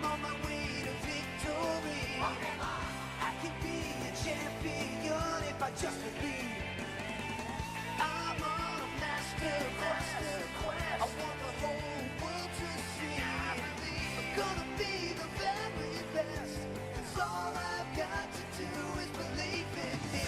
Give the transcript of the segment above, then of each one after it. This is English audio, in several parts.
I'm on my way to victory. I can be a champion if I just believe. I'm on a master quest. I want the whole world to see. I'm gonna be the very best. 'Cause all I've got to do is believe in me.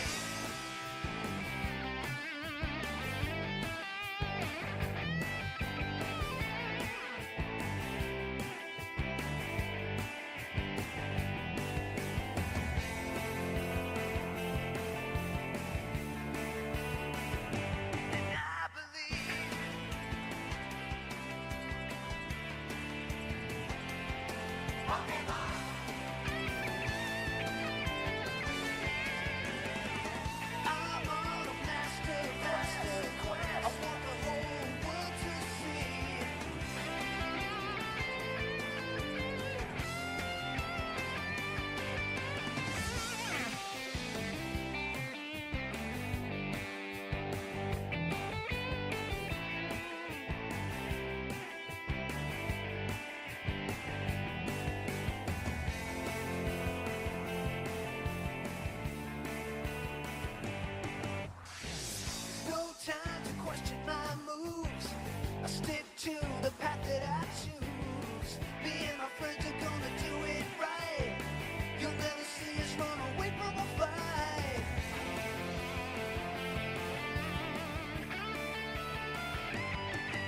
Time to question my moves. I stick to the path that I choose. Me and my friends are gonna do it right. You'll never see us run away from a fight.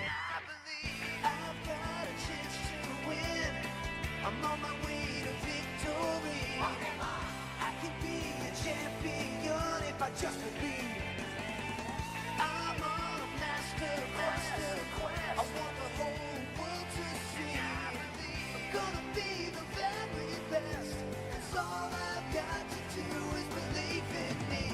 I believe I've got a chance to win. I'm on my way to victory. I can be a champion if I just believe. I'm on a master quest. I want the whole world to see. I'm gonna be the very best. 'Cause all I've got to do is believe in me.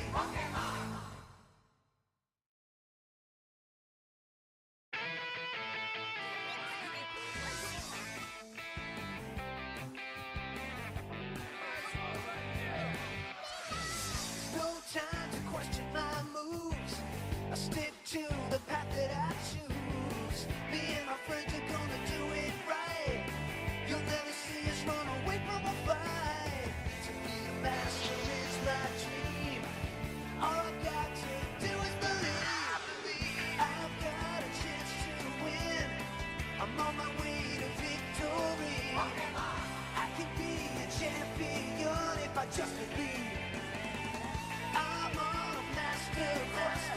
No time to question my moves. I stick to the path that I choose. Me and my friends are gonna do it right. You'll never see us run away from a fight. To be a master is my dream. All I've got to do is believe. I've got a chance to win. I'm on my way to victory. I can be a champion if I just believe. I'm on a master quest.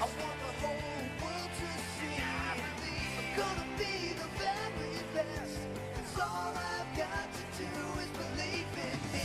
I want the whole world to see. I'm gonna be the very best. 'Cause all I've got to do is believe in me.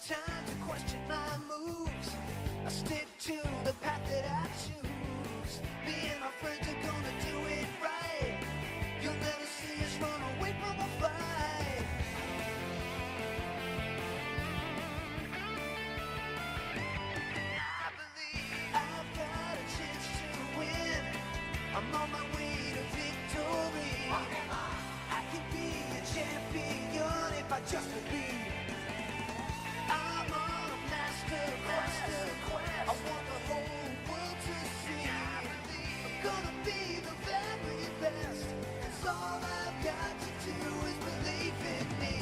Time to question my moves. I stick to the path that I choose. Me and my friends are gonna do it right. You'll never see us run away from a fight. I believe I've got a chance to win. I'm on my way to victory. I can be a champion if I just believe. I'm on a master quest. I want the whole world to see. I'm gonna be the very best. 'Cause all I've got to do is believe in me.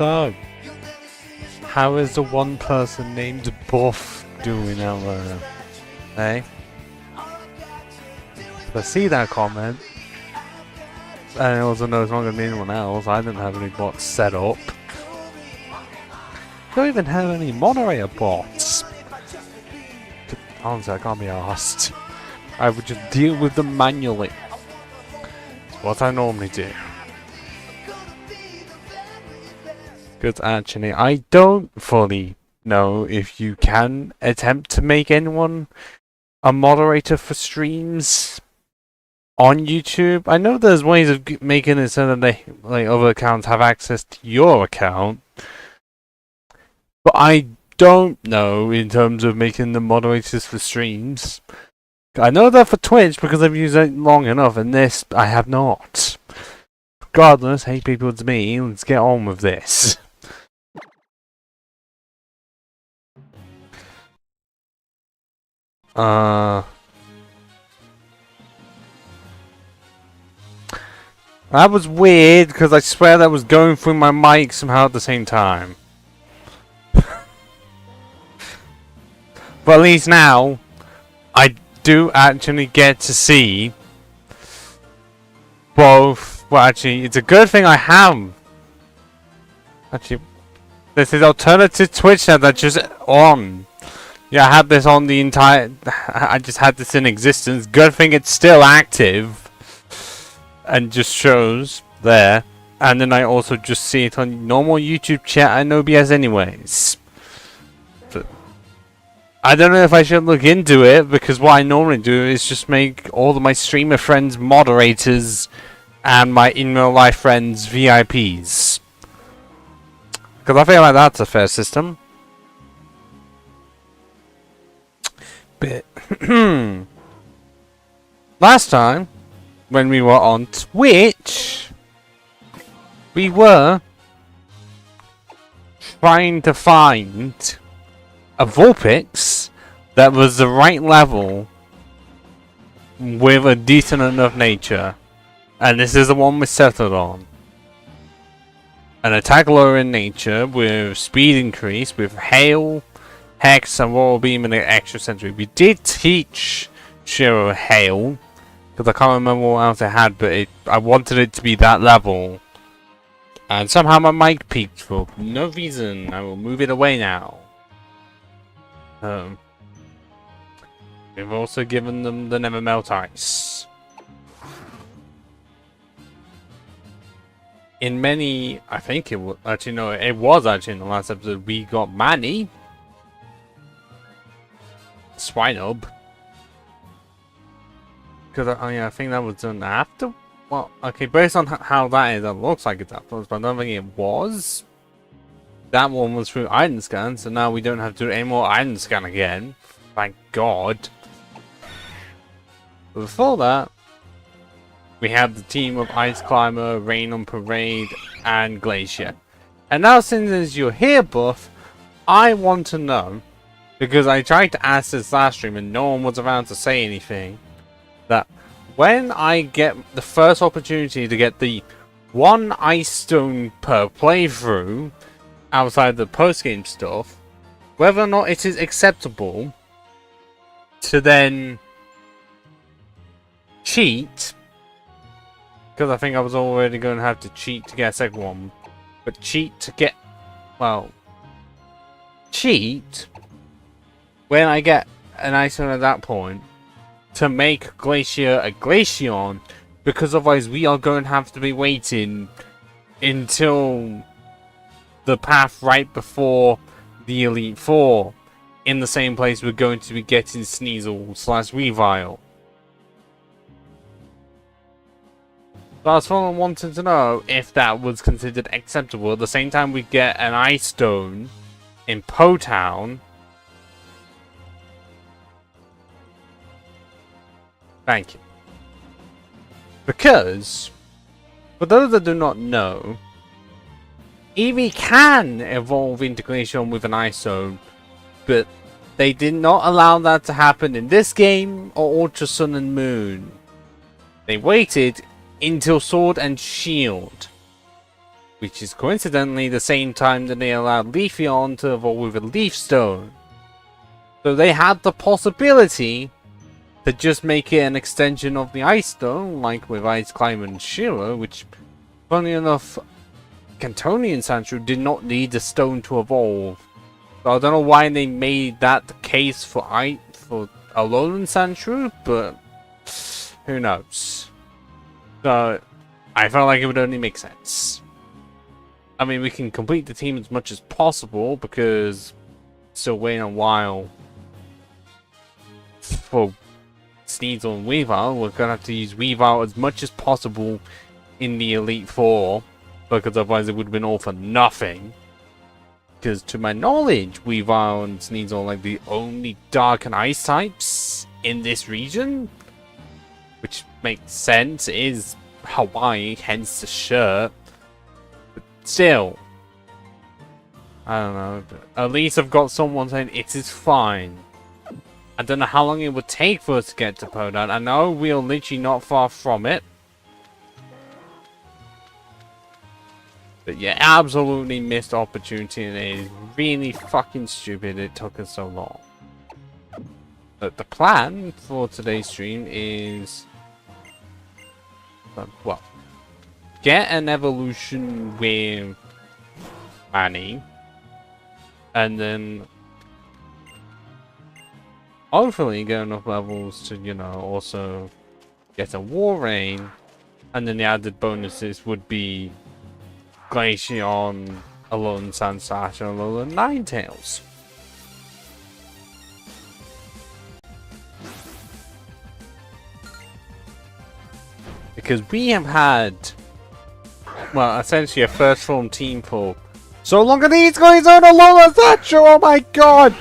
so? How is the one person named Buff doing out there? Hey? If I see that comment, and I also know it's not going to be anyone else, I didn't have any bots set up. Don't even have any moderator bots. Honestly, I can't be arsed. I would just deal with them manually. It's what I normally do. Because actually, I don't fully know if you can attempt to make anyone a moderator for streams on YouTube. I know there's ways of making it so that they, like, other accounts have access to your account. But I don't know in terms of making them moderators for streams. I know that for Twitch because I've used it long enough, and this I have not. Regardless, hey people, it's me. Let's get on with this. That was weird because I swear that was going through my mic somehow at the same time. But at least now, I do actually get to see both. Well, actually, it's a good thing I have. Actually, this is alternative Twitch that I just on. Yeah, I had this on the entire. I just had this in existence. Good thing it's still active, and just shows there. And then I also just see it on normal YouTube chat and OBS, anyways. I don't know if I should look into it, because what I normally do is just make all of my streamer friends moderators and my in real life friends VIPs. Because I feel like that's a fair system. But last time, when we were on Twitch, we were trying to find a Vulpix that was the right level with a decent enough nature, and this is the one we settled on. An attack lower in nature with speed increase with hail, hex, and royal beam and an extra sentry. We did teach Shiro hail because I can't remember what else I had, but I wanted it to be that level, and somehow my mic peaked for no reason. I will move it away now. We've also given them the Never Melt Ice. In many, I think it was actually no, it was actually in the last episode we got Manny, Swinub, because I think that was done after. Well, okay, based on how that is, it looks like it's afterwards, but I don't think it was. That one was through item scan, so now we don't have to do any more item scan again. Thank God. But before that, we have the team of Ice Climber, Rain on Parade, and Glacier. And now, since you're here, Buff, I want to know, because I tried to ask this last stream and no one was around to say anything, that when I get the first opportunity to get the one Ice Stone per playthrough, outside the post-game stuff, whether or not it is acceptable to then cheat, because I think I was already going to have to cheat to get a second one, but cheat to get, well, cheat when I get an Iceland at that point to make Glacier a Glaceon, because otherwise we are going to have to be waiting until the path right before the Elite Four, in the same place we're going to be getting Sneasel / Weavile. So I was wanting to know if that was considered acceptable. At the same time we get an Ice Stone in Po Town. Thank you. Because, for those that do not know, Eevee can evolve into Glaceon with an Ice Stone, but they did not allow that to happen in this game or Ultra Sun and Moon. They waited until Sword and Shield. which is coincidentally the same time that they allowed Leafeon to evolve with a Leaf Stone. So they had the possibility to just make it an extension of the Ice Stone, like with Ice Climber and Shiro, which, funny enough, Cantonian Sandshrew did not need the stone to evolve. So I don't know why they made that the case for Alolan Sandshrew, but who knows. So I felt like it would only make sense. I mean, we can complete the team as much as possible because still waiting a while for Sneasel and Weavile. We're gonna have to use Weavile as much as possible in the Elite Four, because otherwise it would have been all for nothing. Because to my knowledge, Weavile and Sneasel are like the only Dark and Ice types in this region, which makes sense. It is Hawaii, hence the shirt. But still, I don't know. At least I've got someone saying it is fine. I don't know how long it would take for us to get to Podad. I know we're literally not far from it. But yeah, absolutely missed opportunity, and it is really fucking stupid it took us so long. But the plan for today's stream is... well, get an evolution with Manny, and then hopefully get enough levels to, you know, also get a Warrain, and then the added bonuses would be Glaceon, Alolan Sandslash, and Alolan Ninetales. Because we have had, well, essentially a first form team for so long, and these guys on Alolan Sandshrew. Oh my god!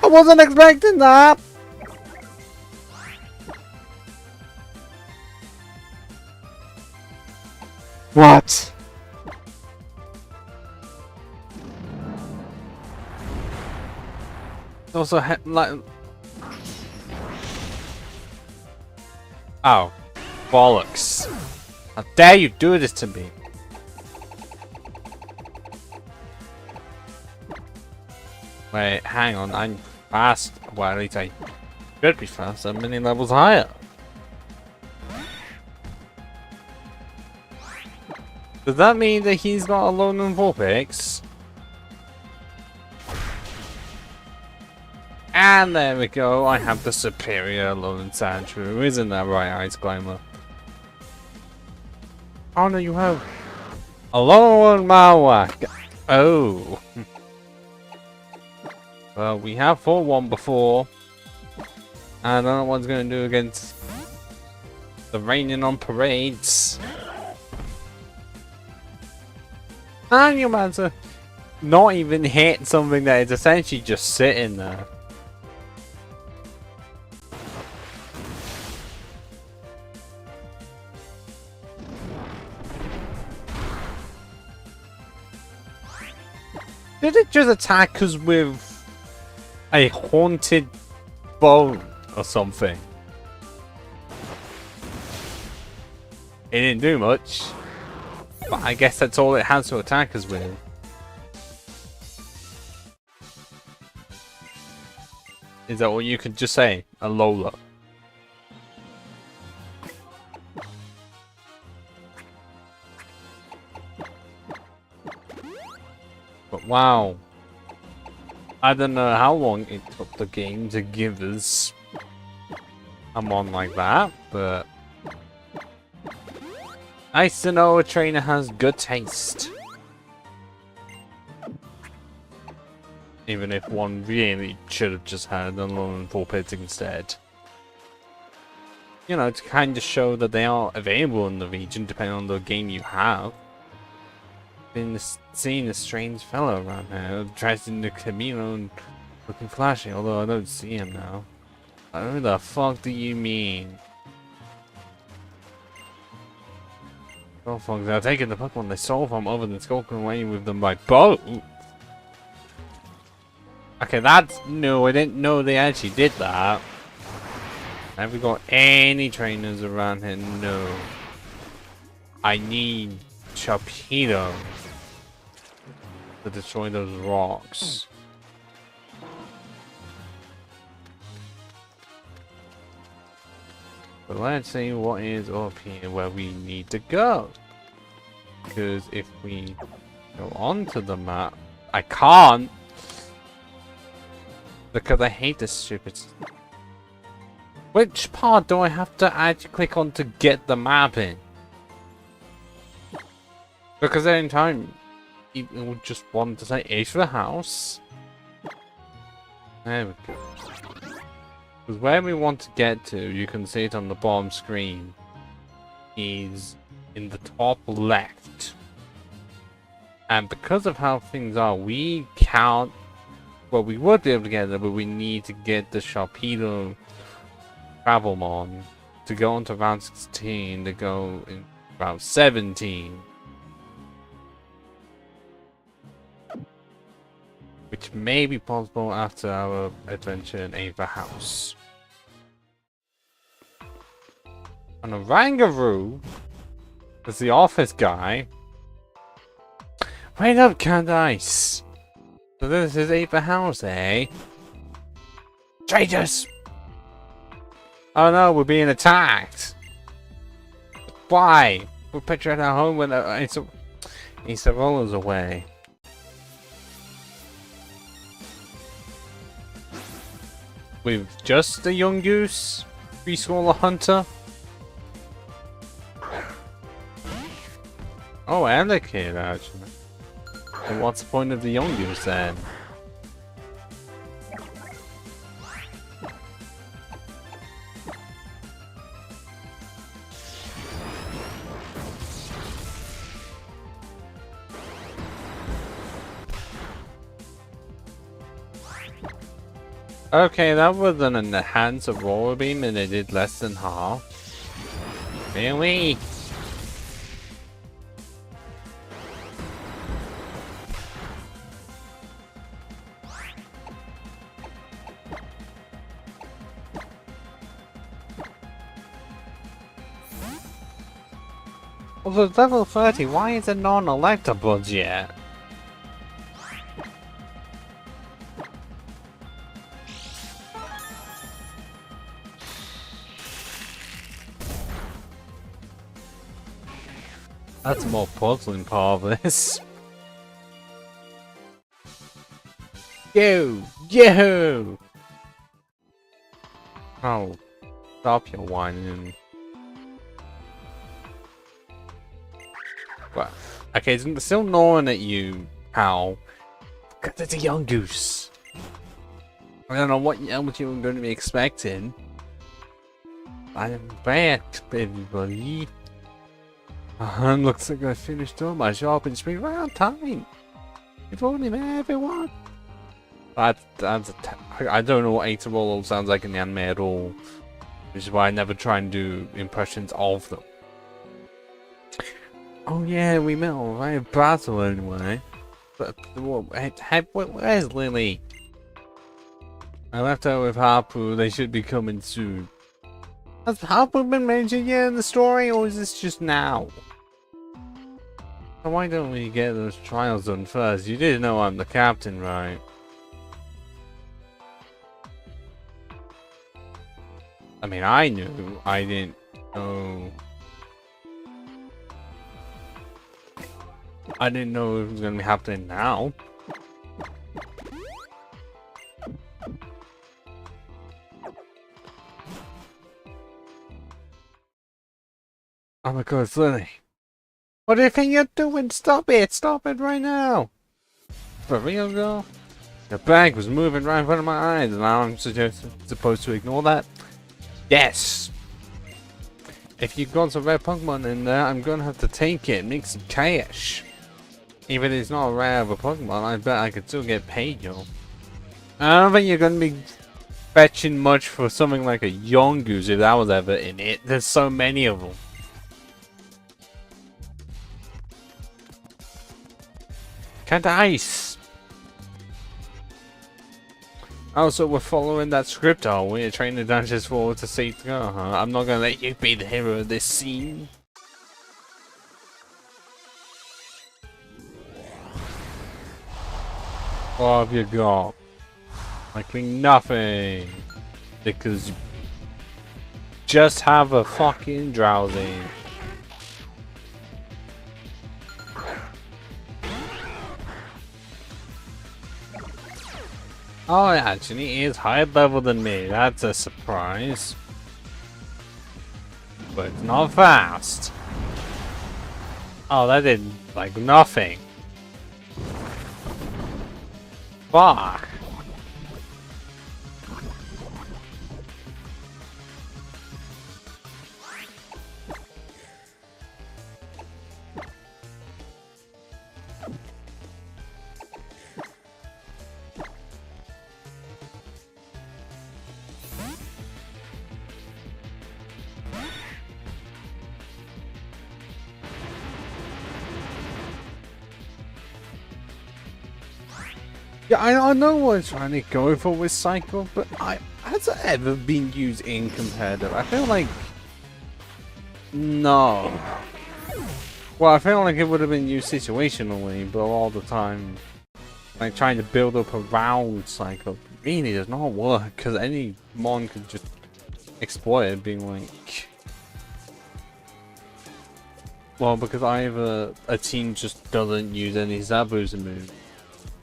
I wasn't expecting that! What? Also, like... oh. Bollocks. How dare you do this to me? Wait, hang on, I'm fast. Well, at least I should be fast. I'm many levels higher. Does that mean that he's got Alolan Vulpix? And there we go, I have the superior Alolan Sandshrew. Isn't that right, Ice Climber? Oh no, you have Alolan Marowak. Oh. Well, we have fought one before. I don't know what one's going to do against the Raining on Parades. And your man's not even hit something that is essentially just sitting there. Did it just attack us with a haunted bone or something? It didn't do much, but I guess that's all it has to attack us with. Is that what you could just say? A Lola. But wow. I don't know how long it took the game to give us a mon like that, but nice to know a trainer has good taste. Even if one really should have just had a Alolan Vulpix instead. You know, to kind of show that they are available in the region, depending on the game you have. Been seeing a strange fellow around here, dressed in the Camino and looking flashy, although I don't see him now. Who the fuck do you mean? Oh fuck, they're taking the Pokemon they stole from other than skulking away with them by boat. Okay, that's no, I didn't know they actually did that. Have we got any trainers around here? No. I need Sharpedo. to destroy those rocks. But let's see what is up here where we need to go. Because if we go onto the map, I can't. Because I hate this stupid. Which part do I have to actually click on to get the map in? Because at any time, it would just want to say H for the house. There we go. Because where we want to get to, you can see it on the bottom screen, is in the top left. And because of how things are, we can't. Well, we would be able to get there, but we need to get the Sharpedo Travelmon to go onto round 16 to go in round 17. Which may be possible after our adventure in Ava House. And a Rangaroo is the office guy. Wait up, Candice! So this is Ava House, eh? Traitors! Oh no, we're being attacked! Why? We're picturing our home when Asa Roller's away. With just a young goose, Resource Hunter. Oh, and a kid actually. And what's the point of the young goose then? Okay, that was an enhanced Aurora Beam and it did less than half. Really? Well, it's level 30, why is it non-electables yet? That's the more puzzling part of this. Yo! Yo! Oh, stop your whining. Well, okay, it's still gnawing at you, pal. Because it's a young goose. I don't know what else you were going to be expecting. I'm back, everybody. Looks like I finished all my shopping spree right on time. If only everyone. I don't know what Aetorolo sounds like in the anime at all. Which is why I never try and do impressions of them. Oh yeah, we met a right battle anyway. But where's Lily? I left her with Harpu. They should be coming soon. Has Harpu been mentioned yet in the story, or is this just now? So why don't we get those trials done first? You did know I'm the captain, right? I mean, I knew. I didn't know. I didn't know it was going to be happening now. Oh my god, it's Lily. What do you think you're doing? Stop it! Stop it right now! For real, girl? The bag was moving right in front of my eyes and now I'm supposed to ignore that? Yes! If you've got some rare Pokemon in there, I'm gonna have to take it and make some cash. Even if it's not a rare of a Pokemon, I bet I could still get paid, yo. I don't think you're gonna be fetching much for something like a Yongoose if that was ever in it. There's so many of them. Kinda ice. Oh, so we're following that script, are we? Training the dungeons forward to see to go, huh? I'm not gonna let you be the hero of this scene. What have you got? Likely nothing. Because you just have a fucking drowsy. Oh, it actually is higher level than me. That's a surprise. But it's not fast. Oh, that did like nothing. Fuck. Yeah, I know what I'm trying to go for with Cycle, but has it ever been used in competitive? I feel like no. Well, I feel like it would have been used situationally, but all the time, like trying to build up around Cycle really does not work because any mon could just exploit it, being like, well, because either a team just doesn't use any Zabuza move,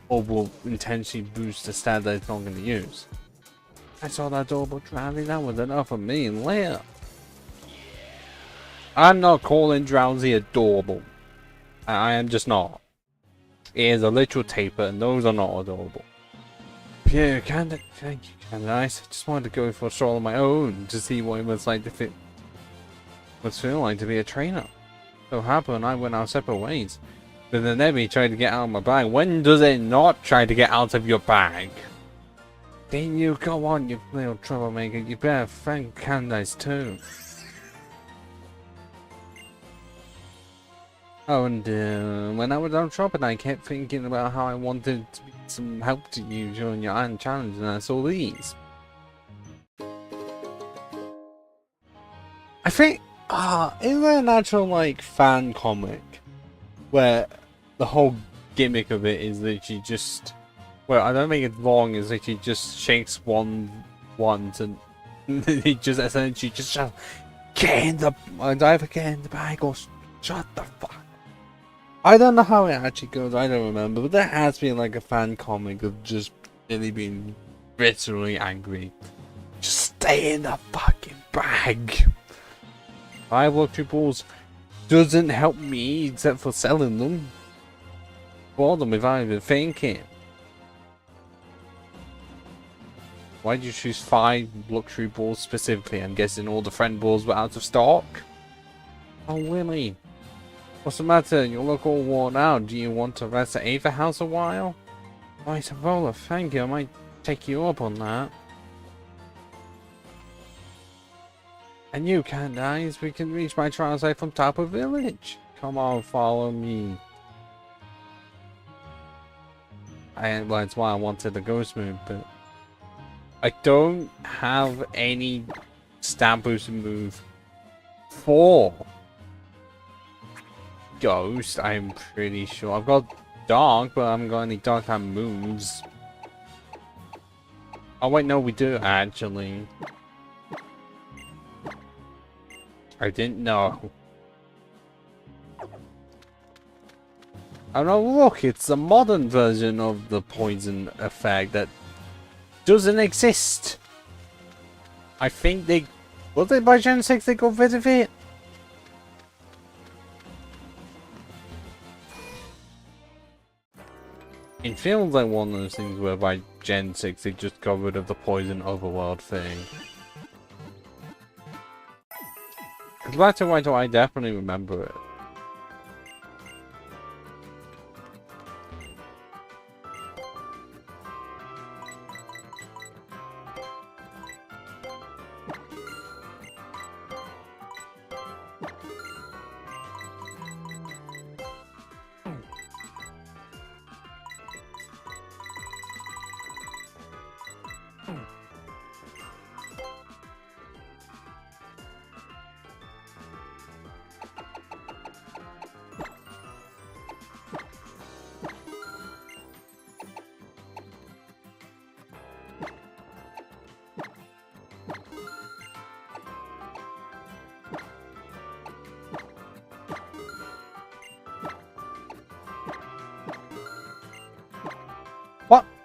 or will intentionally boost the stat that it's not going to use. I saw that adorable drowsy, that was enough for me and later. I'm not calling drowsy adorable. I am just not. It is a literal taper and those are not adorable. Yeah, thank you, Candice. I just wanted to go for a stroll on my own to see what it was like to feel like to be a trainer. So Harper and I went our separate ways. But then Nebby tried to get out of my bag. When does it not try to get out of your bag? Then you go on, you little troublemaker. You better thank Candice too. Oh, and when I was out shopping, I kept thinking about how I wanted to be some help to you during your iron challenge, and I saw these. I think, is there an actual like fan comic where the whole gimmick of it is that she just, well, I don't think it's wrong, is that she just shakes one once and he just essentially just get in the, either get in the bag or shut the fuck. I don't know how it actually goes, I don't remember, but there has been like a fan comic of just really being bitterly angry. Just stay in the fucking bag. 5 luxury balls doesn't help me except for selling them. For them if I'm even thinking. Why did you choose 5 luxury balls specifically? I'm guessing all the friend balls were out of stock. Oh Willie, what's the matter? You look all worn out. Do you want to rest at Ava House a while? Right, Roller, thank you. I might take you up on that. And you, Candice, we can reach my trial site from top of village. Come on, follow me. Well, that's why I wanted the ghost move, but I don't have any stamp boosting move for ghost. I'm pretty sure I've got dark, but I haven't got any dark type moves. Oh wait, no, we do actually. I didn't know. Oh no, look, it's a modern version of the poison effect that doesn't exist. I think they... Was they by Gen 6 they got rid of it? It feels like one of those things where by Gen 6 they just got rid of the poison overworld thing. Because Black and White, I definitely remember it.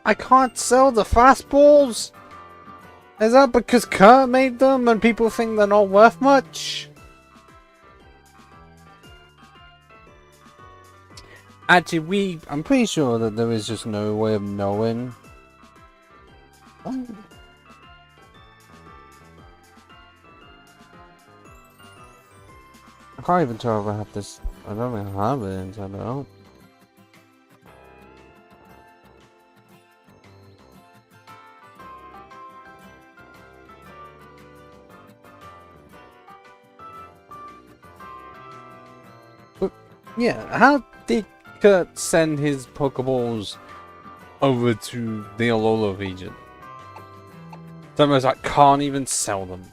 I can't sell the fastballs? Is that because Kurt made them and people think they're not worth much? Actually, I'm pretty sure that there is just no way of knowing. I can't even tell if I have this. I don't even have it inside out. But yeah, how did Kurt send his Pokeballs over to the Alola region? Sometimes I can't even sell them.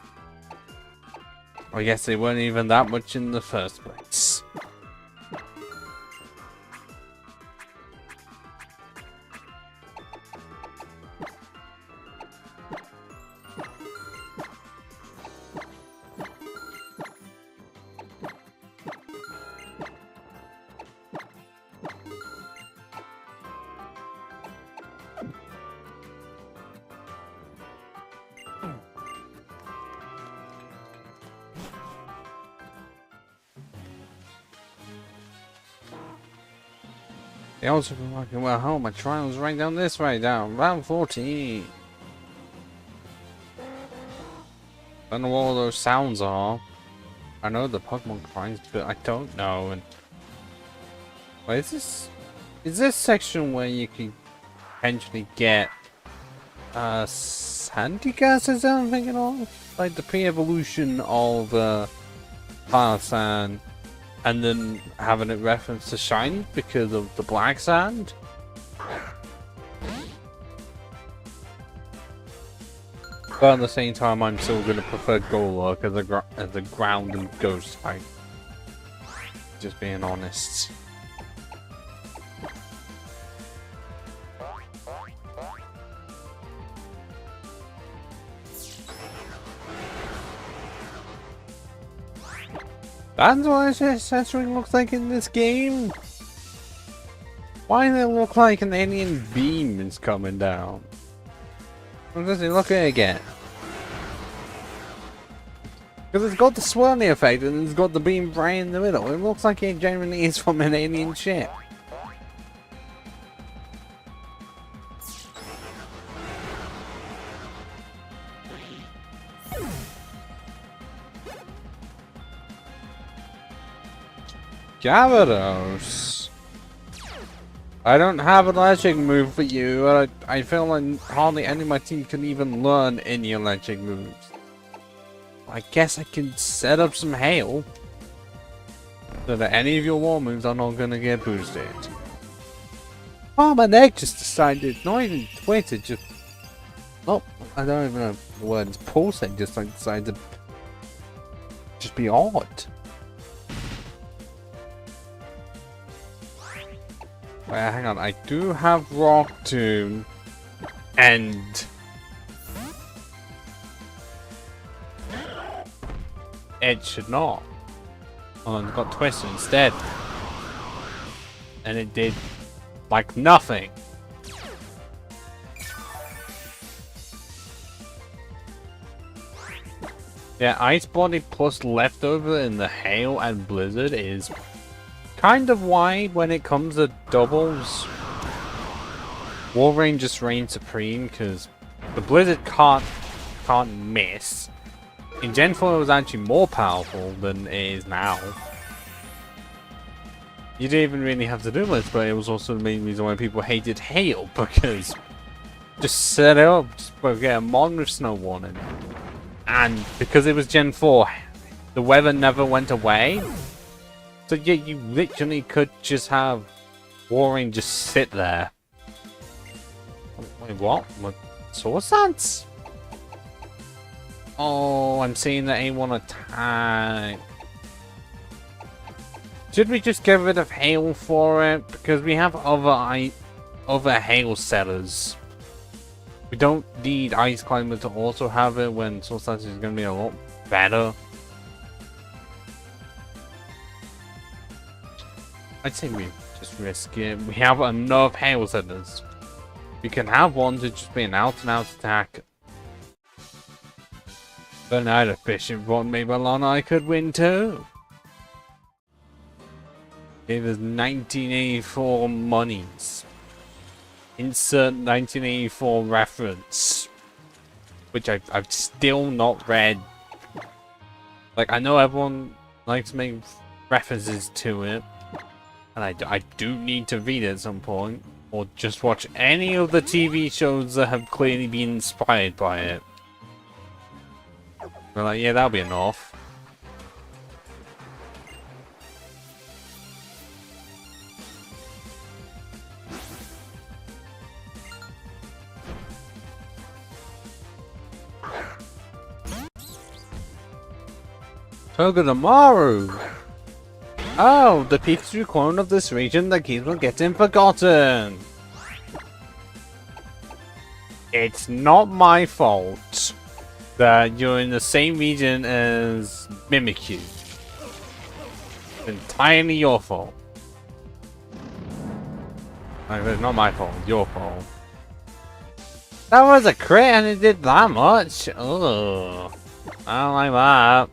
I guess they weren't even that much in the first place. They also been working well home. My trial's right down this way, down round 14. Don't know what all those sounds are. I know the Pokemon cries, but I don't know. And wait, is this section where you can potentially get Sandigas? I'm thinking of like the pre-evolution of Sand. And then having it reference to shiny because of the black sand. But at the same time, I'm still going to prefer Golurk as a ground and ghost type. Just being honest. That's what accessory looks like in this game. Why does it look like an alien beam is coming down? What does it look at again? Because it's got the swirly effect and it's got the beam right in the middle. It looks like it genuinely is from an alien ship. Gyarados. I don't have an electric move for you, and I feel like hardly any of my team can even learn any electric moves. I guess I can set up some hail, so that any of your war moves are not gonna get boosted. Oh, my neck just decided, not even tweeted, just... Oh, I don't even know the word, it's pulsing, just like decided to... just be odd. Wait, hang on, I do have Rock Tomb and it should not. Oh, it got twisted instead. And it did like nothing. Yeah, Ice Body plus leftover in the Hail and Blizzard is kind of why, when it comes to doubles, Wolverine just reigns supreme, because the Blizzard can't miss. In Gen 4 it was actually more powerful than it is now. You didn't even really have to do much, but it was also the main reason why people hated Hail, because just set it up, just get a mod with Snow Warning. And because it was Gen 4, the weather never went away. So yeah, you literally could just have Warring just sit there. Wait, what? What? Source Dance? Oh, I'm seeing the A1 attack. Should we just get rid of Hail for it? Because we have other Hail sellers. We don't need Ice Climber to also have it when Source Dance is going to be a lot better. I'd say we just risk it. We have enough Hail Centers. You can have one to just be an out-and-out attacker. But now the fishing brought me along, I could win too. It was 1984 monies. Insert 1984 reference. Which I've still not read. Like, I know everyone likes to make references to it. And I do need to read it at some point. Or just watch any of the TV shows that have clearly been inspired by it. We're like, yeah, that'll be enough. Togedemaru! Oh, the Pikachu clone of this region that keeps on getting forgotten! It's not my fault that you're in the same region as Mimikyu. It's entirely your fault. Like, it's not my fault, your fault. That was a crit and it did that much? Ugh. I don't like that.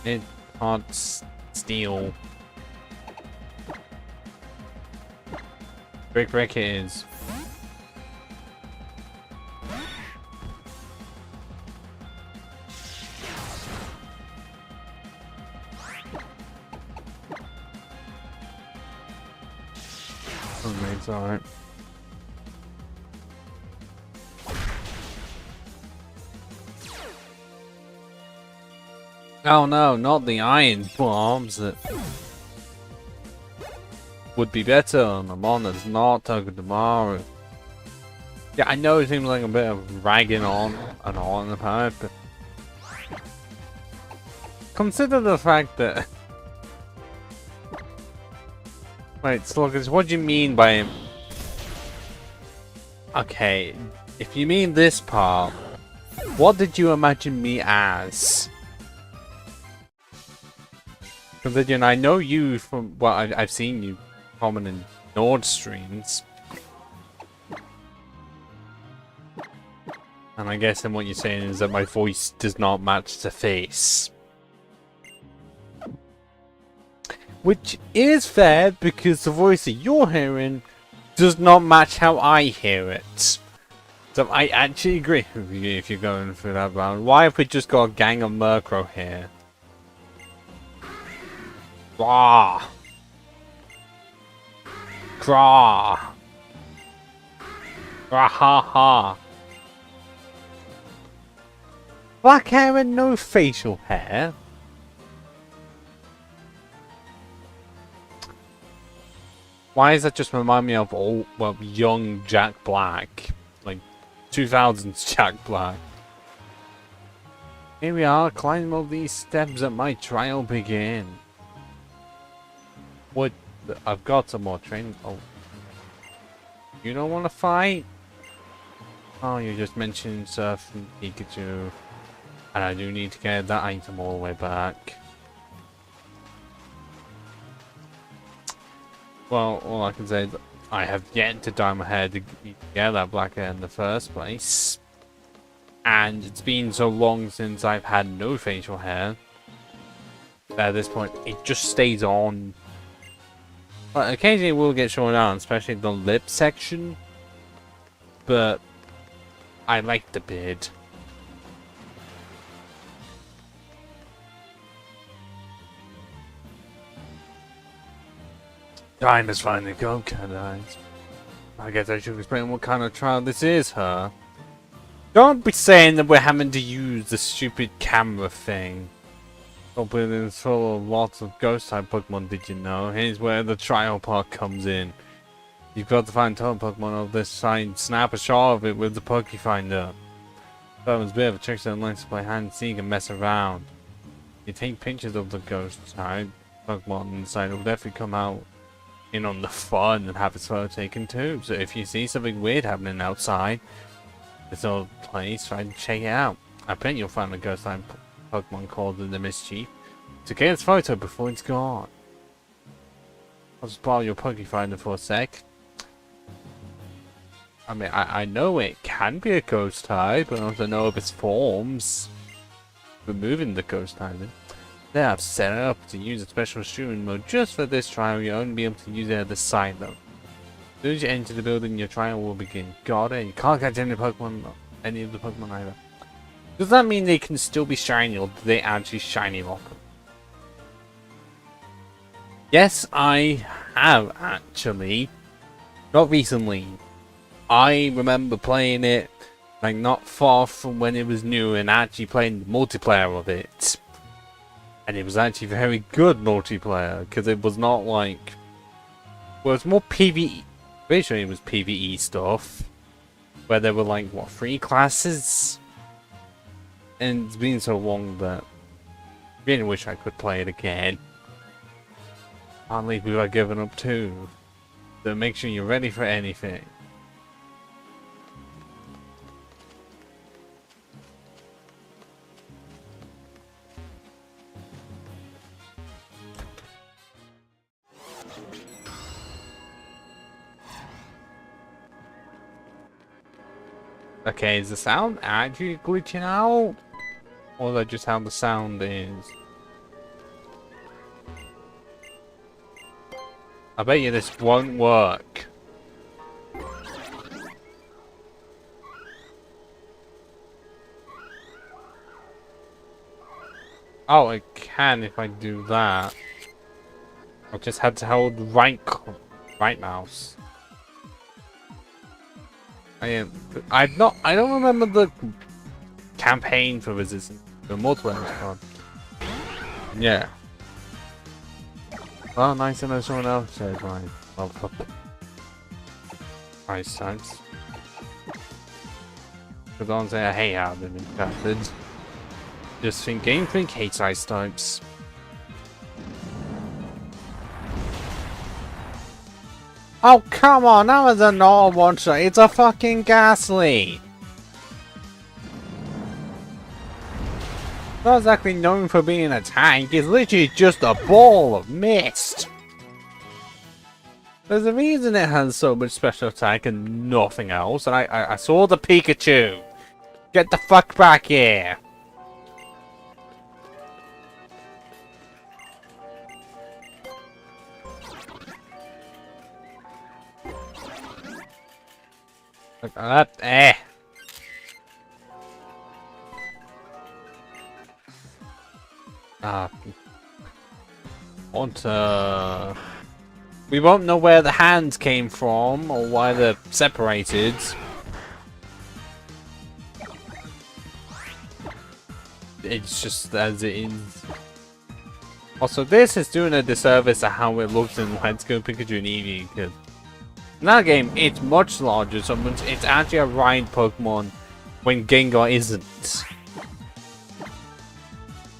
It can't steal. Brick is. It's alright. Oh no, not the iron bombs that would be better on a mon that's not Togedemaru. Yeah, I know it seems like a bit of ragging on and on about it, but consider the fact that wait, Sluggers, what do you mean by him? Okay, if you mean this part, what did you imagine me as? Considering I know you from, well, I've seen you comment in Nord streams. And I guess then what you're saying is that my voice does not match the face. Which is fair, because the voice that you're hearing does not match how I hear it. So I actually agree with you if you're going through that round. Why have we just got a gang of Murkrow here? Rah! Craw! Rahaha! Black hair and no facial hair? Why does that just remind me of old, well, young Jack Black? Like, 2000s Jack Black. Here we are, climbing all these steps that my trial begin. What? I've got some more training. Oh. You don't want to fight? Oh, you just mentioned Surf and Pikachu. And I do need to get that item all the way back. Well, all I can say is I have yet to dye my hair to get that black hair in the first place. And it's been so long since I've had no facial hair that at this point it just stays on. But occasionally it will get shorn down, especially the lip section. But I like the beard. Time has finally come, Cat Eyes. I guess I should explain what kind of trial this is, huh? Don't be saying that we're having to use the stupid camera thing. Open full of lots of ghost type Pokemon, did you know? Here's where the trial part comes in. You've got to find total Pokemon of this side, snap a shot of it with the Pokefinder. That was a bit of a trick that likes to play hide and seek and mess around. You take pictures of the ghost type Pokemon inside, it will definitely come out in on the fun and have its photo taken too. So if you see something weird happening outside this old place, try to check it out. I bet you'll find a ghost type Pokemon called the Mischief to get its photo before it's gone. I'll just borrow your Pokefinder for a sec. I mean, I know it can be a ghost type, but I also know of its forms. Removing the ghost type. They have set it up to use a special shooting mode just for this trial. You'll only be able to use it at the side though. As soon as you enter the building, your trial will begin. Got it. You can't catch any Pokemon, any of the Pokemon either. Does that mean they can still be shiny, or do they actually shiny lock them? Yes, I have actually. Not recently. I remember playing it like not far from when it was new and actually playing the multiplayer of it. And it was actually very good multiplayer because it was not like, well, it's more PvE. Pretty sure it was PvE stuff where there were like what, 3 classes, and it's been so long that I really wish I could play it again. Can't leave people are giving up too. So make sure you're ready for anything. Okay, is the sound actually glitching out? Or is that just how the sound is? I bet you this won't work. Oh, it can if I do that. I just had to hold right mouse. I don't remember the campaign for Resistance. The multiplayer was fun. Yeah. Well, nice to know someone else says mine. Well, fuck. Nice times. But don't say I hate how they've been captured. Just think Game Freak hates ice types. Oh, come on, that was a normal one shot. It's a fucking Ghastly. Not exactly known for being a tank, it's literally just a ball of mist. There's a reason it has so much special attack and nothing else, and I saw the Pikachu. Get the fuck back here. Look at that, we won't know where the hands came from or why they're separated. It's just as it is. Also, this is doing a disservice to how it looks in Let's Go Pikachu and Eevee, because in that game, it's much larger, so it's actually a ride Pokemon when Gengar isn't.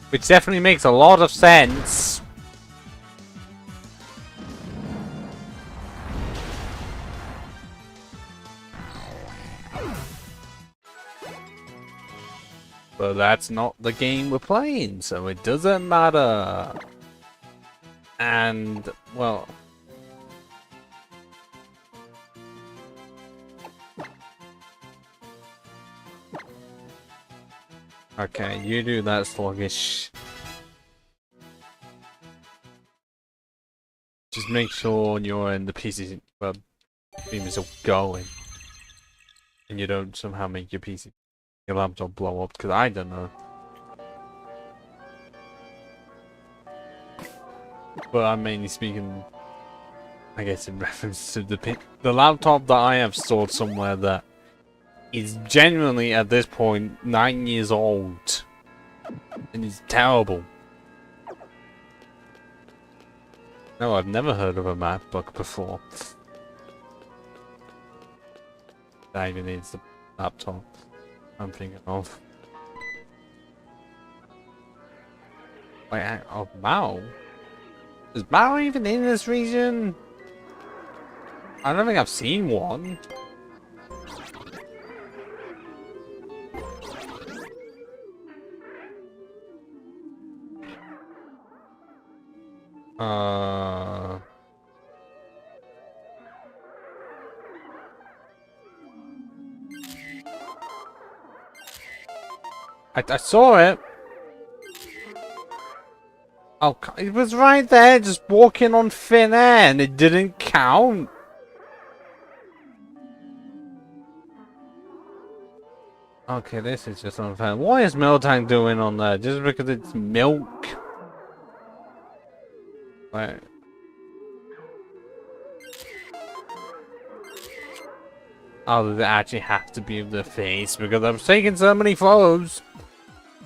Which definitely makes a lot of sense. But that's not the game we're playing, so it doesn't matter. And, well... Okay, you do that, sluggish. Just make sure you're in the PC, well, beam is going. And you don't somehow make your PC, your laptop blow up, because I don't know. But I'm mainly speaking, I guess, in reference to the laptop that I have stored somewhere that is genuinely, at this point, 9 years old. And it's terrible. No, I've never heard of a MacBook before. That even needs the laptop I'm thinking of. Wait, oh, Mao? Is Mao even in this region? I don't think I've seen one. I saw it. Oh, it was right there, just walking on thin air, and it didn't count. Okay, this is just unfair. What is Miltank doing on there? Just because it's milk? Right. Oh, does it actually have to be the face? Because I'm taking so many photos.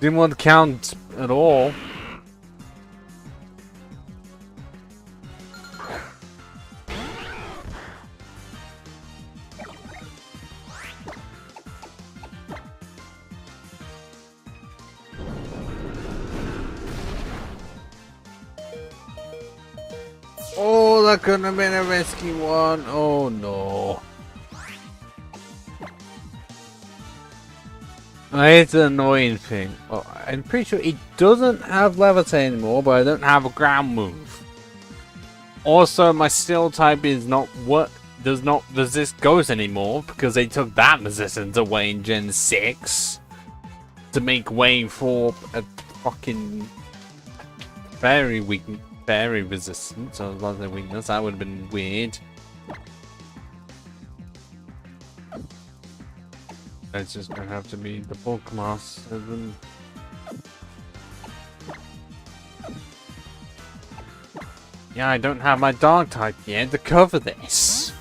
Didn't want to count at all. Oh, that couldn't have been a risky one. Oh no. It's an annoying thing. Well, I'm pretty sure it doesn't have levitate anymore, but I don't have a ground move. Also, my steel type is not what does not resist ghosts anymore because they took that resistance away in Gen 6 to make way for a fucking very weak, very resistant. So a lot of the weakness that would have been weird. It's just gonna have to be the bulk master then. Yeah, I don't have my dark type yet to cover this.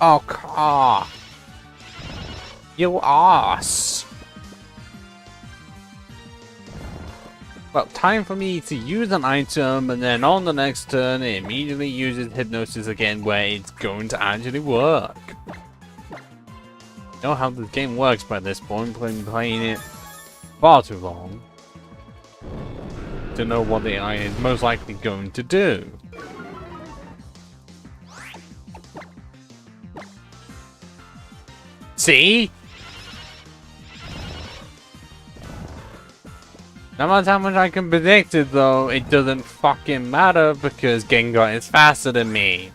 Oh, you ass. Well, time for me to use an item, and then on the next turn, it immediately uses Hypnosis again, where it's going to actually work. You know how this game works by this point, been playing it far too long to know what the AI is most likely going to do. See? No matter how much I can predict it though, it doesn't fucking matter because Gengar is faster than me.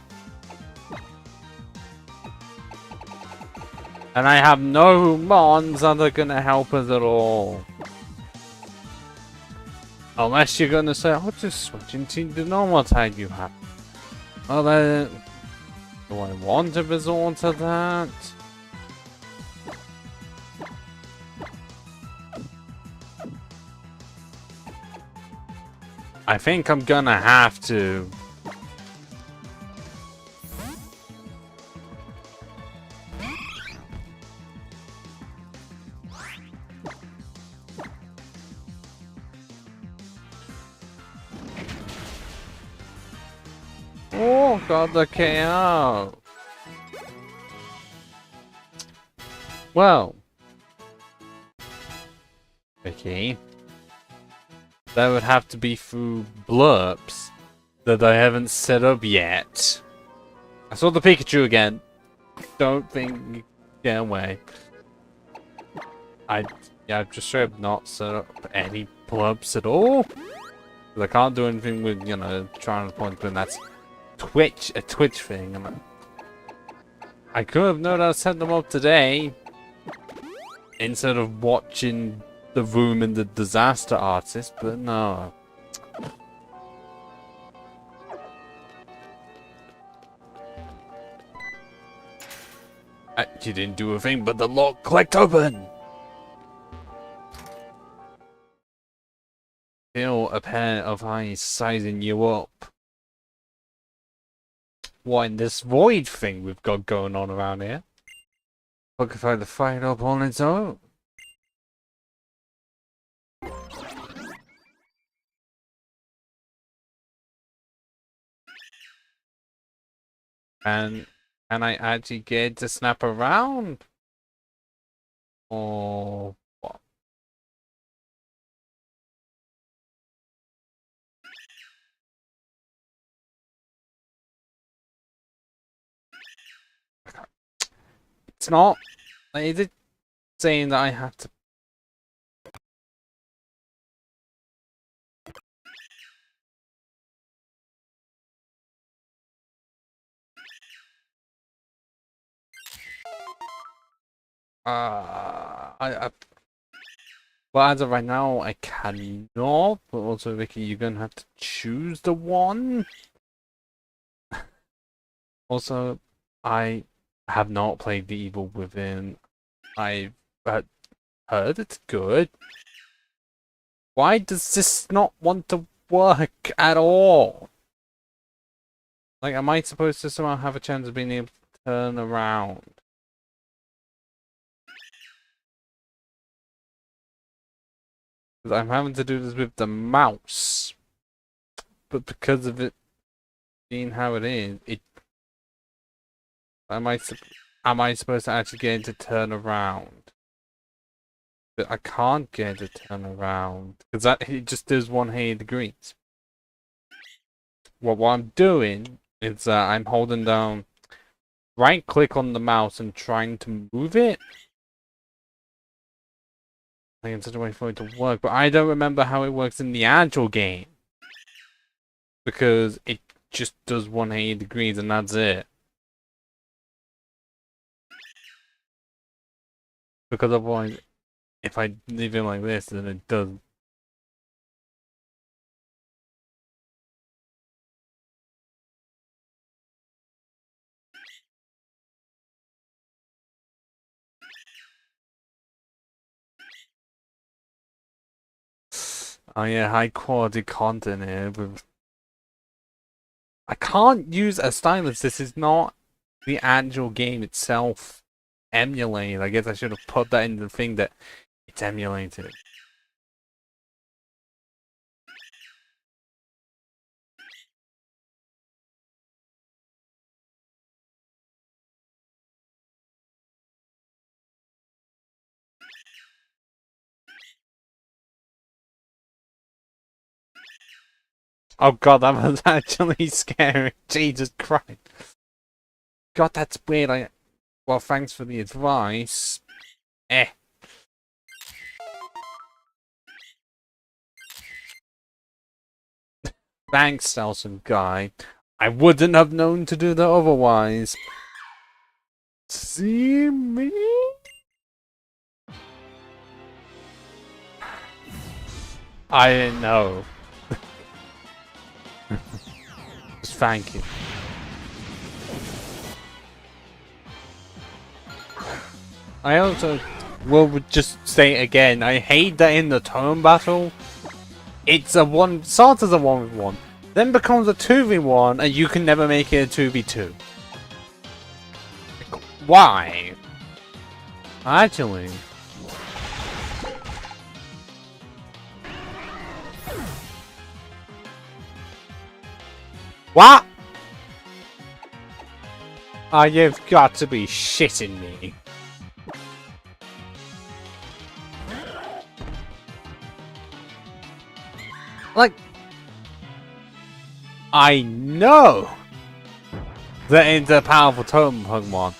And I have no mons that are gonna help us at all. Unless you're gonna say, I'll just switch into the normal type you have. Well then, do I want to resort to that? I think I'm gonna have to. Oh, got the KO. Well. Okay. That would have to be through blurps that I haven't set up yet. I saw the Pikachu again. Don't think get away. I've just straight up not set up any blurps at all. Because I can't do anything with, you know, trying to point when that's a Twitch thing. And I could have known I'd set them up today instead of watching the room and the disaster artist, but no. You didn't do a thing, but the lock clicked open. Feel a pair of eyes sizing you up. What in this void thing we've got going on around here? Look if I had to fight up on its own. And can I actually get to snap around? Or what? It's not. Like, is it saying that I have to? Well, as of right now, I cannot. But also, Vicky, you're gonna have to choose the one. Also, I have not played The Evil Within. I've heard it's good. Why does this not want to work at all? Like, am I supposed to somehow have a chance of being able to turn around? Because I'm having to do this with the mouse. But because of it being how it is, am I supposed to actually get it to turn around? But I can't get it to turn around because it just does 180 degrees. Well, what I'm doing is I'm holding down right click on the mouse and trying to move it. Like in such a way for it to work, but I don't remember how it works in the actual game. Because it just does 180 degrees and that's it. Because otherwise, if I leave it like this, then it does. Oh yeah, high quality content here. I can't use a stylus. This is not the actual game itself emulated. I guess I should have put that in the thing that it's emulated. Oh god, that was actually scary. Jesus Christ. God, that's weird. Well, thanks for the advice. Eh. Thanks, Selson guy. I wouldn't have known to do that otherwise. See me? I didn't know. Just thank you. I also will just say again, I hate that in the turn battle, it's starts as a 1v1, then becomes a 2v1, and you can never make it a 2v2. Like, why? Actually. What? Oh, you've got to be shitting me. Like, I know that it's a powerful totem Pokemon.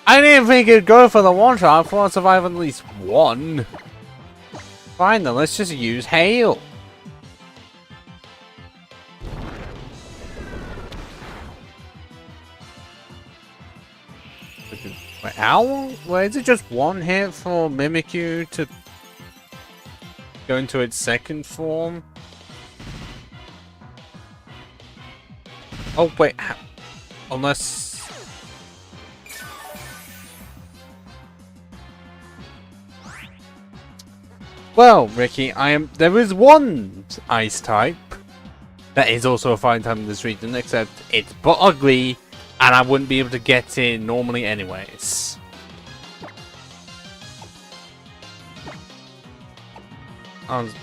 I didn't think it'd go for the one shot. I thought I'd survive at least one. Fine then, let's just use Hail. Wait, how? Wait, is it just one hit for Mimikyu to go into its second form? Oh wait, unless... Well, Ricky, there is one ice type that is also a fine type in this region, except it's but ugly, and I wouldn't be able to get it normally anyways.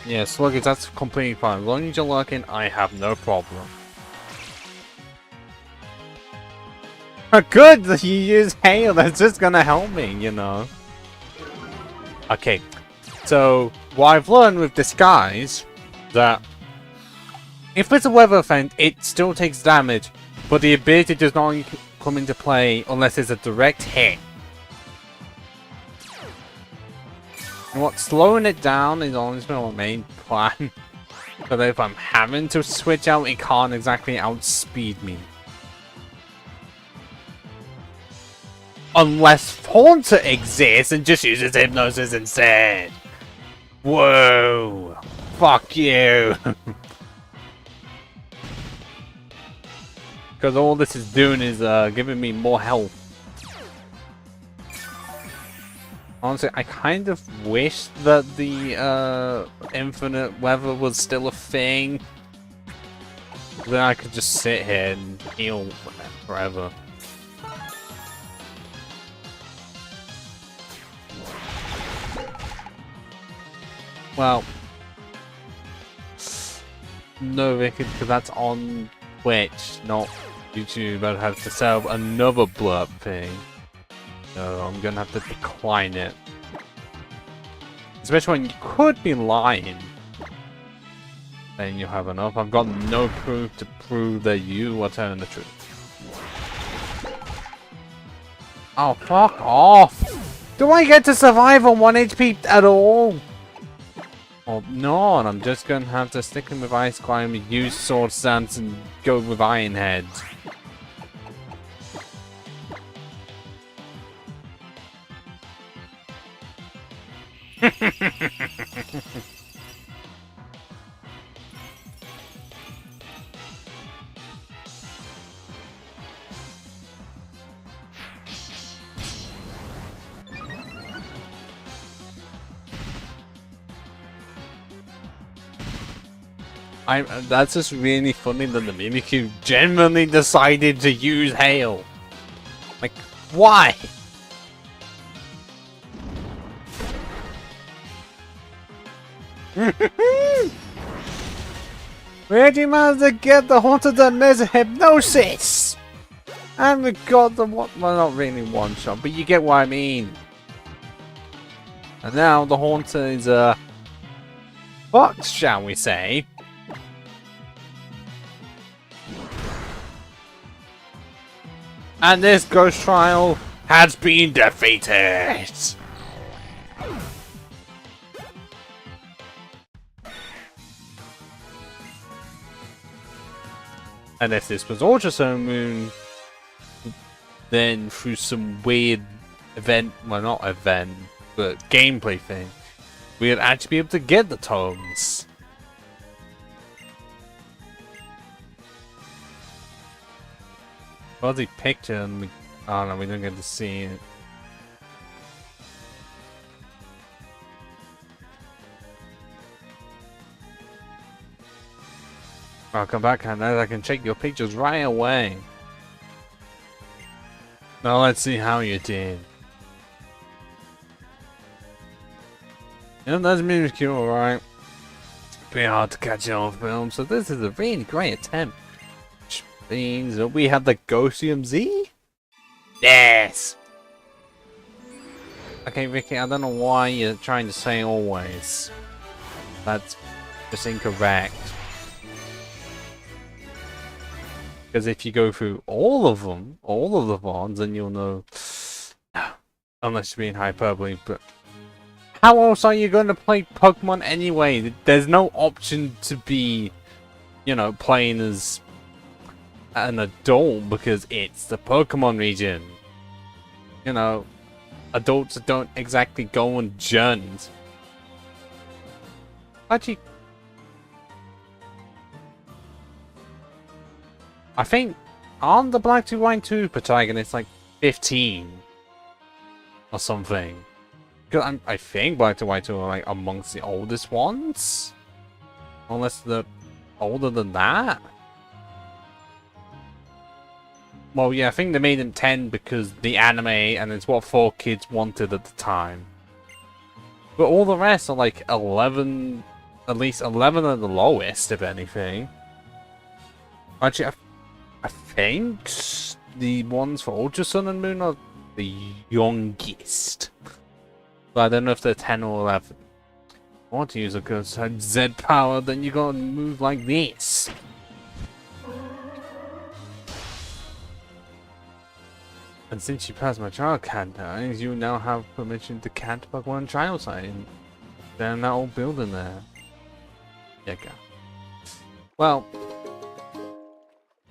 Yeah, Sluggish, that's completely fine. As long as you're lurking, I have no problem. Good that you use Hail, that's just gonna help me, you know. Okay, so what I've learned with Disguise, that if it's a weather event, it still takes damage, but the ability does not come into play unless it's a direct hit. And what, slowing it down is always been my main plan. But if I'm having to switch out, it can't exactly outspeed me. Unless Haunter exists and just uses hypnosis instead. Whoa. Fuck you. Because all this is doing is giving me more health. Honestly, I kind of wish that the infinite weather was still a thing. Then I could just sit here and heal forever. Well, no, because that's on Twitch, not YouTube. I'd have to set up another blurb thing. So I'm gonna have to decline it. Especially when you could be lying. Then you have enough. I've got no proof to prove that you are telling the truth. Oh, fuck off! Do I get to survive on 1 HP at all? Oh, no, and I'm just gonna have to stick him with Ice Climb, use Sword Stance, and go with Iron Head. That's just really funny that the Mimikyu genuinely decided to use Hail. Like, why? Where'd you manage to get the Haunted Laser Hypnosis? And we got the one, well, not really one shot, but you get what I mean. And now the Haunter is fucked, shall we say? And this ghost trial has been defeated! And if this was Ultra Sun Moon, then through some weird event, well not event, but gameplay thing, we'd actually be able to get the tomes. Fuzzy picture and we, oh no, we don't get to see it. I'll come back and I can check your pictures right away. Now let's see how you did. Yeah, that's Mimikyu, alright. Pretty hard to catch on film, so this is a really great attempt. Which means that we have the Ghostium Z? Yes! Okay, Ricky, I don't know why you're trying to say always. That's just incorrect. Because if you go through all of them, all of the bonds, then you'll know. Unless you're being hyperbole, but how else are you going to play Pokemon anyway? There's no option to be, you know, playing as an adult because it's the Pokemon region. You know, adults don't exactly go on journeys. Actually, I think on the Black 2 White 2 protagonist like 15 or something. Because I think Black 2 White 2 are like amongst the oldest ones, unless they're older than that. Well, yeah, I think they made them 10 because the anime and it's what 4 kids wanted at the time. But all the rest are like 11, at least 11 at the lowest, if anything. Actually, I think the ones for Ultra Sun and Moon are the youngest. But I don't know if they're 10 or 11. I want to use a good Z power, then you gotta move like this. And since you passed my trial canter, you now have permission to canter Pokemon trial site in that old building there. There you go. Well,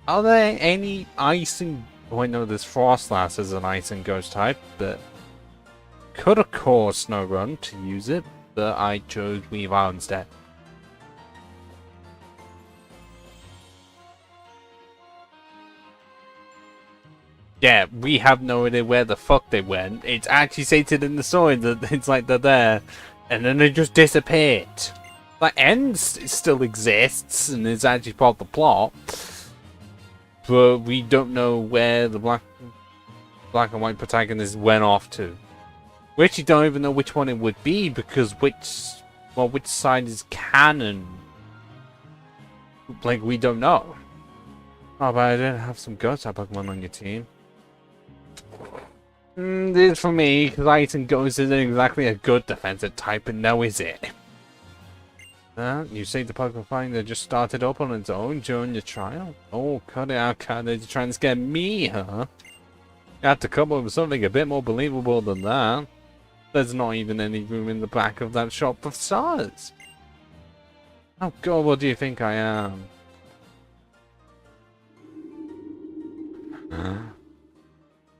are there any ice and Oh, I know this Frostlass is an Ice and Ghost type, but could have caused Snowrun to use it, but I chose Weavile instead. Yeah, we have no idea where the fuck they went. It's actually stated in the story that it's like they're there, and then they just disappeared. Like, End still exists, and is actually part of the plot, but we don't know where the black and white protagonist went off to. We actually don't even know which one it would be, because which side is canon? Like, we don't know. Oh, but I didn't have some Ghost type Pokemon on your team. This is for me, because Ice and Ghost isn't exactly a good defensive type, and now is it? You say the Pokemon Finder just started up on its own during your trial? Oh, cut it out, cut it. You're trying to scare me, huh? You have to come up with something a bit more believable than that. There's not even any room in the back of that shop for stars. Oh god, what do you think I am?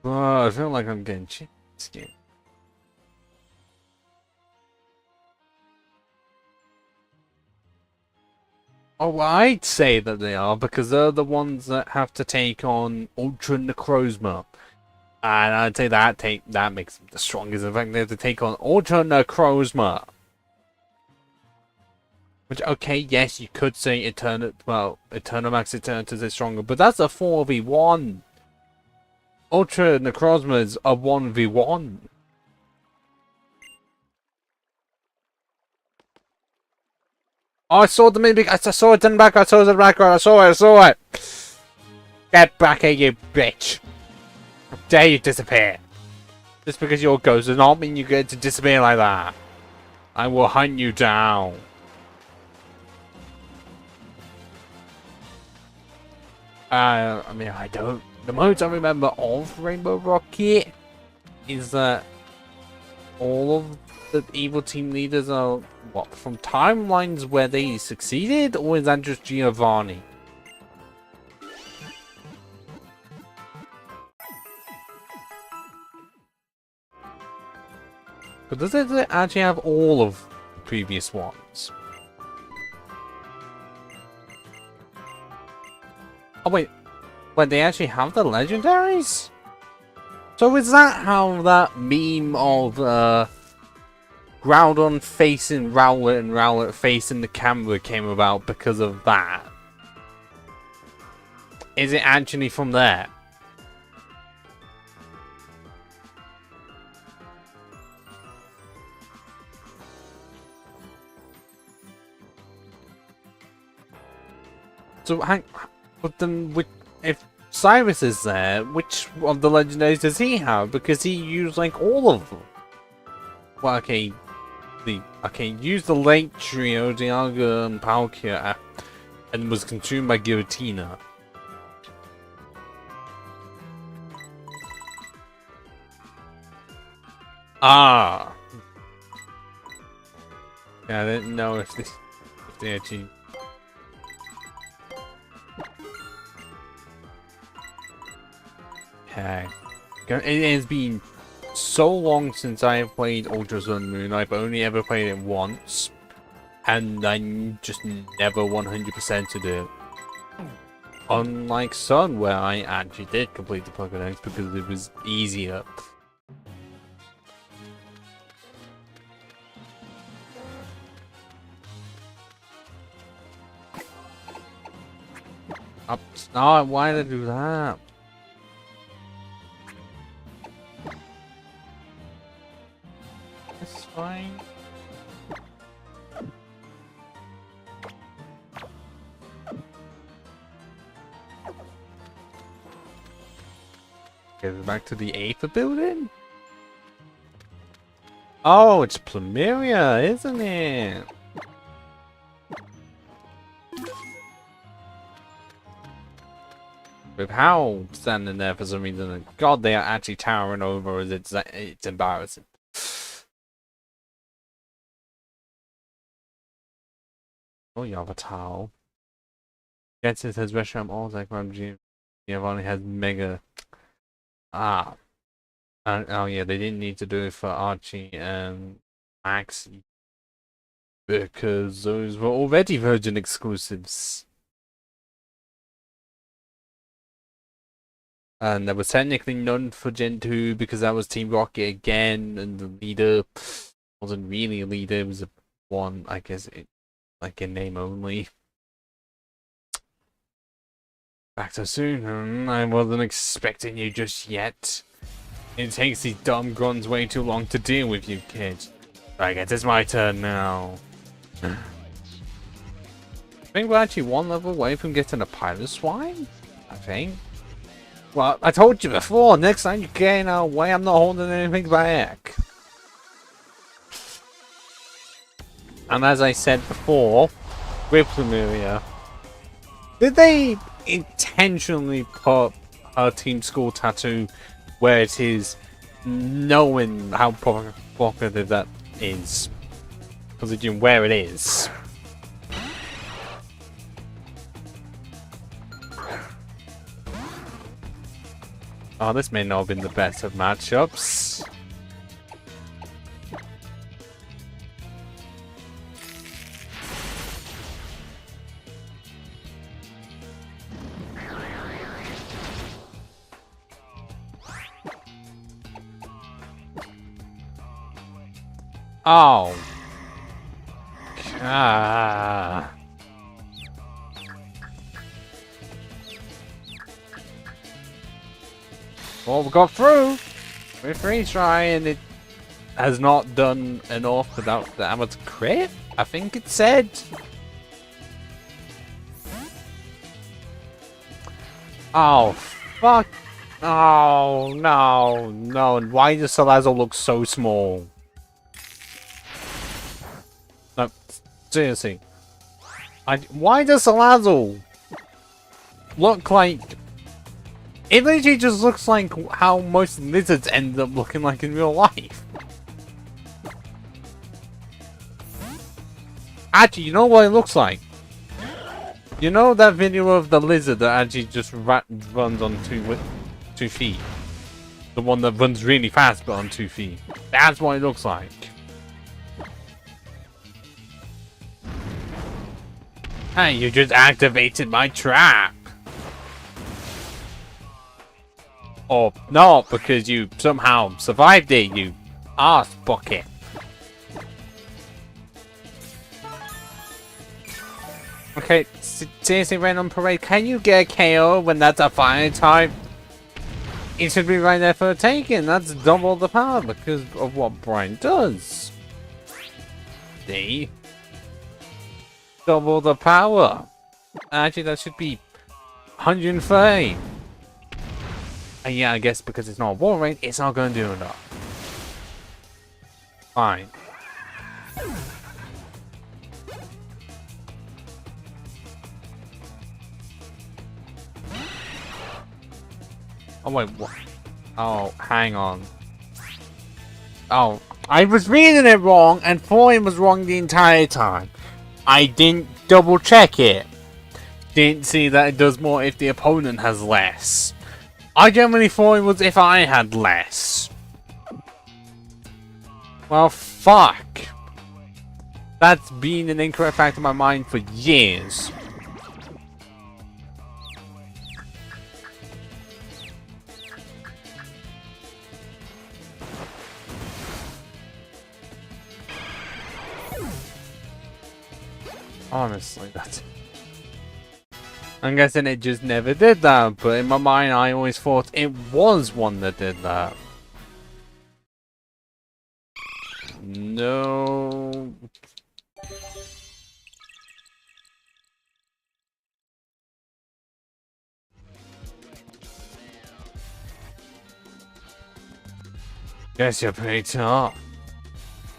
Oh, I feel like I'm getting cheated. Oh, I'd say that they are, because they're the ones that have to take on Ultra Necrozma. And I'd say that makes them the strongest. In fact, they have to take on Ultra Necrozma. Which, okay, yes, you could say Eternamax Eternatus is stronger, but that's a 4v1. Ultra Necrozma is a 1v1. Oh, I saw the movie. I saw it in the back. I saw it in the background. I saw it. Get back here, you bitch. How dare you disappear? Just because you're a ghost does not mean you get to disappear like that. I will hunt you down. I mean, I don't. The most I remember of Rainbow Rocket is that all of the evil team leaders are, what, from timelines where they succeeded, or is that just Giovanni? But does it actually have all of the previous ones? Oh wait, they actually have the Legendaries? So is that how that meme of Groudon facing Rowlet and Rowlet facing the camera came about because of that? Is it actually from there? So but then if Cyrus is there, which of the Legendaries does he have? Because he used like all of them. Well, okay, use the late trio, Dialga and Palkia, and was consumed by Giratina. Ah. Yeah, I didn't know if they actually. Okay. It has been so long since I have played Ultra Sun and Moon. I've only ever played it once, and I just never 100%ed it. Unlike Sun, where I actually did complete the Pokédex because it was easier. Oh, why did I do that? It's fine. Okay, we're back to the Aether building? Oh, it's Plumeria, isn't it? With Howl standing there for some reason, God, they are actually towering over us. It's embarrassing. Oh, you have a towel. Gets it as restaurant all like Giovanni has mega. Ah. Oh yeah, they didn't need to do it for Archie and Max because those were already Virgin exclusives. And there was technically none for Gen 2 because that was Team Rocket again, and the leader wasn't really a leader, it was a one, I guess, like in name only. Back so soon? I wasn't expecting you just yet. It takes these dumb grunts way too long to deal with you, kids. I guess it's my turn now. I think we're actually one level away from getting a pilot swine, I think. Well, I told you before, next time you get in our way, I'm not holding anything back. And as I said before, with Lemuria, did they intentionally put her Team School tattoo where it is, knowing how provocative that is? Considering where it is. Oh, this may not have been the best of matchups. Oh. Ah. Well, we got through with freeze try, and it has not done enough without the amateur crit, I think it said. Oh, fuck. Oh, no, no. Why does Salazar look so small? No, seriously. Why does Salazar look like... It literally just looks like how most lizards end up looking like in real life. Actually, you know what it looks like? You know that video of the lizard that actually just runs on two feet? The one that runs really fast but on 2 feet. That's what it looks like. Hey, you just activated my trap! Or not, because you somehow survived it, you arse bucket. Okay, seriously, Random Parade, can you get a KO when that's a fire type? It should be right there for a taking. That's double the power because of what Brian does. See? Double the power. Actually, that should be 130. And yeah, I guess because it's not a war rate, it's not going to do enough. Fine. Oh wait, what? Oh, hang on. Oh, I was reading it wrong, and Foreign was wrong the entire time. I didn't double check it. Didn't see that it does more if the opponent has less. I generally thought it was if I had less. Well, fuck. That's been an incorrect fact in my mind for years. Honestly, that's... I'm guessing it just never did that, but in my mind I always thought it was one that did that. No. Guess you're pretty tough.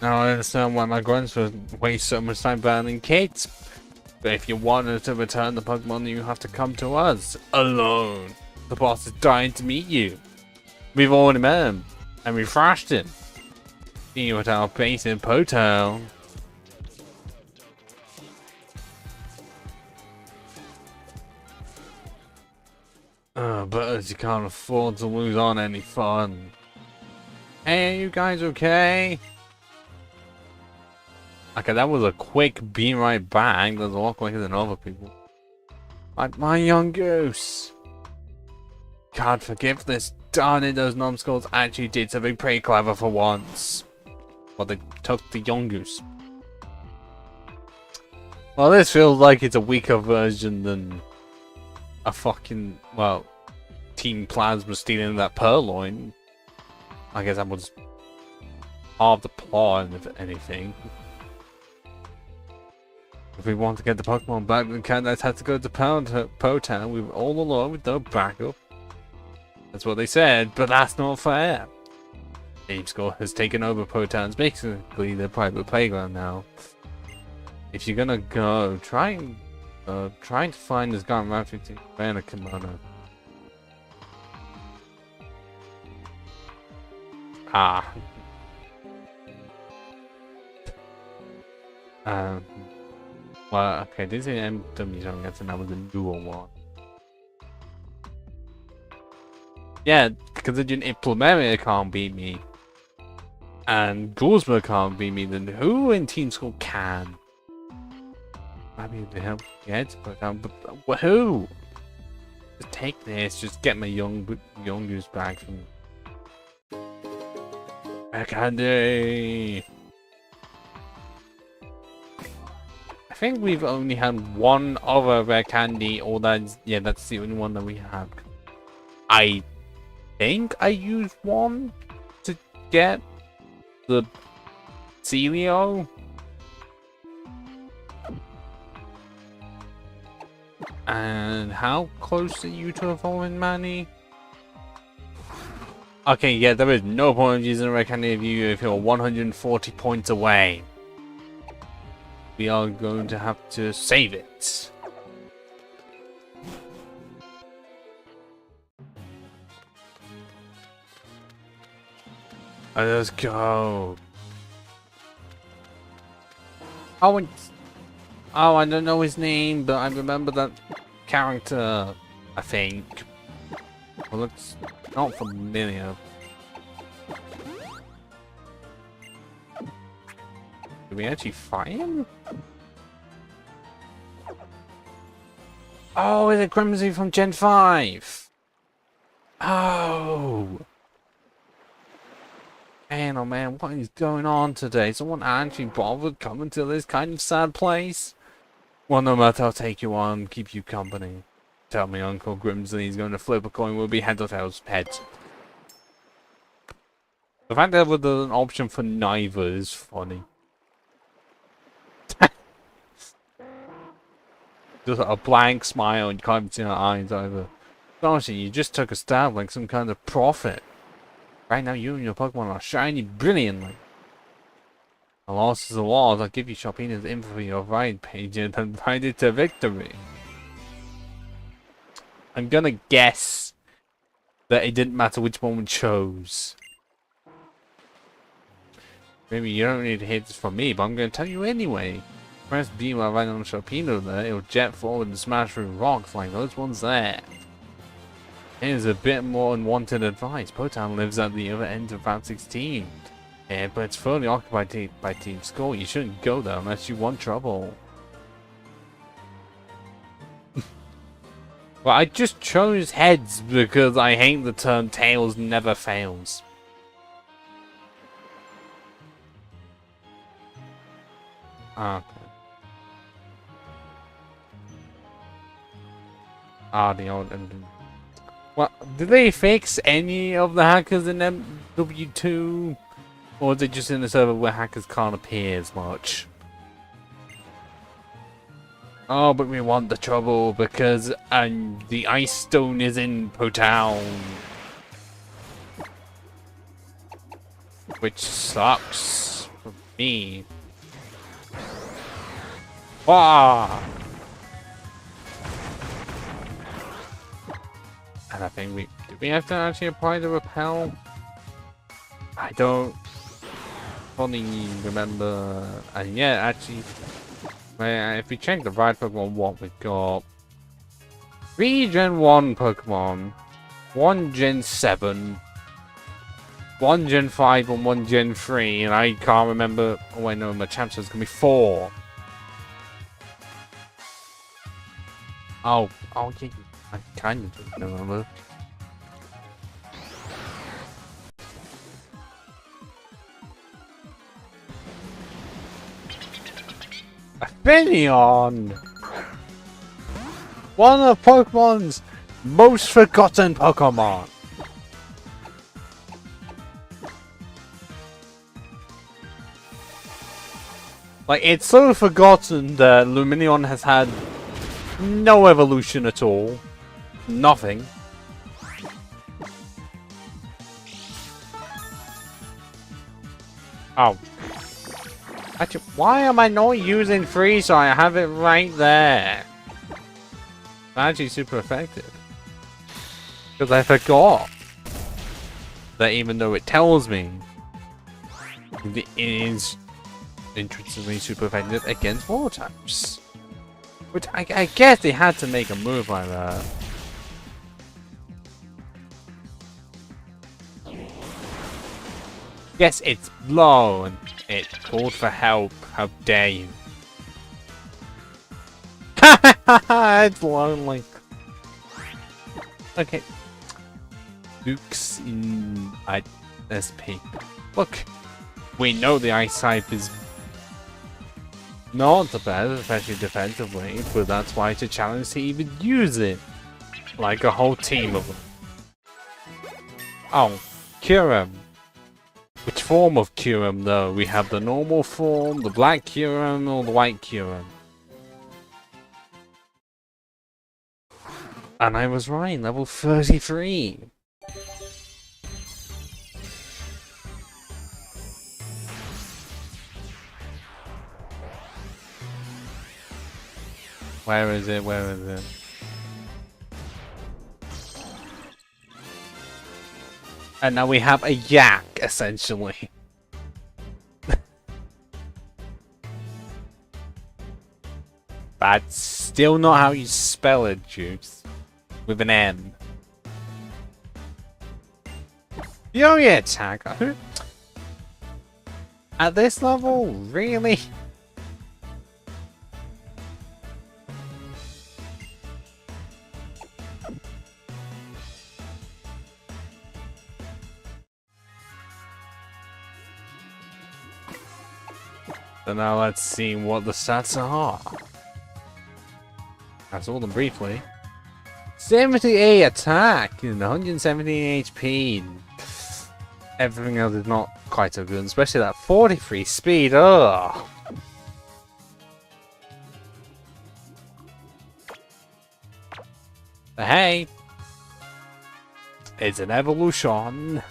Now I understand why my grunts would waste so much time battling Kates. But if you wanted to return the Pokemon, you have to come to us. Alone. The boss is dying to meet you. We've already met him. And we thrashed him. See you at our base in Potown. But as you can't afford to lose on any fun. Hey, are you guys okay? Okay, that was a quick be right back. That's a lot quicker than other people. Like my young goose. God forgive this. Darn it, those numbskulls actually did something pretty clever for once. Well, they took the young goose. Well, this feels like it's a weaker version than a fucking, well, Team Plasma stealing that purloin. I guess that was half the plot, if anything. If we want to get the Pokemon back, then Candice has to go to Potown. We were all alone with no backup. That's what they said, but that's not fair. Team Score has taken over Potown. It's basically their private playground now. If you're gonna go, trying to find this guy around 15 wearing a kimono. Ah. Well, okay, this is MW, so I'm guessing that was a newer one. Yeah, considering if Plumeria can't beat me, and Guzma can't beat me, then who in Team School can? Maybe they help get but who? Just take this, just get my young goose back from Candy. I think we've only had one other rare candy, or that's the only one that we have. I think I used one to get the Celio. And how close are you to evolving, Manny? Okay, yeah, there is no point of using a rare candy if you're 140 points away. We are going to have to save it. Let's go. Oh, I don't know his name, but I remember that character, I think. Well, it's not familiar. Did we actually fight him? Oh, is it Crimson from Gen 5? Oh! Man, oh man, what is going on today? Someone actually bothered coming to this kind of sad place? Well, no matter, I'll take you on, keep you company. Tell me Uncle Grimsley's going to flip a coin, will be head or tails, heads. The fact that there was an option for neither is funny. Just a blank smile and you can't even see her eyes either. Honestly, you just took a stab like some kind of prophet. Right now you and your Pokemon are shining brilliantly. A loss is a loss. I'll give you Sharpena's info for your ride page and then ride it to victory. I'm gonna guess that it didn't matter which one we chose. Maybe you don't need to hear this from me, but I'm gonna tell you anyway. Press B while riding on Sharpeno there, it'll jet forward and smash through rocks like those ones there. Here's a bit more unwanted advice. Potown lives at the other end of Route 16. Yeah, but it's fully occupied by Team Skull. You shouldn't go there unless you want trouble. Well, I just chose heads because I hate the term tails never fails. Okay. The old engine. Well, did they fix any of the hackers in MW2? Or is it just in the server where hackers can't appear as much? Oh, but we want the trouble because the Ice Stone is in Potown. Which sucks for me. Wow! And I think did we have to actually apply the repel? I don't fully remember. And yeah, actually, if we check the right Pokemon, what we got. 3 Gen 1 Pokemon, 1 Gen 7, 1 Gen 5 and 1 Gen 3, and I can't remember. Oh wait, no, my champs is gonna be 4. Oh, yeah, I kind of don't remember. Aphelion! One of Pokemon's most forgotten Pokemon! Like, it's so forgotten that Lumineon has had no evolution at all. Nothing. Oh. Actually, why am I not using Freeze? I have it right there. It's actually super effective. Because I forgot that even though it tells me it is interestingly super effective against water types. Which I guess they had to make a move like that. Yes, it's low and it called for help. How dare you? It's lonely. Okay. Dukes in SP. Look, we know the ice type is not the best, especially defensively, but that's why it's a challenge to even use it. Like a whole team of them. Oh, Kyurem. Which form of Kyurem though? We have the normal form, the black Kyurem, or the white Kyurem. And I was right, level 33. Where is it? Where is it? And now we have a yak, essentially. That's still not how you spell it, Juice. With an M. Fury attack? At this level? Really? So now let's see what the stats are. I saw them briefly. 78 attack and 117 HP. Everything else is not quite so good, especially that 43 speed. Ugh. But hey, it's an evolution.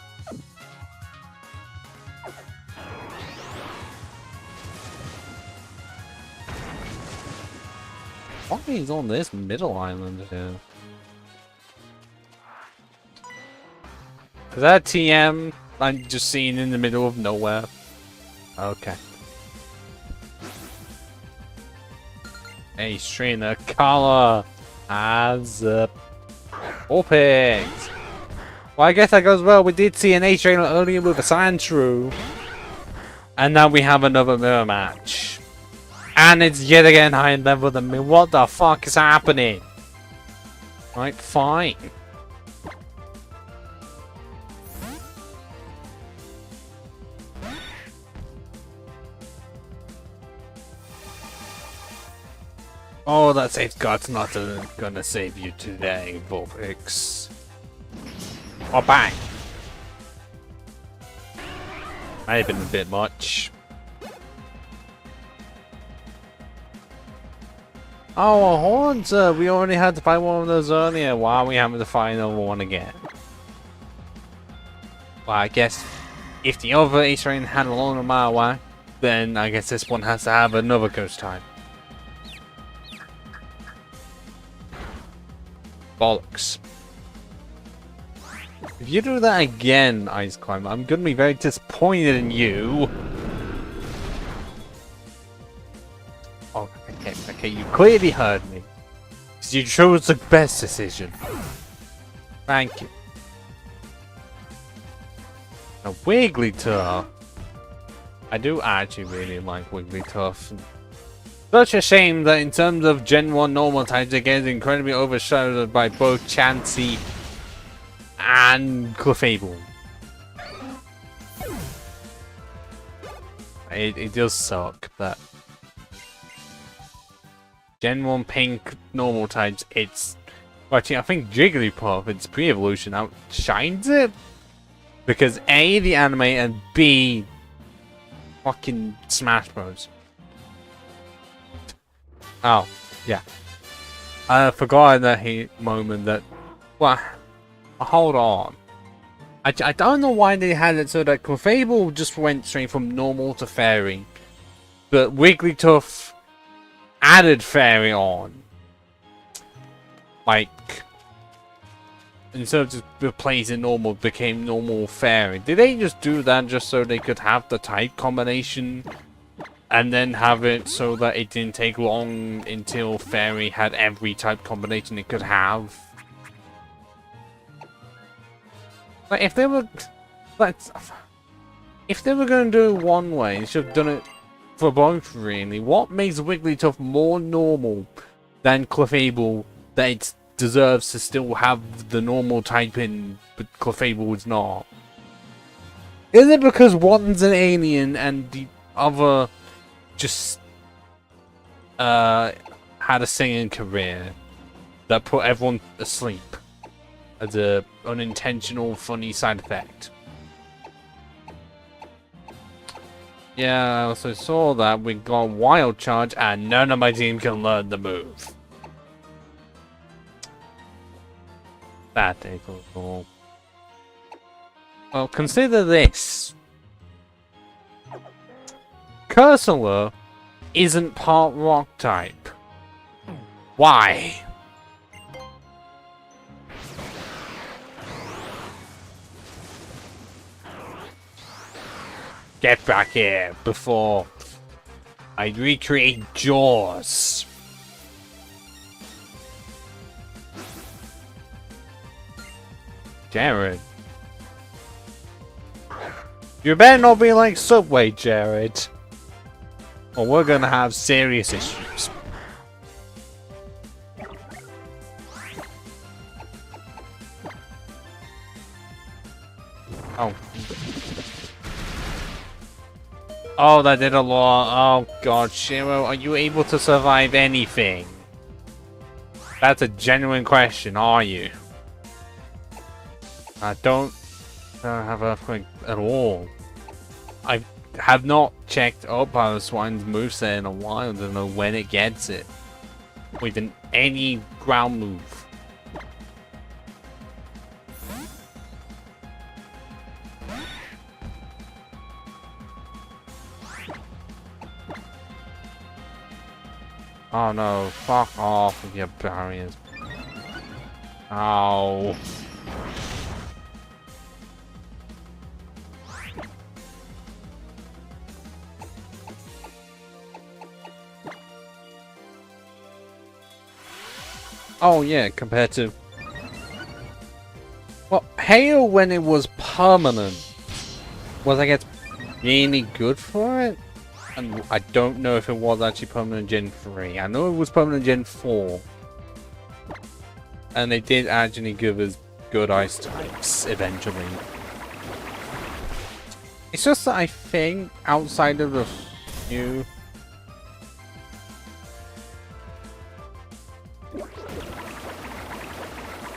Why is on this middle island here? Is that TM? I'm just seen in the middle of nowhere. Okay. Hey, Trainer Color as Vulpix. Well, I guess that goes well. We did see an Ace Trainer earlier with a Sandshrew. And now we have another mirror match. And it's yet again higher level than me. What the fuck is happening? Right, fine. Oh, that safeguard's not gonna save you today, Vulpix. Oh, bang! Might have been a bit much. Oh, a Haunter! We already had to fight one of those earlier. Why are we having to fight another one again? Well, I guess if the other Ace Train had a longer Marowak, then I guess this one has to have another ghost type. Bollocks. If you do that again, Ice Climber, I'm gonna be very disappointed in you. Oh, okay, you clearly heard me. You chose the best decision. Thank you. Now, Wigglytuff. I do actually really like Wigglytuff. Such a shame that in terms of Gen 1 normal types, it gets incredibly overshadowed by both Chansey and Clefable. It does suck, but Gen 1 pink normal types, it's... Actually, I think Jigglypuff, its pre-evolution, outshines it. Because A, the anime, and B, fucking Smash Bros. Oh, yeah. I forgot that moment that... Well, hold on. I don't know why they had it so that Clefable just went straight from normal to fairy. But Wigglytuff added fairy on. Like, instead of just replacing normal, became normal fairy. Did they just do that just so they could have the type combination? And then have it so that it didn't take long until fairy had every type combination it could have? Like, if they were... If they were going to do it one way, they should have done it for both, really. What makes Wigglytuff more normal than Clefable that it deserves to still have the normal typing, but Clefable is not? Is it because one's an alien and the other just had a singing career that put everyone asleep as a unintentional funny side effect? Yeah, I also saw that we got Wild Charge and none of my team can learn the move. That ain't cool. Well, consider this. Cursor isn't part rock type. Why? Get back here before I recreate Jaws. Jared. You better not be like Subway, Jared. Or we're gonna have serious issues. Oh. Oh, that did a lot. Oh god, Shiro, are you able to survive anything? That's a genuine question, are you? I don't have Earthquake at all. I have not checked up on Swine's moveset in a while to know when it gets it. With any ground move. Oh no, fuck off with your barriers. Ow. Oh yeah, compared to... Well, Hail when it was permanent was, I guess, really good for it? And I don't know if it was actually permanent Gen 3. I know it was permanent Gen 4. And they did actually give us good ice types eventually. It's just that I think outside of the few...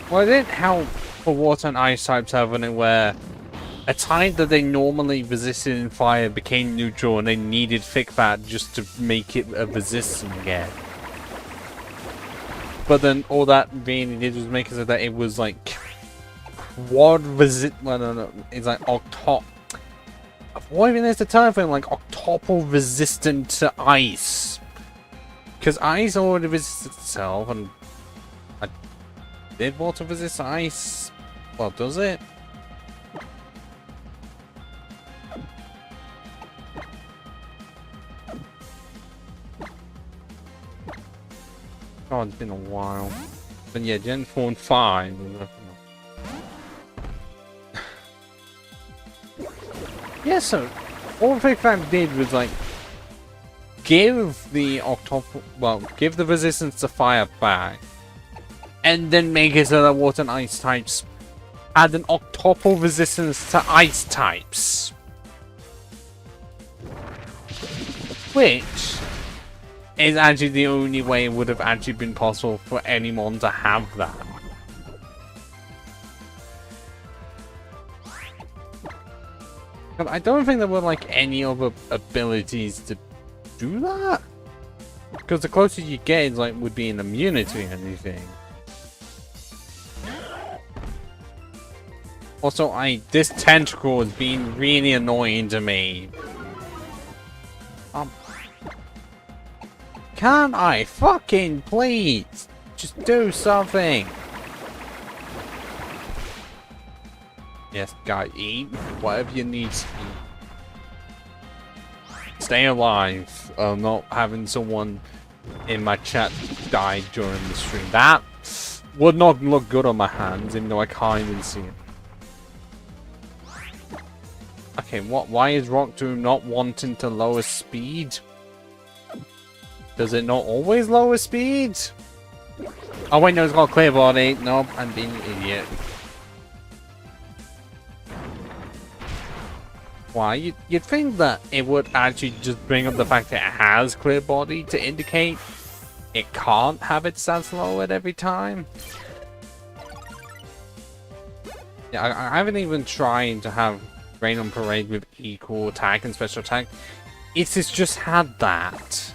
Well, it didn't help for water and ice types having it where a type that they normally resisted in fire became neutral and they needed thick fat just to make it a resistant again. But then all that really did was make it so that it was like quad resist. Well, no, it's like octop. What even is the term for it? Like octuple resistant to ice. Because ice already resists itself, and did water resist ice? Well, does it? God, it's been a while. But yeah, Gen 4 and 5. Yeah, so all Big Fan did was like give the give the resistance to fire back, and then make it so that water and ice types had an octuple resistance to ice types, which is actually the only way it would have actually been possible for anyone to have that. I don't think there were like any other abilities to do that, because the closer you get is like would be an immunity or anything. Also, this tentacle has been really annoying to me. Can I fucking please just do something? Yes, guy, eat whatever you need to eat. Stay alive. Not having someone in my chat die during the stream. That would not look good on my hands, even though I can't even see it. Okay, why is Rock Tomb not wanting to lower speed? Does it not always lower speed? Oh wait, no, it's got clear body. Nope, I'm being an idiot. Why? You'd think that it would actually just bring up the fact that it has clear body to indicate it can't have its stats lowered every time. Yeah, I haven't even tried to have Rain on Parade with equal attack and special attack. It's just had that.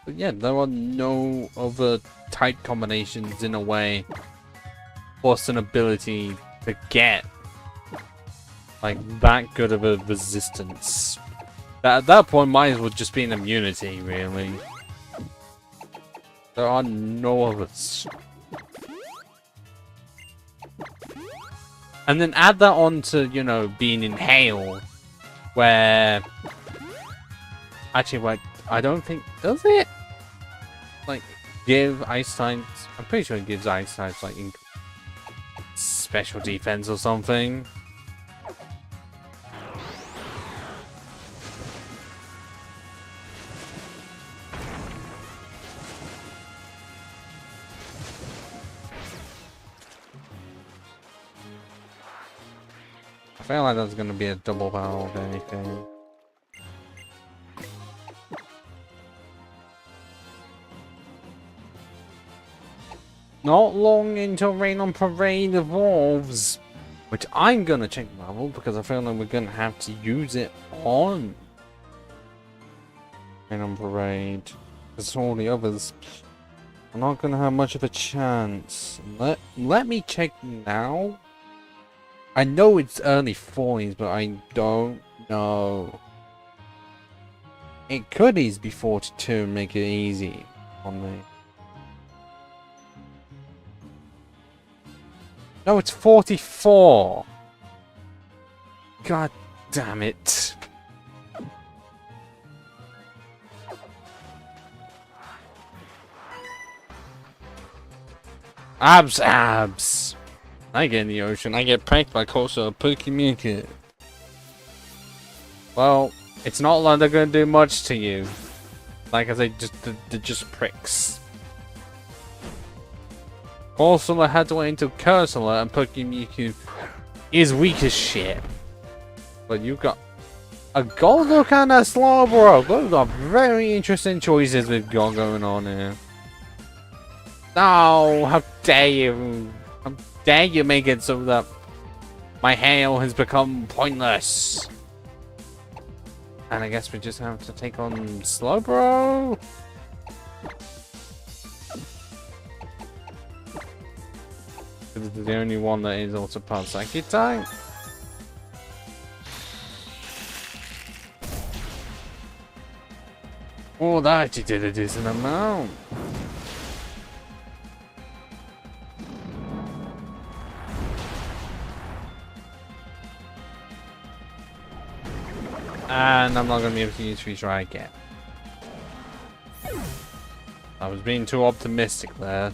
But yeah, there are no other type combinations in a way plus an ability to get like that good of a resistance. At that point, might as well just be an immunity, really. There are no others. And then add that on to, you know, being in Hail, where actually, like, I don't think does it like give ice types. I'm pretty sure it gives ice types like special defense or something. I feel like that's gonna be a double barrel of anything. Not long until Rain on Parade evolves, which I'm gonna check level because I feel like we're gonna have to use it on Rain on Parade, because all the others are not gonna have much of a chance. Let me check now. I know it's early 40s, but I don't know. It could ease be 42 and make it easy on me. No, it's 44. God damn it. Abs. I get in the ocean. I get pranked by Kosa Pokemon. Well, it's not like they're gonna do much to you. Like I say, they're just pricks. Corsola had to wait until Cursula and Pokemon is weak as shit. But you got a Golduck and a Slowbro. Those are very interesting choices we've got going on here. Oh, how dare you! How dare you make it so that my hail has become pointless? And I guess we just have to take on Slowbro. This is the only one that is also part Psychic type. Oh, that actually did a decent amount. And I'm not going to be able to use free try again. I was being too optimistic there.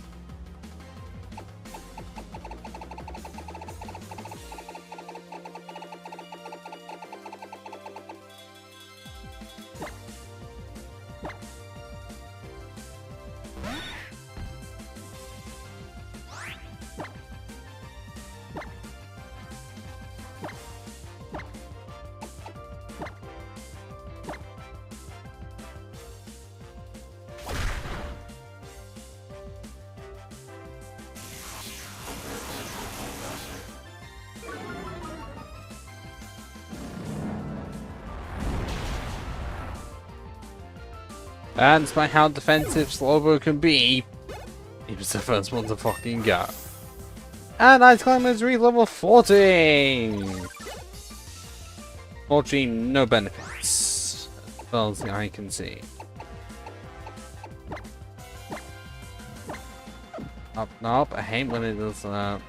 And despite how defensive Slowbro can be, he was the first one to fucking go. And Ice Climbers reach level 14! 14, no benefits. As far as I can see. Up, nope, I hate when it does that.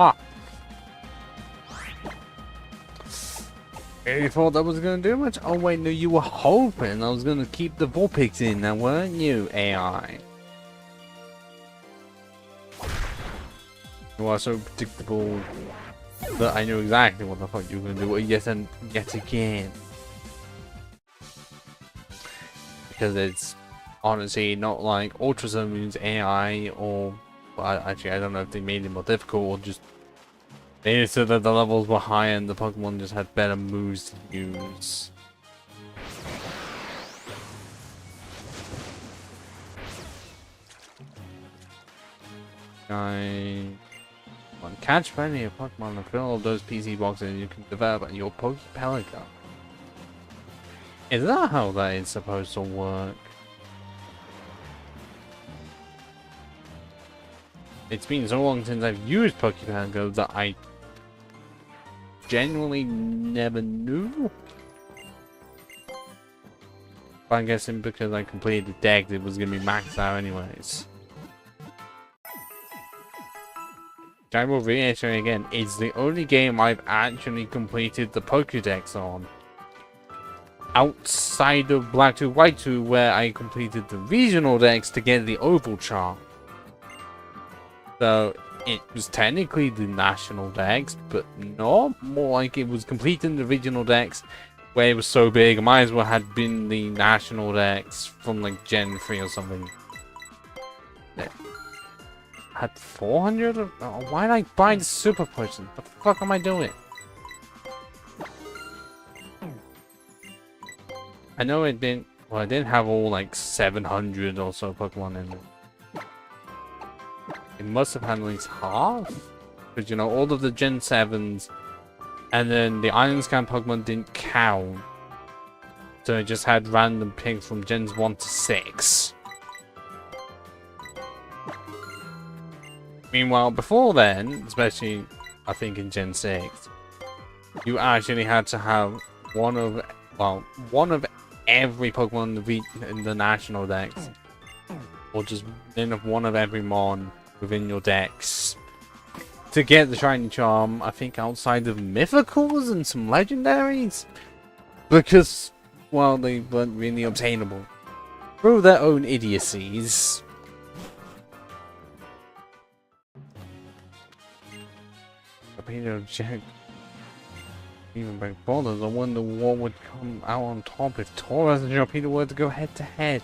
Ah! You thought that was going to do much? Oh wait, no, you were hoping I was going to keep the Vulpix in now, weren't you, AI? You are so predictable that I knew exactly what the fuck you were going to do yet and yet again. Because it's honestly not like Ultra Summons AI or... Well, actually, I don't know if they made it more difficult or just... They said that the levels were higher and the Pokemon just had better moves to use. Catch plenty of Pokemon and fill all those PC boxes you can develop your Pokepelica. Is that how that is supposed to work? It's been so long since I've used Pokepelica that I genuinely never knew. But I'm guessing because I completed the deck, it was going to be maxed out anyways. I will reiterate again, it's the only game I've actually completed the Pokédex on. Outside of Black 2 White 2, where I completed the regional decks to get the oval chart. So, it was technically the national decks, but not more like it was completing the regional decks where it was so big, it might as well have been the national decks from like Gen 3 or something. Had 400? Oh, why did I buy the super potion? What the fuck am I doing? I know it didn't. Well, I didn't have all like 700 or so Pokemon in it. It must have had at least half. Because, you know, all of the Gen 7s and then the Island Scan Pokemon didn't count. So it just had random picks from Gens 1 to 6. Meanwhile, before then, especially I think in Gen 6, you actually had to have one of every Pokemon in the national dex, or just one of every Mon within your decks to get the shiny charm. I think outside of Mythicals and some Legendaries, because well, they weren't really obtainable through their own idiocies. Torpedo check. Even back borders, I wonder what would come out on top if Taurus and Torpedo were to go head to head.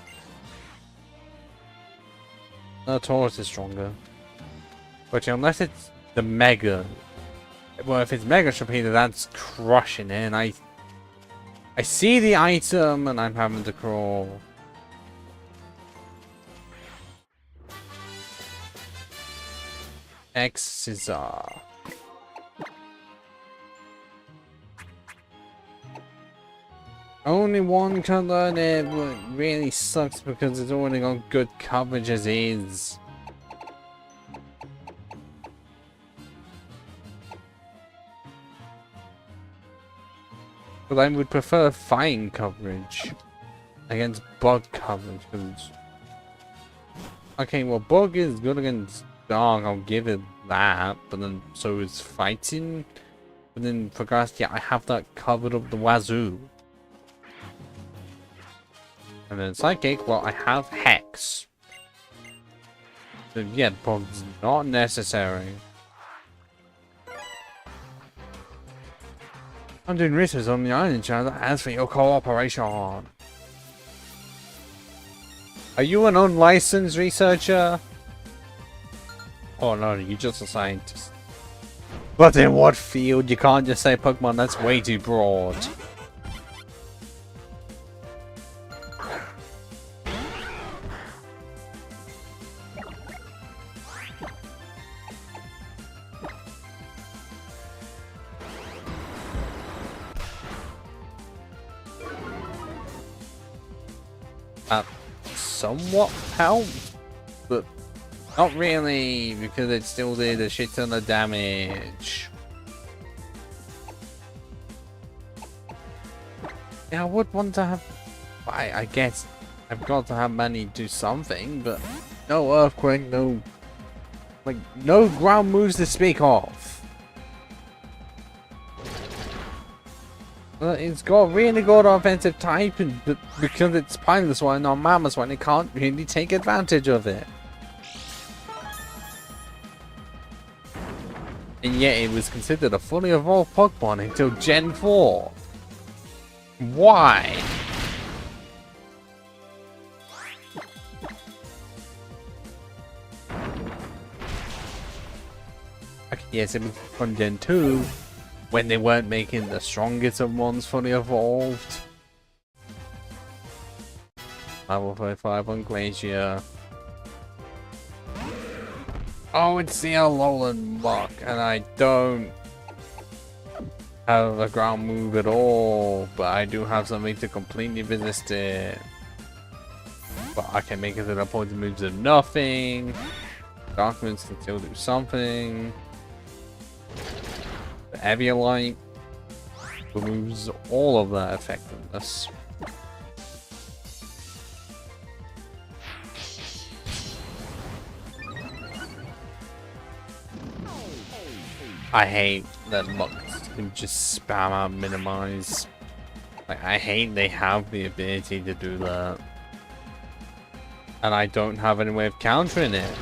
No, Taurus is stronger. But unless it's the Mega. Well, if it's Mega Torpedo, that's crushing it. And I see the item and I'm having to crawl. X Scissor. Only one color there, but really sucks because it's already got good coverage as is. But I would prefer fighting coverage against bug coverage. Cause okay, well, bug is good against dog. I'll give it that. But then so is fighting. But then for grass, yeah, I have that covered up the wazoo. And then psychic, well, I have hex. So yeah, bug's not necessary. I'm doing research on the island channel. As for your cooperation, are you an unlicensed researcher? Oh no, you're just a scientist. But in what field? You can't just say Pokemon, that's way too broad. Somewhat helped, but not really, because it still did a shit ton of damage. Yeah, I would want to have... I guess I've got to have money to do something, but no earthquake, no... like, no ground moves to speak of. It's got really good offensive typing, but because it's Pilot's one, not Mammoth's one, it can't really take advantage of it. And yet it was considered a fully evolved Pokemon until Gen 4. Why? Okay, yes, it was from Gen 2. When they weren't making the strongest of ones fully evolved. Level 45 on Glacier. Oh, it's the Alolan Muck, and I don't have a ground move at all, but I do have something to completely resist it. But I can make it to the point it moves to nothing. Dark Moons can still do something. The Eviolite removes all of that effectiveness. I hate that Mucks can just spam out minimize. Like, I hate they have the ability to do that. And I don't have any way of countering it.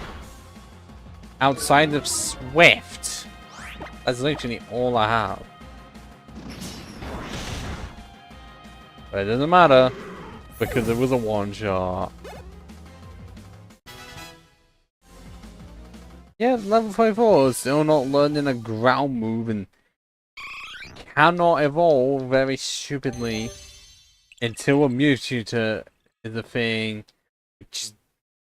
Outside of Swift. That's literally all I have. But it doesn't matter, because it was a one-shot. Yeah, level 54 is still not learning a ground move and cannot evolve very stupidly until a Mewtwo is a thing, which is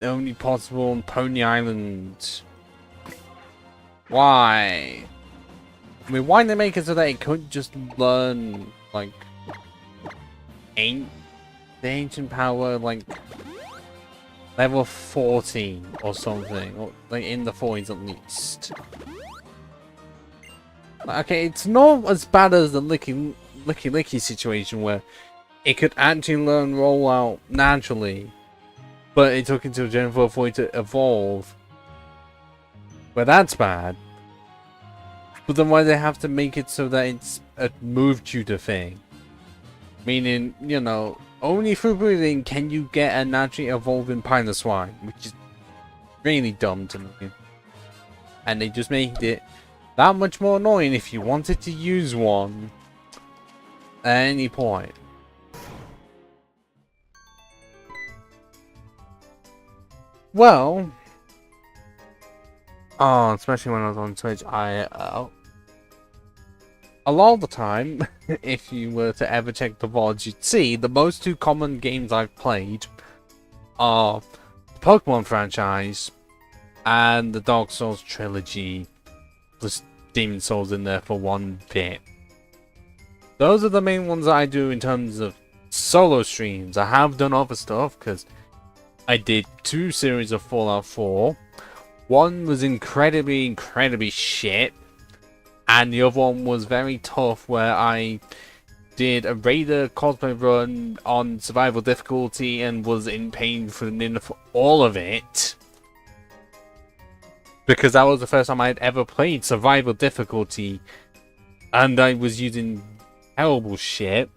only possible on Pony Island. Why? I mean, why did they make it so that it could just learn, like, the ancient power, like, level 14 or something, or like in the 40s at least. Okay, it's not as bad as the Licky situation where it could actually learn rollout naturally, but it took until Gen 4 for it to evolve. Well, that's bad. But then why do they have to make it so that it's a move tutor thing? Meaning, you know, only through breeding can you get a naturally evolving Piloswine, which is really dumb to me. And they just made it that much more annoying if you wanted to use one at any point. Well, oh, especially when I was on Twitch, a lot of the time, if you were to ever check the VODs, you'd see the most two common games I've played are the Pokemon franchise and the Dark Souls trilogy, plus Demon Souls in there for one bit. Those are the main ones that I do in terms of solo streams. I have done other stuff, because I did 2 series of Fallout 4. One was incredibly shit. And the other one was very tough, where I did a Raider cosplay run on survival difficulty and was in pain for all of it. Because that was the first time I had ever played survival difficulty. And I was using terrible shit.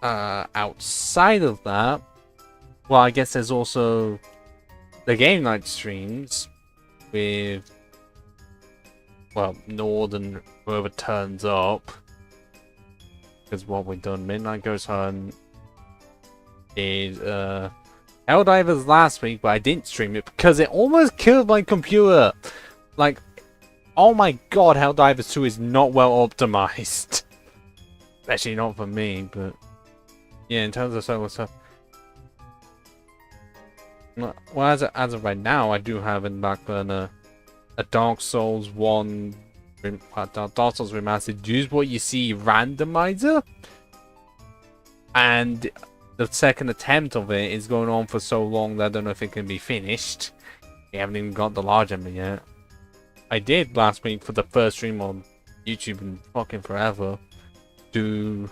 Outside of that, well, I guess there's also the game night streams with, well, Nord and whoever turns up. Because what we've done, Midnight Ghost Hunt is Helldivers last week, but I didn't stream it because it almost killed my computer. Like, oh my god, Helldivers 2 is not well optimized. Actually, not for me, but yeah, in terms of solo stuff. Well, as of right now, I do have in the back burner a Dark Souls 1, Dark Souls Remastered, use what you see randomizer. And the second attempt of it is going on for so long that I don't know if it can be finished. We haven't even got the large ember yet. I did last week for the first stream on YouTube in fucking forever do,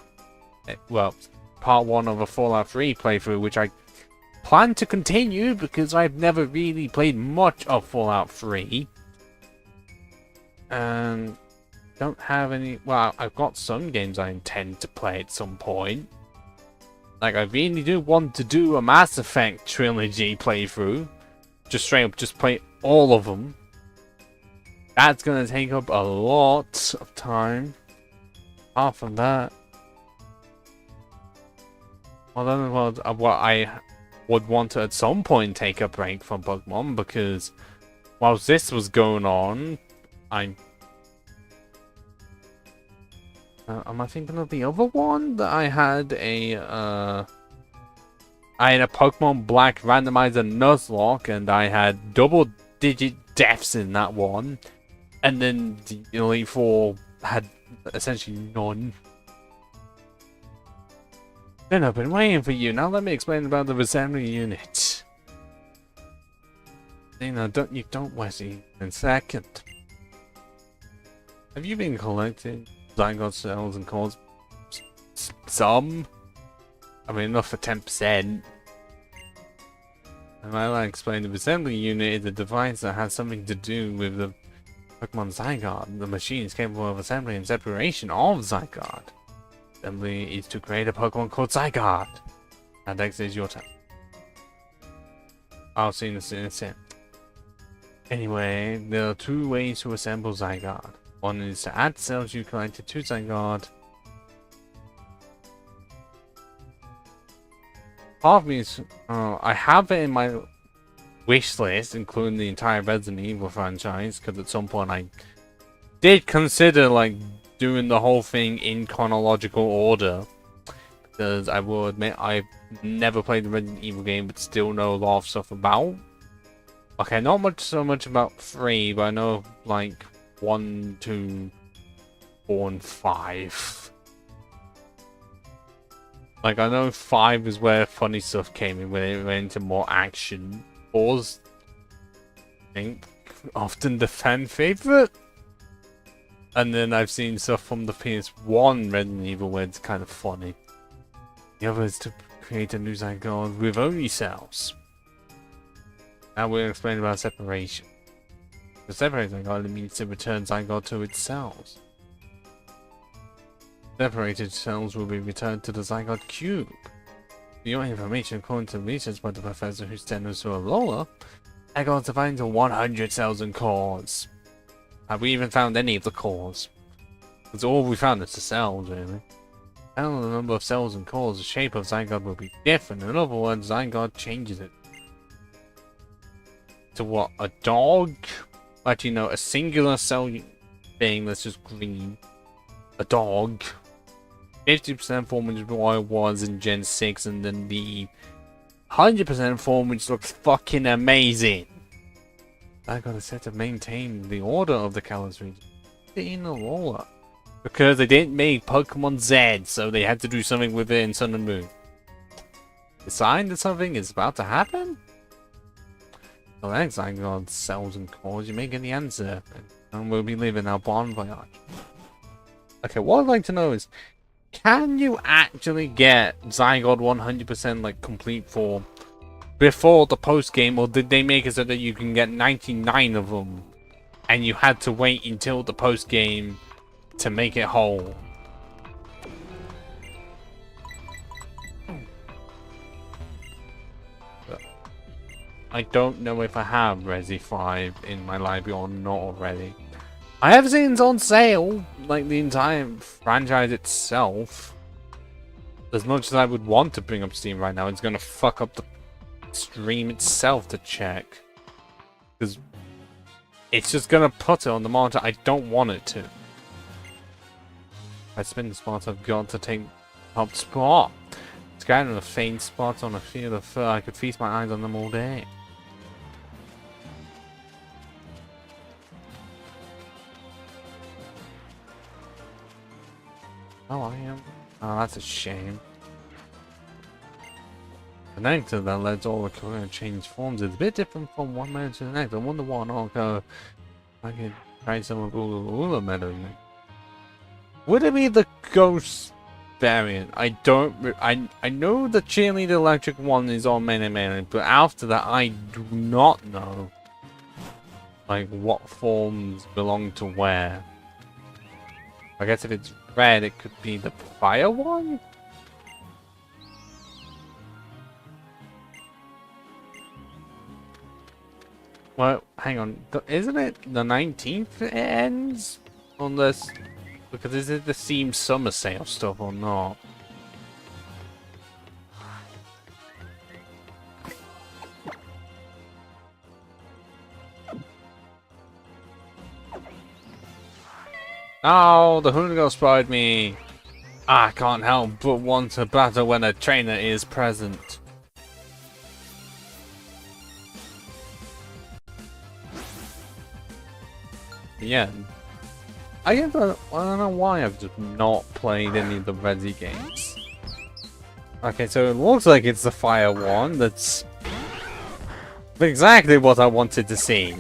well, part 1 of a Fallout 3 playthrough, which I plan to continue because I've never really played much of Fallout 3. And don't have any, well, I've got some games I intend to play at some point. Like, I really do want to do a Mass Effect trilogy playthrough. Just straight up, just play all of them. That's gonna take up a lot of time. Apart from that, well, then, what I would want to at some point take a break from Pokemon, because whilst this was going on, am I thinking of the other one that I had a Pokemon Black randomizer Nuzlocke, and I had double-digit deaths in that one, and then the Elite Four had essentially none. Then I've been waiting for you. Now let me explain about the assembly unit. You know, don't Wesley in second. Have you been collecting Zygote cells and cores? Some? I mean, enough for 10%. And I like to explain the assembly unit is a device that has something to do with the Pokemon Zygote. The machine is capable of assembly and separation of Zygote. Assembly is to create a Pokemon called Zygote. Now, Dex, is your turn. I'll see you in a sec. Anyway, there are 2 ways to assemble Zygote. One is to add cells you collected to Zygote. Part of me is, I have it in my wish list, including the entire Resident Evil franchise, because at some point I did consider, like, doing the whole thing in chronological order. Because I will admit, I've never played the Resident Evil game, but still know a lot of stuff about. Okay, not so much about 3, but I know, like, 1, 2, 4, and 5. Like, I know 5 is where funny stuff came in, when it went into more action. 4's, I think, often the fan favorite. And then I've seen stuff from the PS1 Resident Evil where it's kind of funny. The other is to create a new Zygote with only cells. Now we'll explain about separation. To separate Zygote means to return Zygote to its cells. Separated cells will be returned to the Zygote cube. For your information, according to research by the professor who stands to Alola, Zygote's divided into 100 cells and cores. Have we even found any of the cores? Because all we found is the cells, really. Depending on the number of cells and cores, the shape of Zygote will be different. In other words, Zygote changes it. To what? A dog? Actually, no, a singular cell thing that's just green. A dog. 50% form which was in Gen 6, and then the 100% form which looks fucking amazing. I got set to maintain the order of the Kalos region in Alola. Because they didn't make Pokemon Z, so they had to do something with it in Sun and Moon. The sign that something is about to happen? Select Zygote cells and cores, you may get the answer. And we'll be living our bon voyage. Okay, what I'd like to know is, can you actually get Zygote 100% like complete form before the post game, or did they make it so that you can get 99 of them and you had to wait until the post game to make it whole? I don't know if I have Resi 5 in my library or not already. I have seen it's on sale, like the entire franchise itself. As much as I would want to bring up Steam right now, it's gonna fuck up the stream itself to check. Because it's just gonna put it on the monitor. I don't want it to. If I spin the spot, I've got to take top spot. Scattering a faint spot on a field of fur, I could feast my eyes on them all day. Oh, I am. Oh, that's a shame. The nectar that lets all the career change forms is a bit different from one man to the next. I wonder what I could try some of Ula Meadow. Would it be the ghost variant? I don't. I know the cheerleader electric one is on Many, but after that, I do not know. Like what forms belong to where. I guess if it's red, it could be the fire one? Well, hang on. Isn't it the 19th it ends? Unless... Because is it the Steam Summer Sale stuff or not? Oh, the Hoonigal spied me! I can't help but want to battle when a trainer is present. Yeah. I don't know why I've just not played any of the Resi games. Okay, so it looks like it's the fire one. That's exactly what I wanted to see.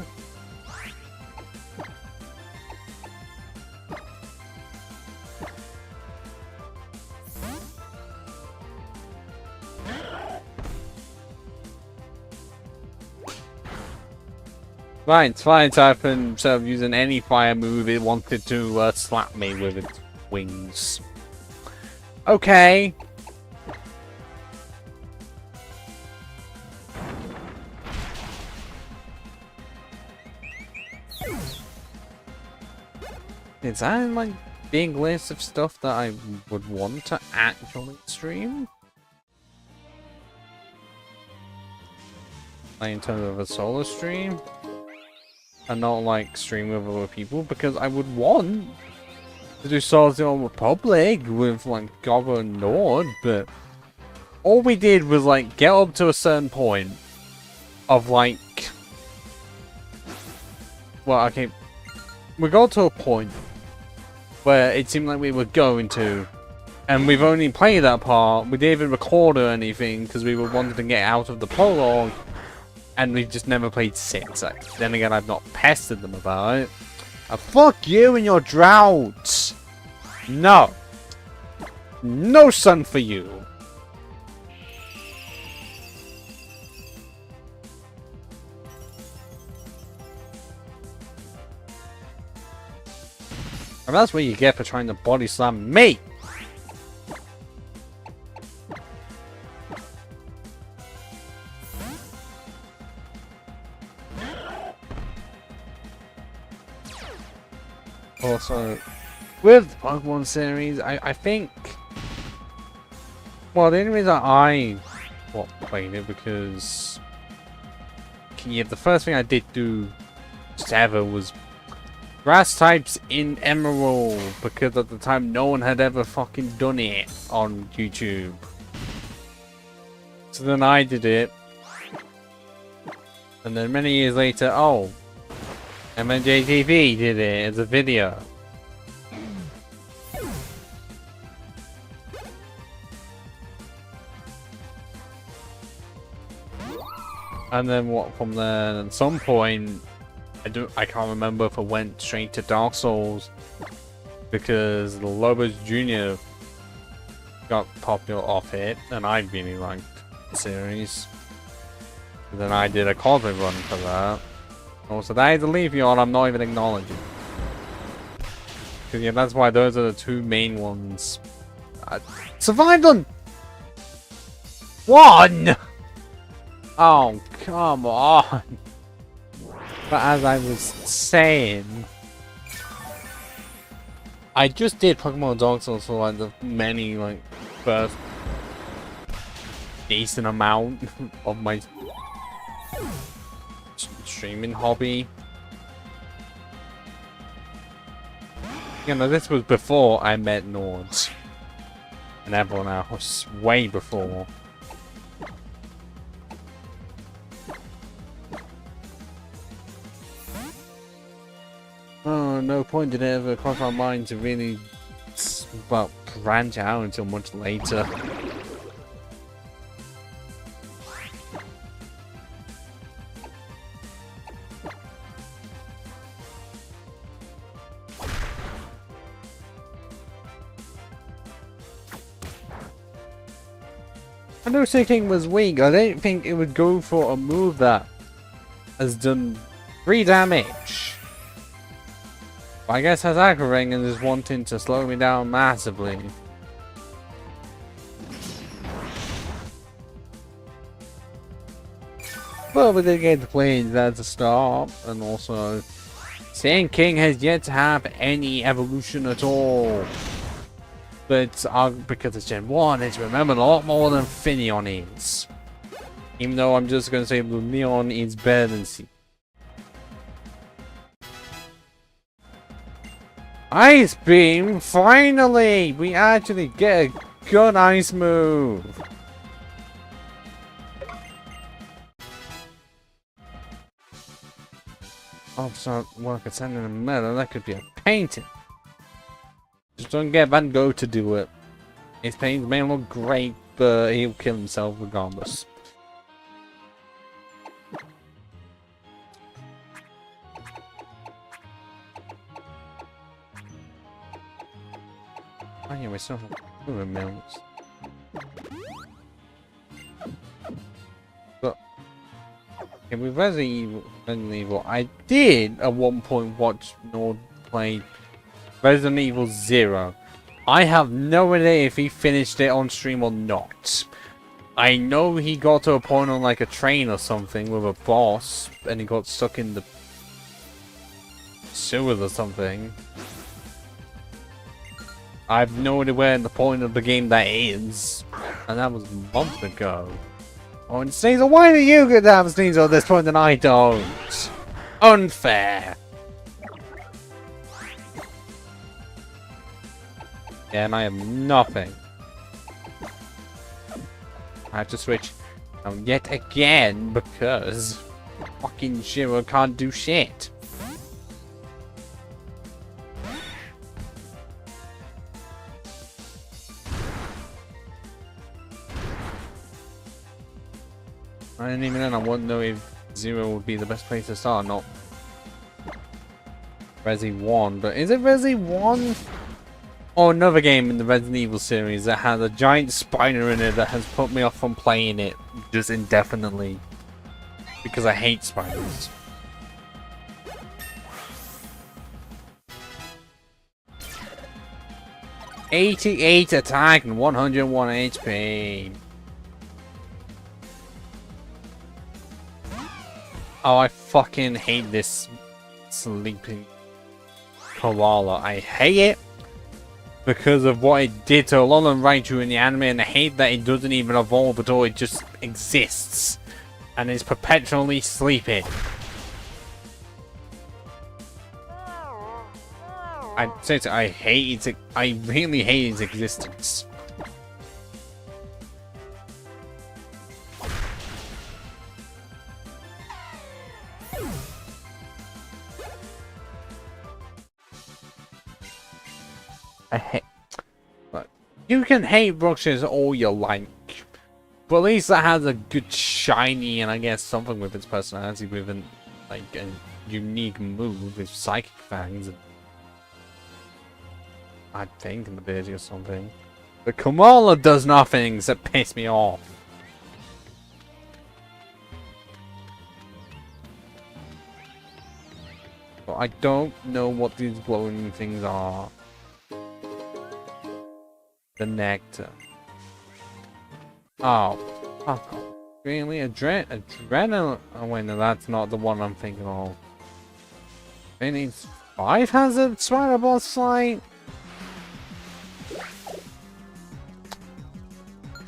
Fine, it's fine, type instead of using any fire move, it wanted to slap me with its wings. Okay. Is that like big list of stuff that I would want to actually stream? Like in terms of a solo stream? And not like stream with other people, because I would want to do Swords of the Republic with like Gobbo and Nord, but all we did was like get up to a certain point of like, well, okay, we got to a point where it seemed like we were going to, and we've only played that part. We didn't even record or anything because we were wanting to get out of the prologue. And we've just never played 6. Then again, I've not pestered them about it. Fuck you and your droughts! No! No sun for you! And that's what you get for trying to body slam me! Also, with the Pokemon series, I think... Well, the only reason I played it because... Yeah, the first thing I did do ever was grass types in Emerald, because at the time no one had ever fucking done it on YouTube. So then I did it. And then many years later, oh, MNJTV did it as a video. And then what from there? At some point, I can't remember if I went straight to Dark Souls because Lobos Jr. got popular off it, and I really liked the series. And then I did a Cosmic run for that. Also, that is the Leafeon I'm not even acknowledging. Because yeah, that's why those are the two main ones. I survived them! One! Oh, come on! But as I was saying, I just did Pokemon Dark Souls for like the many, like, first decent amount of my streaming hobby. You know, this was before I met Nords and everyone else, way before. Oh, no point did it ever cross my mind to really, well, branch out until much later. I know King was weak. I didn't think it would go for a move that has done 3 damage. I guess has Aqua Ring and is wanting to slow me down massively. But we did get to play that to start, and also Sand King has yet to have any evolution at all. But because it's Gen 1, it's remembered a lot more than Finneon is. Even though I'm just gonna say Lumion is better than C. Ice Beam! Finally! We actually get a good ice move! Oh, so work at sending a medal, that could be a painting. Just don't get Van Gogh to do it. His paintings may look great, but he'll kill himself regardless. Oh yeah, we still have moving mills. But okay, with Resident Evil, I did at one point watch Nord play Resident Evil 0. I have no idea if he finished it on stream or not. I know he got to a point on like a train or something with a boss, and he got stuck in the sewers or something. I have no idea where the point of the game that is, and that was months ago. Oh, and Sneasel, why do you get to have Sneasel at this point and I don't? Unfair. Yeah, and I have nothing. I have to switch yet again because fucking Shiro can't do shit. I didn't even know. I wouldn't know if 0 would be the best place to start, not Resi 1. But is it Resi 1? Or another game in the Resident Evil series that has a giant spider in it that has put me off from playing it just indefinitely. Because I hate spiders. '88 attack and 101 HP. Oh, I fucking hate this sleeping koala. I hate it because of what it did to Alolan Raichu in the anime, and I hate that it doesn't even evolve at all. It just exists and is perpetually sleeping. I really hate its existence. I hate. Look, you can hate Bruxish all you like, but at least that has a good shiny and I guess something with its personality, with an like a unique move with Psychic Fangs. I think, in the ability or something. But Kamala does nothing that piss me off. But I don't know what these glowing things are. The nectar. Oh, fuck off. Really? Adrenaline? Oh wait, no, that's not the one I'm thinking of. Phoenix 5 has a spider boss fight?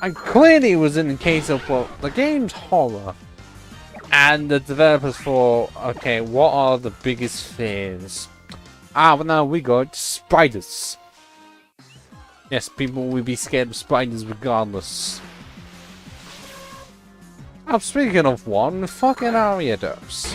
I clearly was in the case of, well, the game's horror. And the developers thought, okay, what are the biggest fears? Ah, well now we got spiders. Yes, people will be scared of spiders regardless. Oh, speaking of one, fucking Ariados.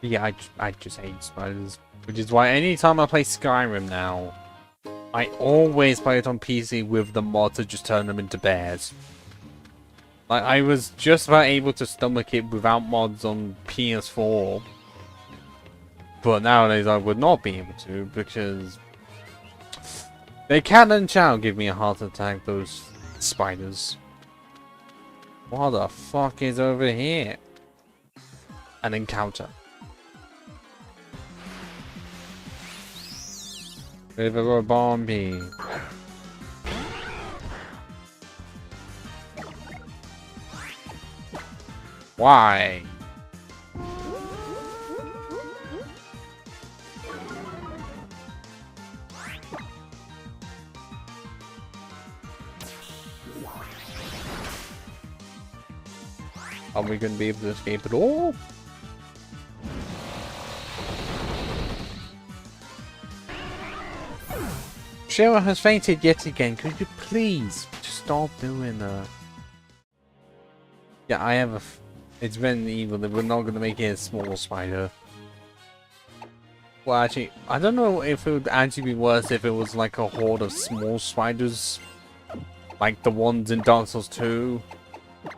Yeah, I just hate spiders. Which is why anytime I play Skyrim now, I always play it on PC with the mod to just turn them into bears. Like, I was just about able to stomach it without mods on PS4. But nowadays I would not be able to, because they can and shall give me a heart attack, those spiders. What the fuck is over here? An encounter. River Bombay. Why? Are we going to be able to escape at all? Cheryl has fainted yet again. Could you please just stop doing that? Yeah, I have a... It's been evil that we're not going to make it a small spider. Well, actually, I don't know if it would actually be worse if it was like a horde of small spiders. Like the ones in Dark Souls 2.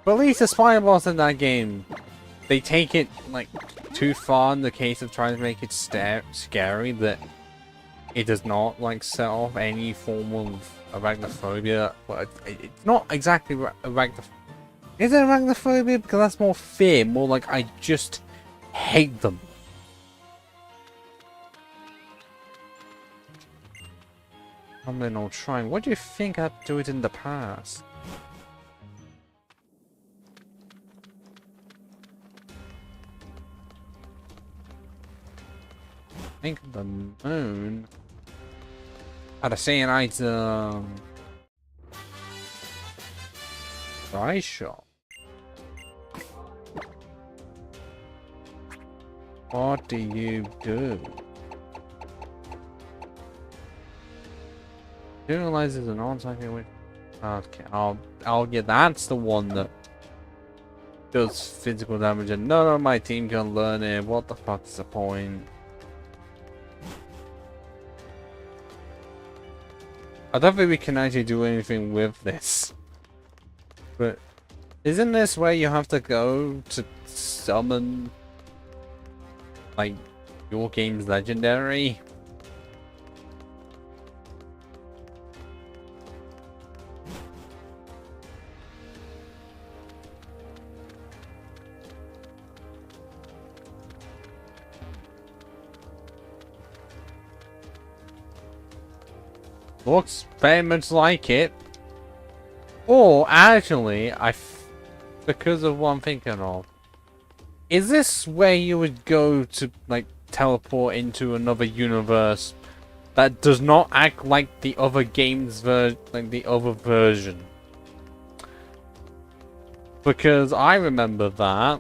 But at least the spider boss in that game, they take it like too far in the case of trying to make it scary that it does not like set off any form of arachnophobia. Well, it's not exactly arachnophobia. Is it arachnophobia? Because that's more fear, more like I just hate them. I'm not trying. What do you think I'd do it in the past? I think the moon had a say an item. Dry shot. What do you do? Neutralizes an on-target with. Okay, yeah, that's the one that does physical damage, and none of my team can learn it. What the fuck is the point? I don't think we can actually do anything with this. But isn't this where you have to go to summon like your game's legendary? Looks very much like it. Or actually, because of what I'm thinking of, is this where you would go to like teleport into another universe that does not act like the other game's like the other version? Because I remember that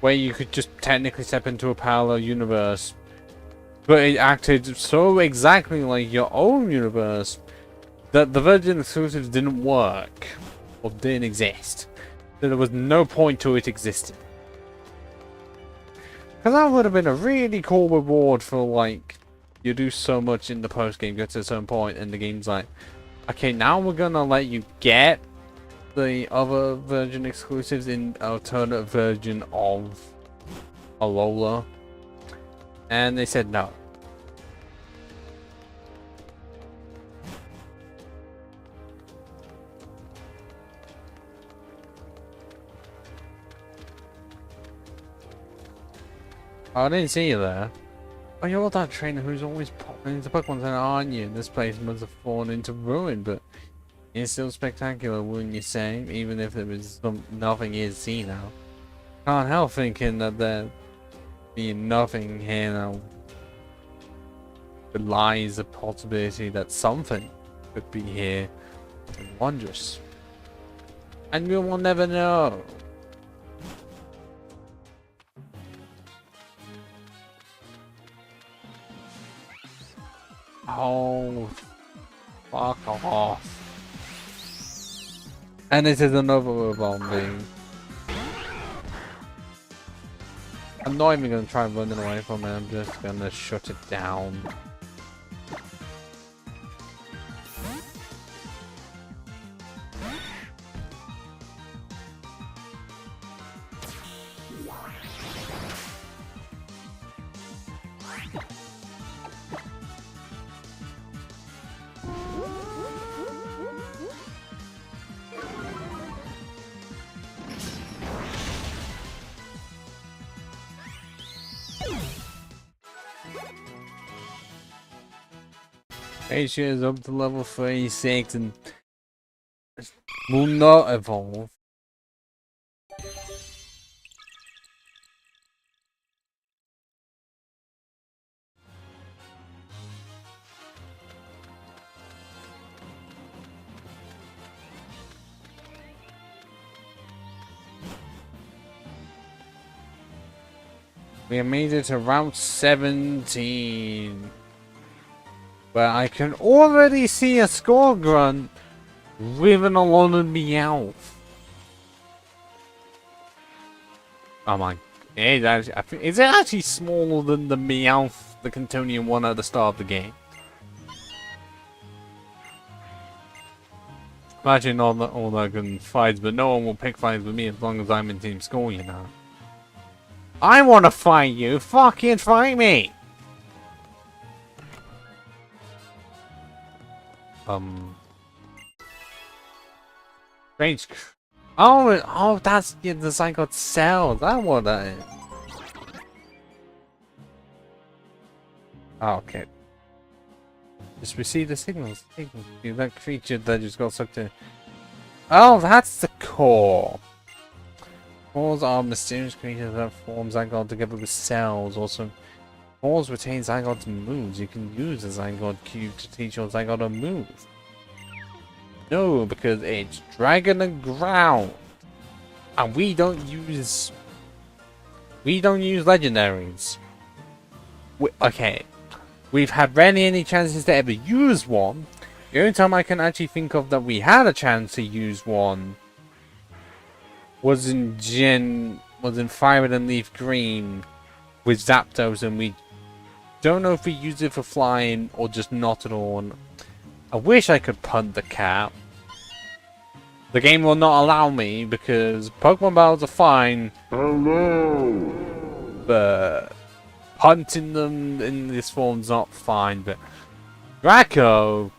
where you could just technically step into a parallel universe, but it acted so exactly like your own universe that the Virgin exclusives didn't work, or didn't exist. So there was no point to it existing. Because that would have been a really cool reward for, like, you do so much in the post-game, get to a certain point, and the game's like, Okay, now we're gonna let you get the other version exclusives in alternate version of Alola. And they said no. Oh, I didn't see you there. Oh, you're that trainer who's always popping into Pokemon Center, aren't you? This place must have fallen into ruin, but it's still spectacular, wouldn't you say? Even if there was nothing here to see now. Can't help thinking that there being nothing here now belies the possibility that something could be here and wondrous. And we will never know. Oh, fuck off. And this is another bombing. I'm not even gonna try running away from it, I'm just gonna shut it down. Asia is up to level 36 and will not evolve. We have made it to round 17. Where I can already see a score grunt with an Alolan Meowth. Oh my. Is it actually smaller than the Meowth, the Cantonian one at the start of the game? Imagine all that good fights, but no one will pick fights with me as long as I'm in Team School, you know. I want to fight you! Fucking fight me! Strange. Oh, that's the Zygote cell. That what that is. Oh, okay. Just receive the signals. That creature that just got sucked in. Oh, that's the core. Cores are mysterious creatures that form Zygote together with cells. Also, cores retain Zygote's moves. You can use the Zygote cube to teach your Zygote a move. No, because it's Dragon and Ground, and we don't use legendaries. Okay, we've had rarely any chances to ever use one. The only time I can actually think of that we had a chance to use one was in Fire and Leaf Green with Zapdos, and we don't know if we used it for flying or just not at all. I wish I could punt the cat. The game will not allow me because Pokemon battles are fine. Hello. But punting them in this form's not fine. But Draco,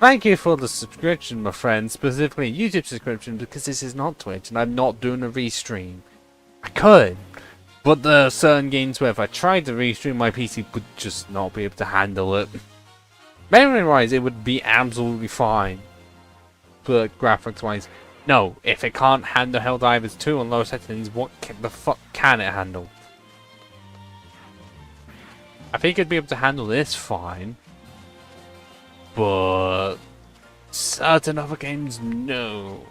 thank you for the subscription, my friend. Specifically a YouTube subscription, because this is not Twitch and I'm not doing a restream. I could, but there are certain games where if I tried to restream, my PC would just not be able to handle it. Memory-wise, it would be absolutely fine. But graphics-wise, no. If it can't handle Helldivers 2 on low settings, what the fuck can it handle? I think it'd be able to handle this fine. But certain other games, no.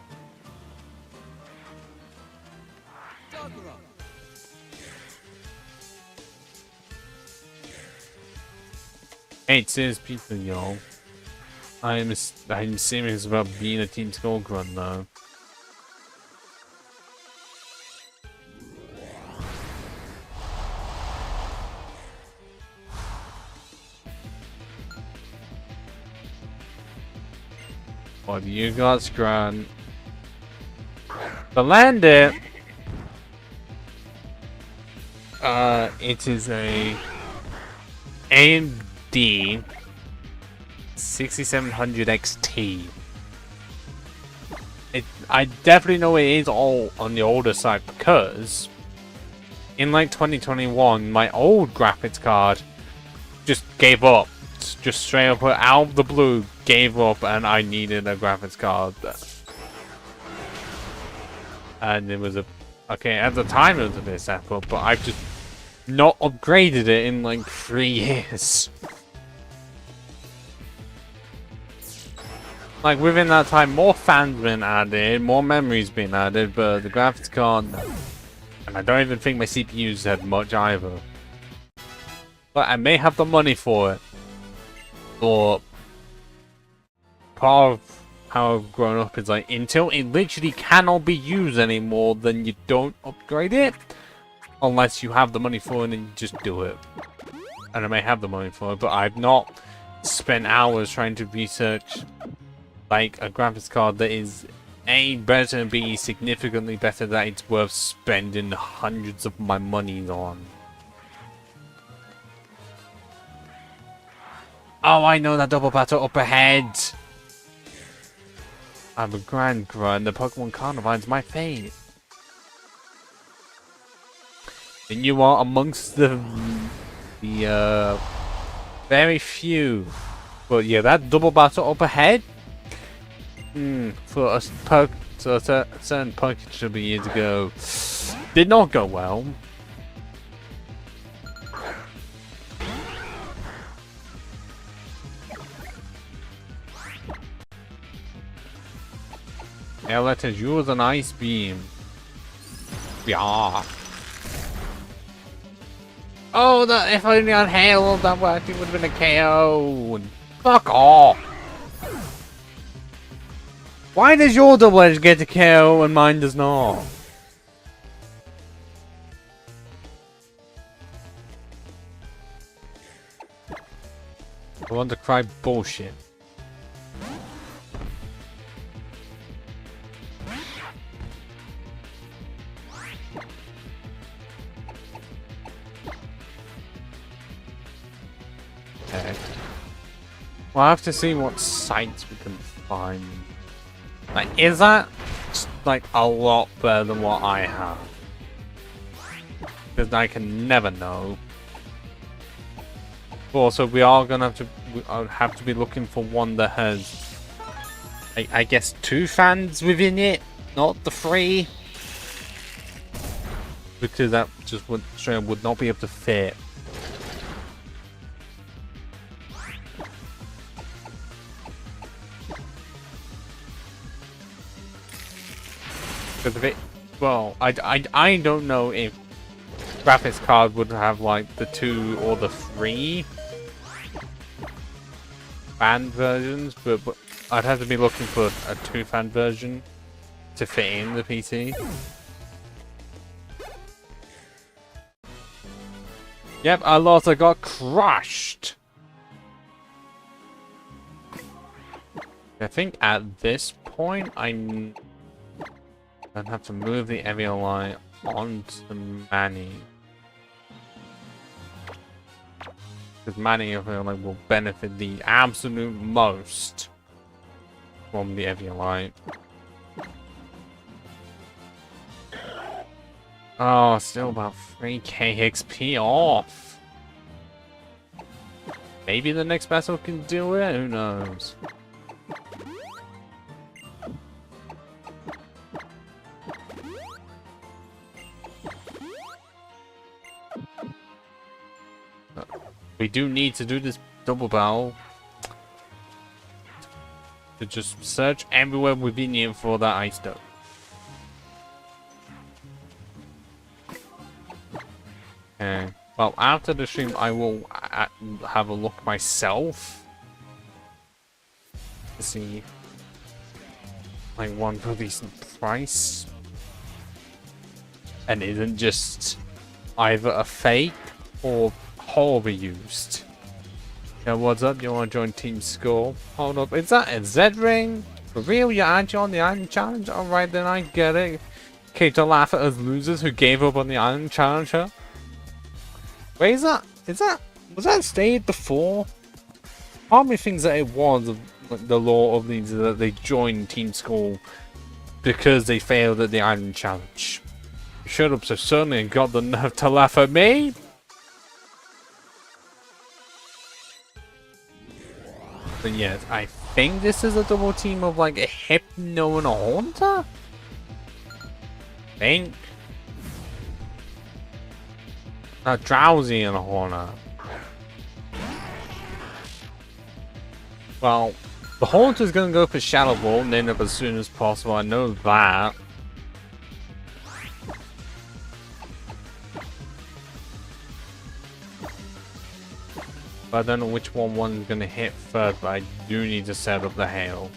Hey, serious people, y'all. I'm serious about being a Team Skull Grunt, though. What do you got, Grant? To land it, it is a AMD 6700 XT. I definitely know it is all on the older side because in like 2021, my old graphics card just gave up. Just straight up out of the blue gave up, and I needed a graphics card. And it was okay, at the time it was a bit step up, but I've just not upgraded it in like 3 years. Like within that time, more fans been added, more memories been added, but the graphics card, and I don't even think my CPU's had much either. But I may have the money for it. Or part of how I've grown up is like, until it literally cannot be used anymore, then you don't upgrade it. Unless you have the money for it and you just do it. And I may have the money for it, but I've not spent hours trying to research like a graphics card that is A, better, and B, significantly better, that it's worth spending hundreds of my money on. Oh, I know that double battle up ahead! I'm a Grand Grunt, the Pokemon Carnivine's my fate. And you are amongst the very few. But yeah, that double battle up ahead, for a certain Pokemon couple years ago, did not go well. Yeah, let us use an ice beam. Yeah. Oh, that if only on hail, that actually would have been a KO. Fuck off. Why does your double edge get a KO and mine does not? I want to cry bullshit. Okay. Well, I have to see what sites we can find. Like, is that like a lot better than what I have? Because I can never know. Also, we are gonna have to be looking for one that has, I guess, 2 fans within it, not the 3, because that just would not be able to fit. Because if it, well, I don't know if graphics card would have like the 2 or the 3 fan versions, but I'd have to be looking for a 2 fan version to fit in the PC. Yep, I lost. I got crushed. I think at this point I'm gonna have to move the Eviolite onto Manny. Because Manny, I feel like, will benefit the absolute most from the Eviolite. Oh, still about 3k XP off. Maybe the next battle can do it? Who knows? We do need to do this double battle to just search everywhere within here for that ice stone. Okay. Well, after the stream, I will have a look myself to see like one for decent price, and isn't just either a fake or horribly used. Yeah, what's up? You want to join Team Score? Hold up, is that a Z ring? For real, you're actually on the island challenge? Alright then, I get it. Okay, to laugh at us losers who gave up on the island challenge, huh? Wait, was that stated before? Part of me thinks that it was the law of these that they joined Team Skull because they failed at the island challenge. You showed up so suddenly and got the nerve to laugh at me? But yes, I think this is a double team of like a Hypno and a Haunter? Think. A Drowsy and a Haunter. Well, the Haunter's gonna go for Shadow Ball and end up as soon as possible, I know that. But I don't know which one's gonna hit first, but I do need to set up the hail.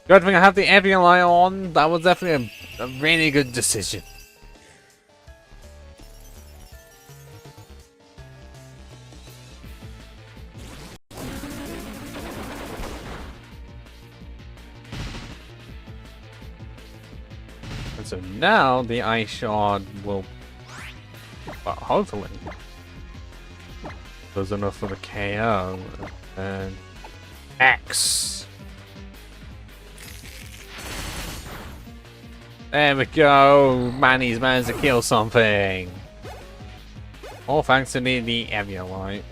Good thing I have the Evian Eye on. That was definitely a really good decision. And so now the Ice Shard will, well, hopefully, there's enough for the KO. And X. There we go. Manny's managed to kill something. All thanks to the Evian Light.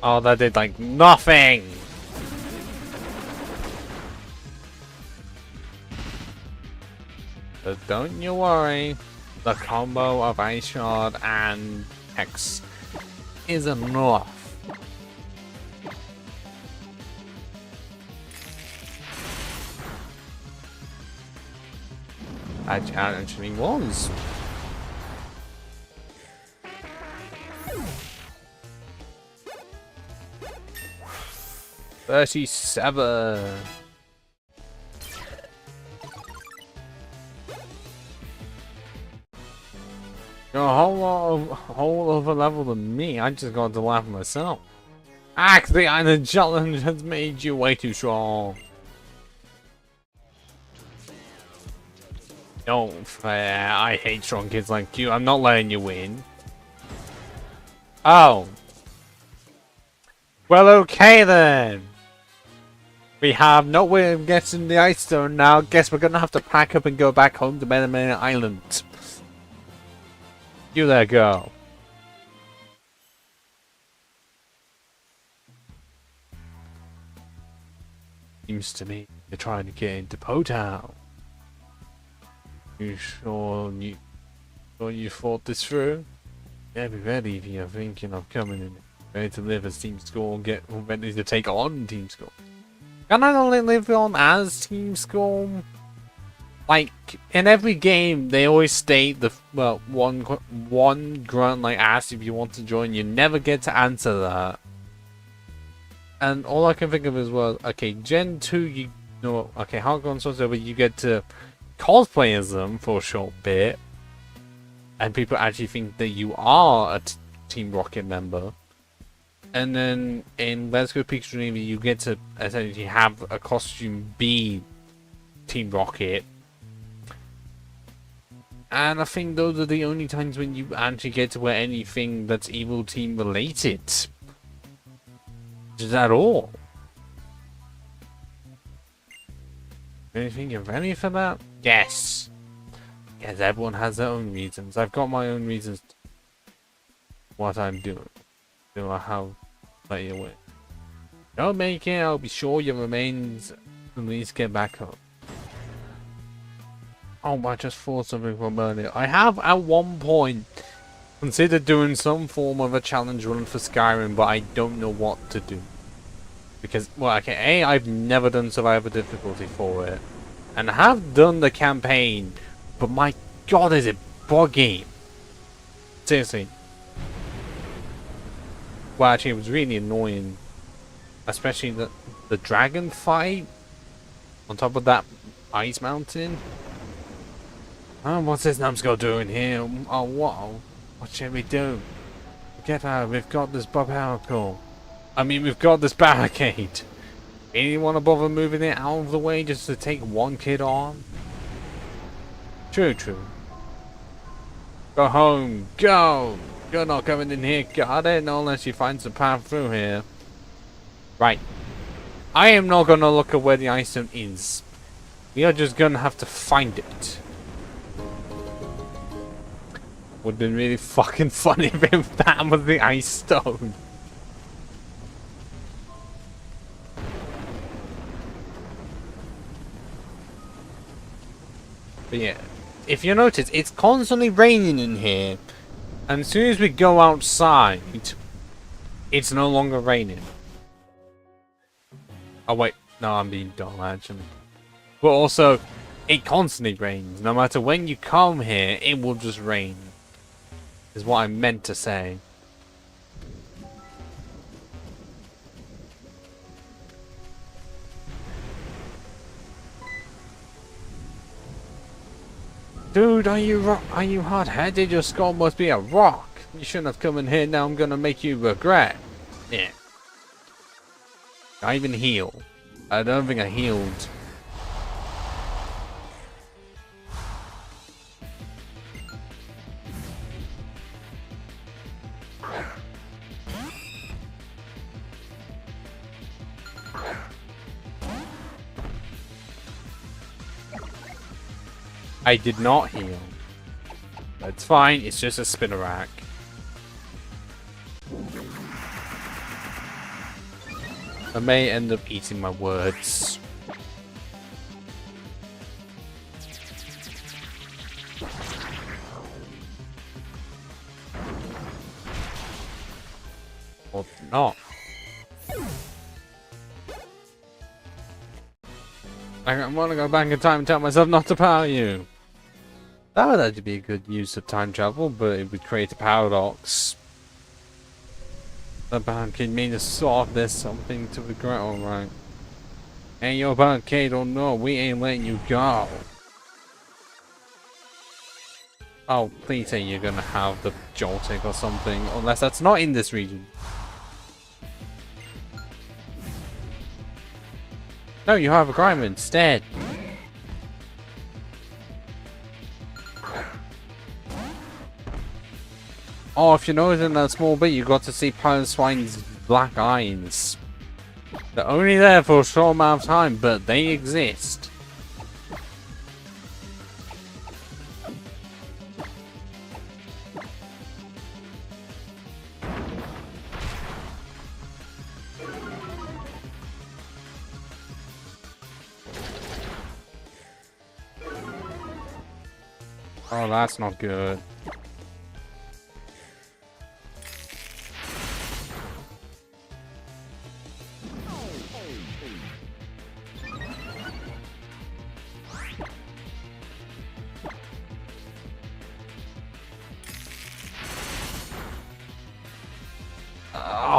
Oh, that did like nothing. But don't you worry. The combo of Ice Shard and X is enough. Actually was. $37. You're a whole other level than me. I just got to laugh at myself. The island challenge has made you way too strong. Don't fair. I hate strong kids like you. I'm not letting you win. Oh. Well, okay then. We have no way of getting the Ice Stone now. Guess we're gonna have to pack up and go back home to Metamana Island. You there, go. Seems to me you're trying to get into Po-Town. You sure you thought this through? Yeah, be ready if you're thinking of coming in. Ready to live as Team Skull and get ready to take on Team Skull. Can I only live on as Team Skull? Like, in every game, they always state the, well, one grunt like asks if you want to join. You never get to answer that. And all I can think of is, well, okay, Gen 2, you know, okay, Hardcore and Source Over, you get to cosplay as them for a short bit, and people actually think that you are a Team Rocket member. And then in Let's Go Pikachu Navy, you get to essentially have a costume be Team Rocket. And I think those are the only times when you actually get to wear anything that's Evil Team related. Just at all. Anything you're ready for that? Yes. Yes, everyone has their own reasons. I've got my own reasons. What I'm doing. Do I have let you win? Don't make it. I'll be sure your remains at least get back up. Oh, I just thought something from earlier. I have at one point considered doing some form of a challenge run for Skyrim, but I don't know what to do. Because, well, okay, A, I've never done survivor difficulty for it. And I have done the campaign, but my god, is it buggy. Seriously. Well, actually, it was really annoying. Especially the dragon fight on top of that ice mountain. What's this numbskull doing here? Oh, what should we do? Get out, we've got this barricade. We've got this barricade. Anyone want to bother moving it out of the way just to take one kid on? True. Go home, go! You're not coming in here, got it? Not unless you find some path through here. Right. I am not gonna look at where the item is. We are just gonna have to find it. Would have been really fucking funny if that was the ice stone. But yeah, if you notice, it's constantly raining in here. And as soon as we go outside, it's no longer raining. Oh wait, no, I'm being dumb actually. But also, it constantly rains. No matter when you come here, it will just rain. Is what I meant to say. Dude, are you hard-headed? Your skull must be a rock. You shouldn't have come in here. Now I'm gonna make you regret. Yeah. I even heal. I don't think I healed. I did not heal. That's fine, it's just a spinnerack. I may end up eating my words. Or not. I want to go back in time and tell myself not to power you. That would actually be a good use of time travel, but it would create a paradox. The barricade made us soft, there's something to regret, alright. Hey, your barricade, oh no, we ain't letting you go. Oh, please say you're gonna have the joltic or something, unless that's not in this region. No, you have a grime instead. Oh, if you notice in that small bit, you got to see Pilot Swine's black eyes. They're only there for a short amount of time, but they exist. Oh, that's not good.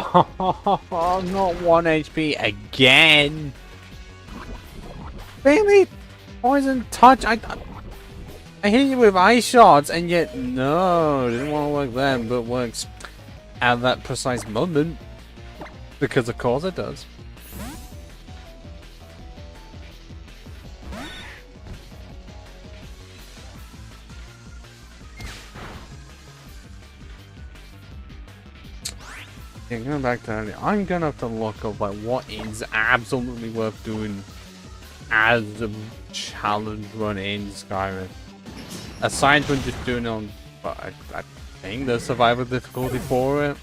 Oh, not 1 HP again. Really? Poison touch? I hit you with ice shards, and yet no, didn't want to work then, but works at that precise moment because of course it does. Yeah, going back to earlier, I'm gonna have to look up like what is absolutely worth doing as a challenge run in Skyrim. Aside from just doing it on, but I think the survival difficulty for it.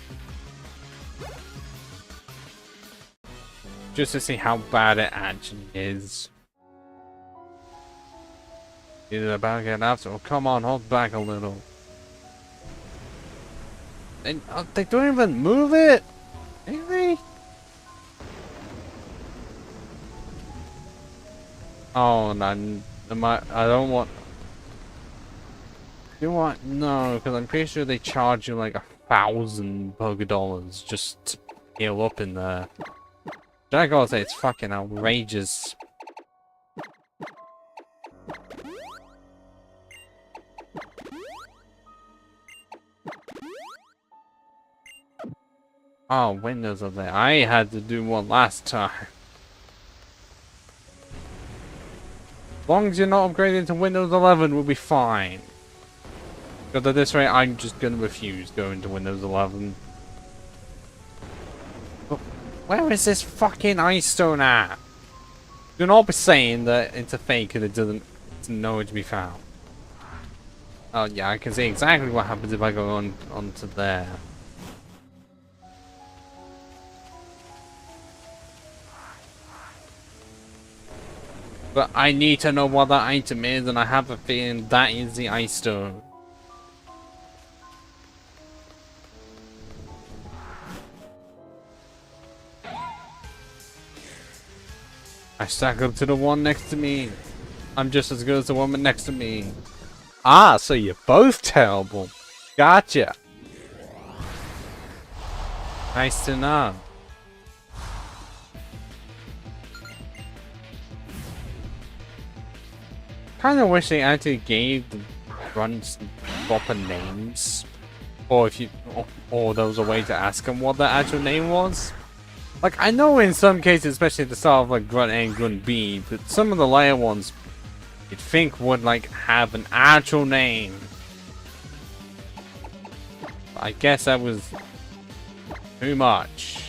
Just to see how bad it actually is. Either about to get after, or come on, hold back a little. And they don't even move it! Really? Oh, no, I don't want... You know what? No, because I'm pretty sure they charge you like $1,000 just to heal up in there. I gotta say, it's fucking outrageous. Oh, windows are there. I had to do one last time. As long as you're not upgrading to Windows 11, we'll be fine. Because at this rate, I'm just gonna refuse going to Windows 11. But where is this fucking ice stone at? Do not be saying that it's a fake and it doesn't know it to be found. Oh yeah, I can see exactly what happens if I go onto there. But I need to know what that item is, and I have a feeling that is the ice stone. I stack up to the one next to me. I'm just as good as the woman next to me. Ah, so you're both terrible. Gotcha. Nice to know. Kind of wish they actually gave the grunts proper names, or if you, or there was a way to ask them what their actual name was. Like, I know in some cases, especially at the start of like Grunt A and Grunt B, but some of the later ones you'd think would like have an actual name. I guess that was too much.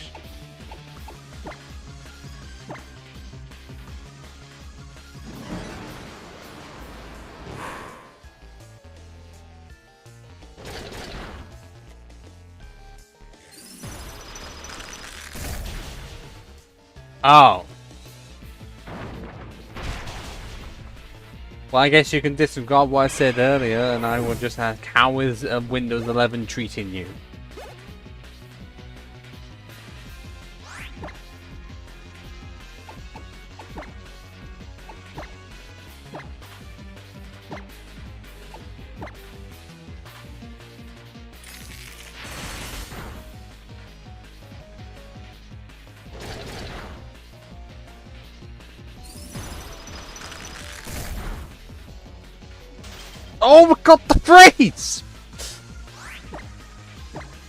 Oh. Well, I guess you can disregard what I said earlier, and I will just ask, how is Windows 11 treating you? Oh, we got the freeze!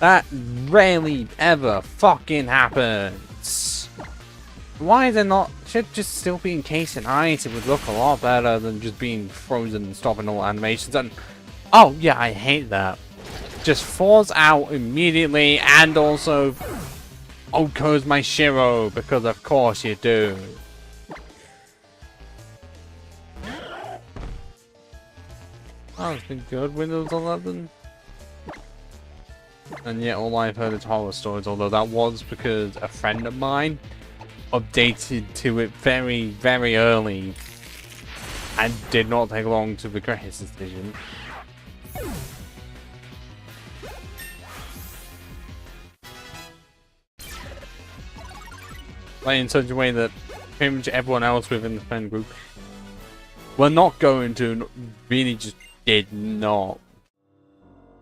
That rarely ever fucking happens. Why is it not? Should just still be encased in ice. It would look a lot better than just being frozen and stopping all animations. And oh yeah, I hate that. Just falls out immediately, and also occurs my Shiro, because of course you do. Oh, it's been good, Windows 11. And yet all I've heard is horror stories, although that was because a friend of mine updated to it very, very early and did not take long to regret his decision. Like in such a way that pretty much everyone else within the friend group were not going to, really just did not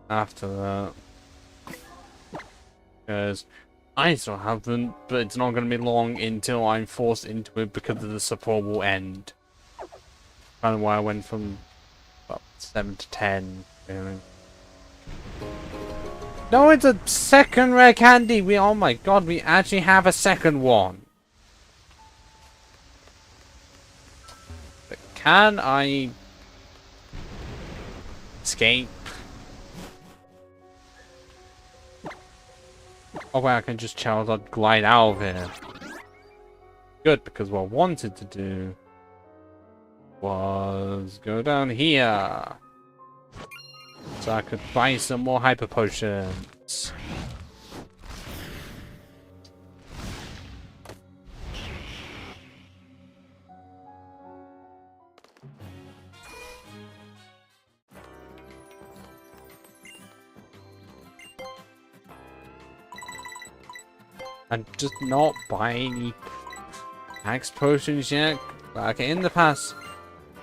after that. Because I still haven't, but it's not going to be long until I'm forced into it because of the support will end. Kind of why I went from about 7 to 10. Really. No, it's a second rare candy. Oh my god, we actually have a second one. But can I escape? Oh wait, I can just Charizard glide out of here. Good, because what I wanted to do was go down here. So I could buy some more hyper potions. I'm just not buying any max potions yet. Like in the past,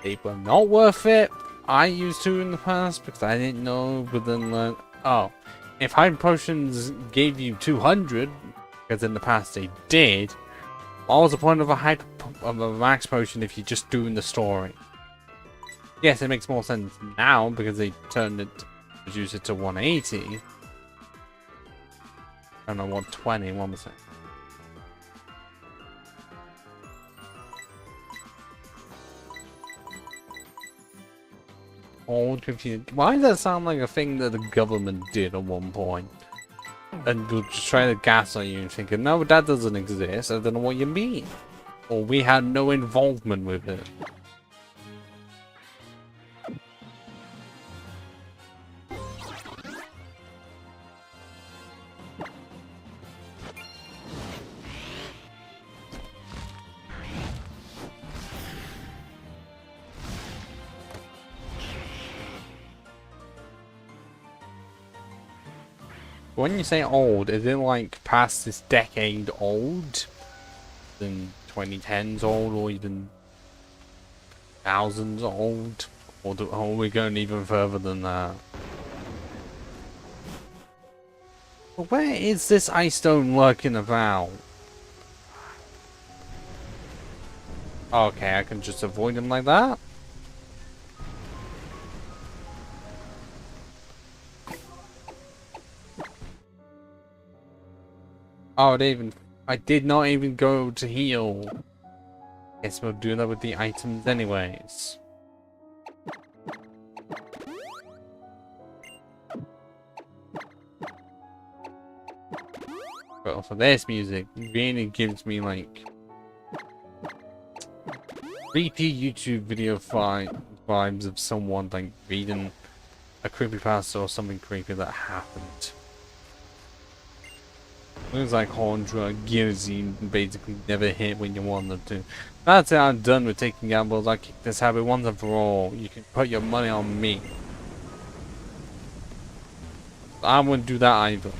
they were not worth it. I used to in the past because I didn't know, but then like, oh, if hyper potions gave you 200, because in the past they did, what was the point of a max potion if you're just doing the story? Yes, it makes more sense now because they turned it, reduced it to 180. I don't know what 20. What was it? Old confused. Why does that sound like a thing that the government did at one point? And we'll just try to gaslight you and thinking, no, that doesn't exist. I don't know what you mean. Or we had no involvement with it. When you say old, is it like past this decade old? Then 2010s old, or even thousands old? Or are we going even further than that? But where is this ice stone lurking about? Okay, I can just avoid him like that? Oh, I did not even go to heal. Guess we'll do that with the items anyways. But also this music really gives me like creepy YouTube video vibes of someone like reading a creepypasta or something creepy that happened. Looks like Hondra Gearsy basically never hit when you want them to. That's it, I'm done with taking gambles. I kick this habit once and for all. You can put your money on me. I wouldn't do that either.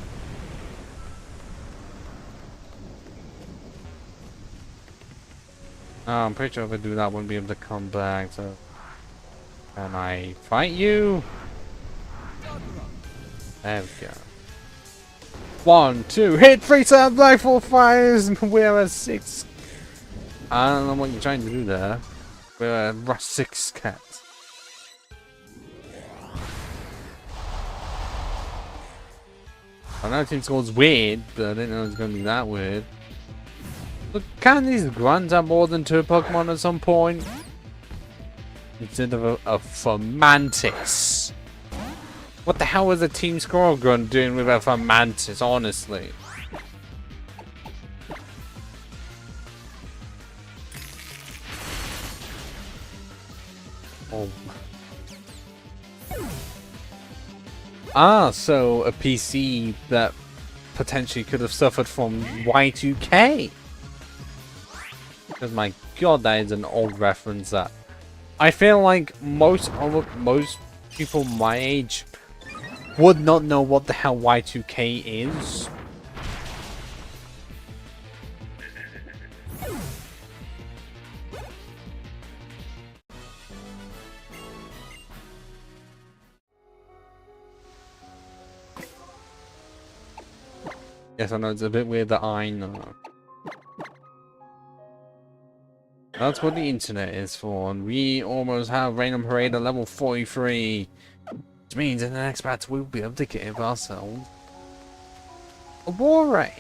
I'm pretty sure if I do that, I wouldn't be able to come back. So, can I fight you? There we go. 1, 2, hit 3 sound rifle fires. We're at 6. I don't know what you're trying to do there. We're at 6 cats. I know Team Score's weird, but I didn't know it was going to be that weird. Look, can these grunts have more than 2 Pokemon at some point? Instead of a Fomantis. What the hell was a Team Squirrel Grunt doing with a Fomantis, honestly? Oh. Ah, so a PC that potentially could have suffered from Y2K. Because my god, that is an old reference that I feel like most people my age would not know what the hell Y2K is. Yes, I know it's a bit weird that I know. That's what the internet is for, and we almost have Random Parade at level 43. Which means in the next battle we'll be able to give ourselves a war ray.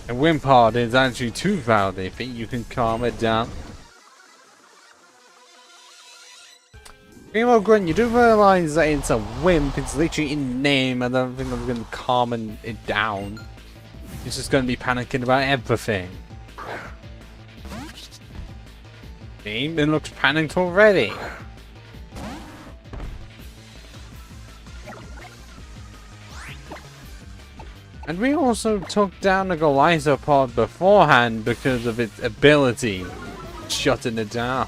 And Wimpod is actually too valid if you can calm it down. Primo Grunt, you do realize that it's a wimp, it's literally in name, and I don't think I'm going to calm it down. It's just going to be panicking about everything. See? It looks panicked already. And we also took down a Glyzopod beforehand because of its ability, shutting it down.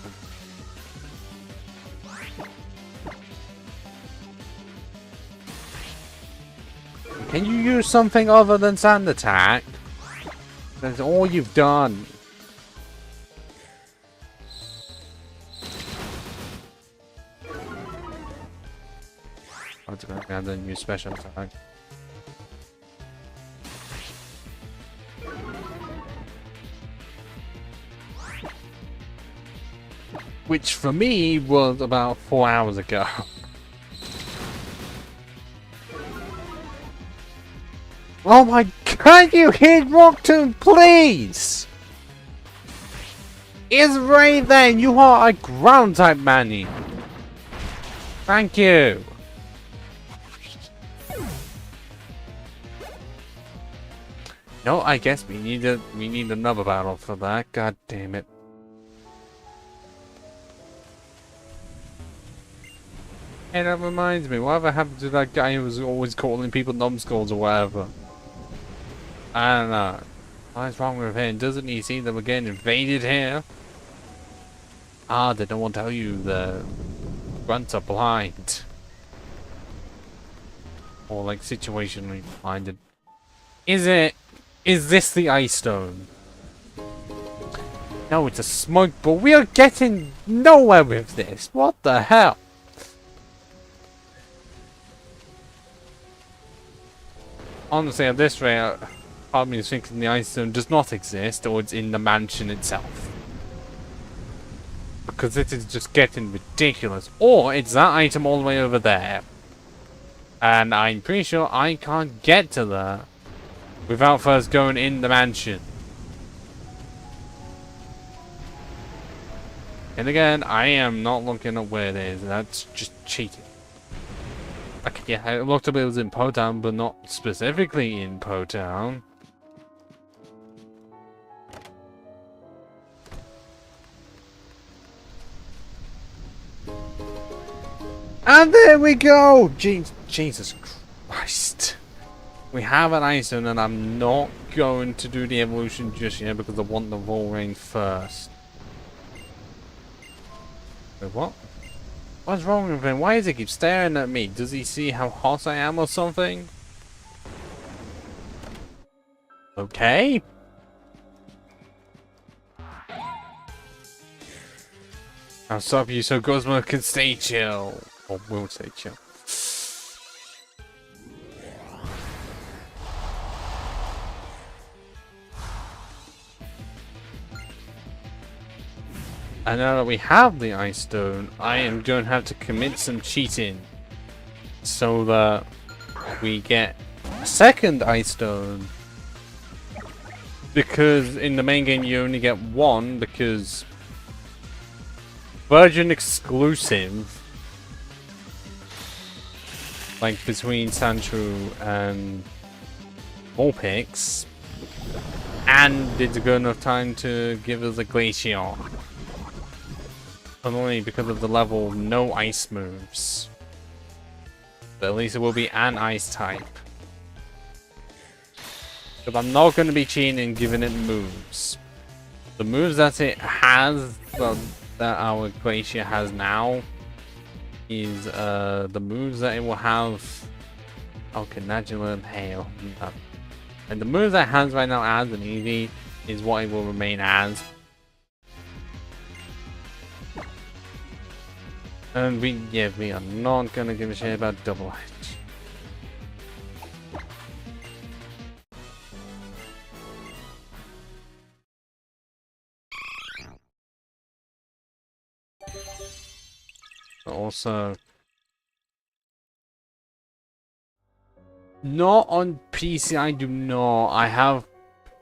Can you use something other than Sand Attack? That's all you've done. I'm going to add a new special attack. which for me was about 4 hours ago. Oh my, can you hit Rock Tomb, please? It's right there, you are a ground type Manny. Thank you. No, I guess we need another battle for that. God damn it. Hey, that reminds me, whatever happened to that guy who was always calling people numbskulls or whatever? I don't know. What's wrong with him? Doesn't he see them again invaded here? Ah, they don't want to tell you the grunts are blind. Or like situationally blinded. Is this the ice stone? No, it's a smoke, but we are getting nowhere with this. What the hell? Honestly, at this rate, part of me is thinking the ice stone does not exist, or it's in the mansion itself. Because this is just getting ridiculous. Or it's that item all the way over there. And I'm pretty sure I can't get to that without first going in the mansion. And again, I am not looking at where it is. That's just cheating. Okay, yeah, it looked like it was in Po Town, but not specifically in Po Town. And there we go! Jesus Christ. We have an ice stone, and I'm not going to do the evolution just yet because I want the Vol Rain first. Wait, what? What's wrong with him? Why does he keep staring at me? Does he see how hot I am or something? Okay. I'll stop you so Cosmo can stay chill. Or will stay chill. And now that we have the ice stone, I am going to have to commit some cheating so that we get a second ice stone. Because in the main game you only get one because Virgin exclusive, like between Sandshrew and Vulpix, and it's a good enough time to give us a Glaceon. Not only because of the level, no ice moves. But at least it will be an ice type. But I'm not going to be cheating and giving it moves. The moves that it has, well, that our Glacier has now, is the moves that it will have. Okay, Nadula, Hail. And the moves that it has right now as an Eevee is what it will remain as. And we are not gonna give a shit about Double Edge. Also, not on PC, I do not. I have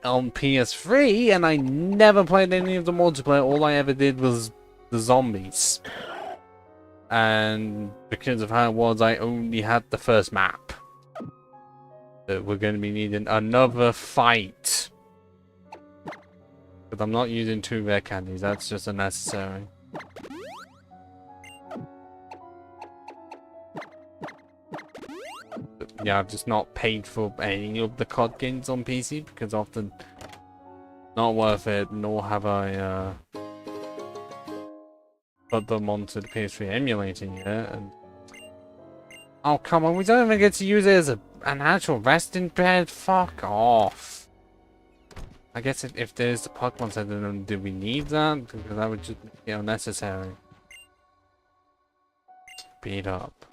on PS3 and I never played any of the multiplayer. All I ever did was the zombies. And because of how it was, I only had the first map. But we're going to be needing another fight. But I'm not using 2 rare candies, that's just unnecessary. But yeah, I've just not paid for any of the COD games on PC because often not worth it, nor have I put them onto the PS3 emulator yet. And oh come on, we don't even get to use it as an actual resting bed. Fuck off. I guess if there's the Pokemon Center, then do we need that? Because that would just be unnecessary. Speed up.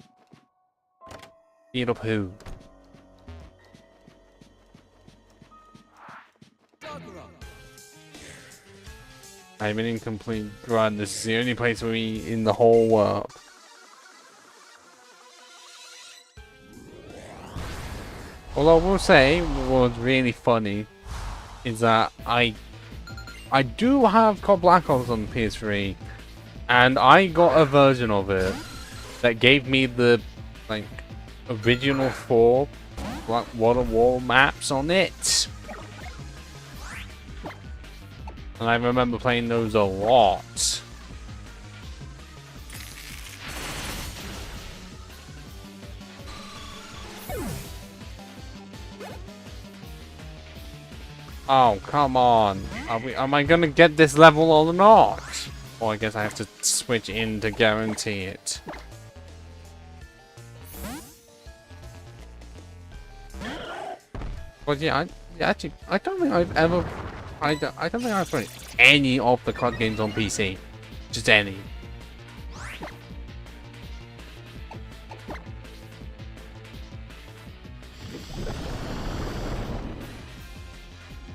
Speed up who? I'm an incomplete run. This is the only place for me in the whole world. Although I will say, what was really funny is that I do have COD Black Ops on the PS3, and I got a version of it that gave me the like original 4 like Water Wall maps on it. And I remember playing those a lot. Oh, come on. Am I gonna get this level or not? Or I guess I have to switch in to guarantee it. But yeah, actually, I don't think I've ever... I don't think I've played any of the COD games on PC. Just any.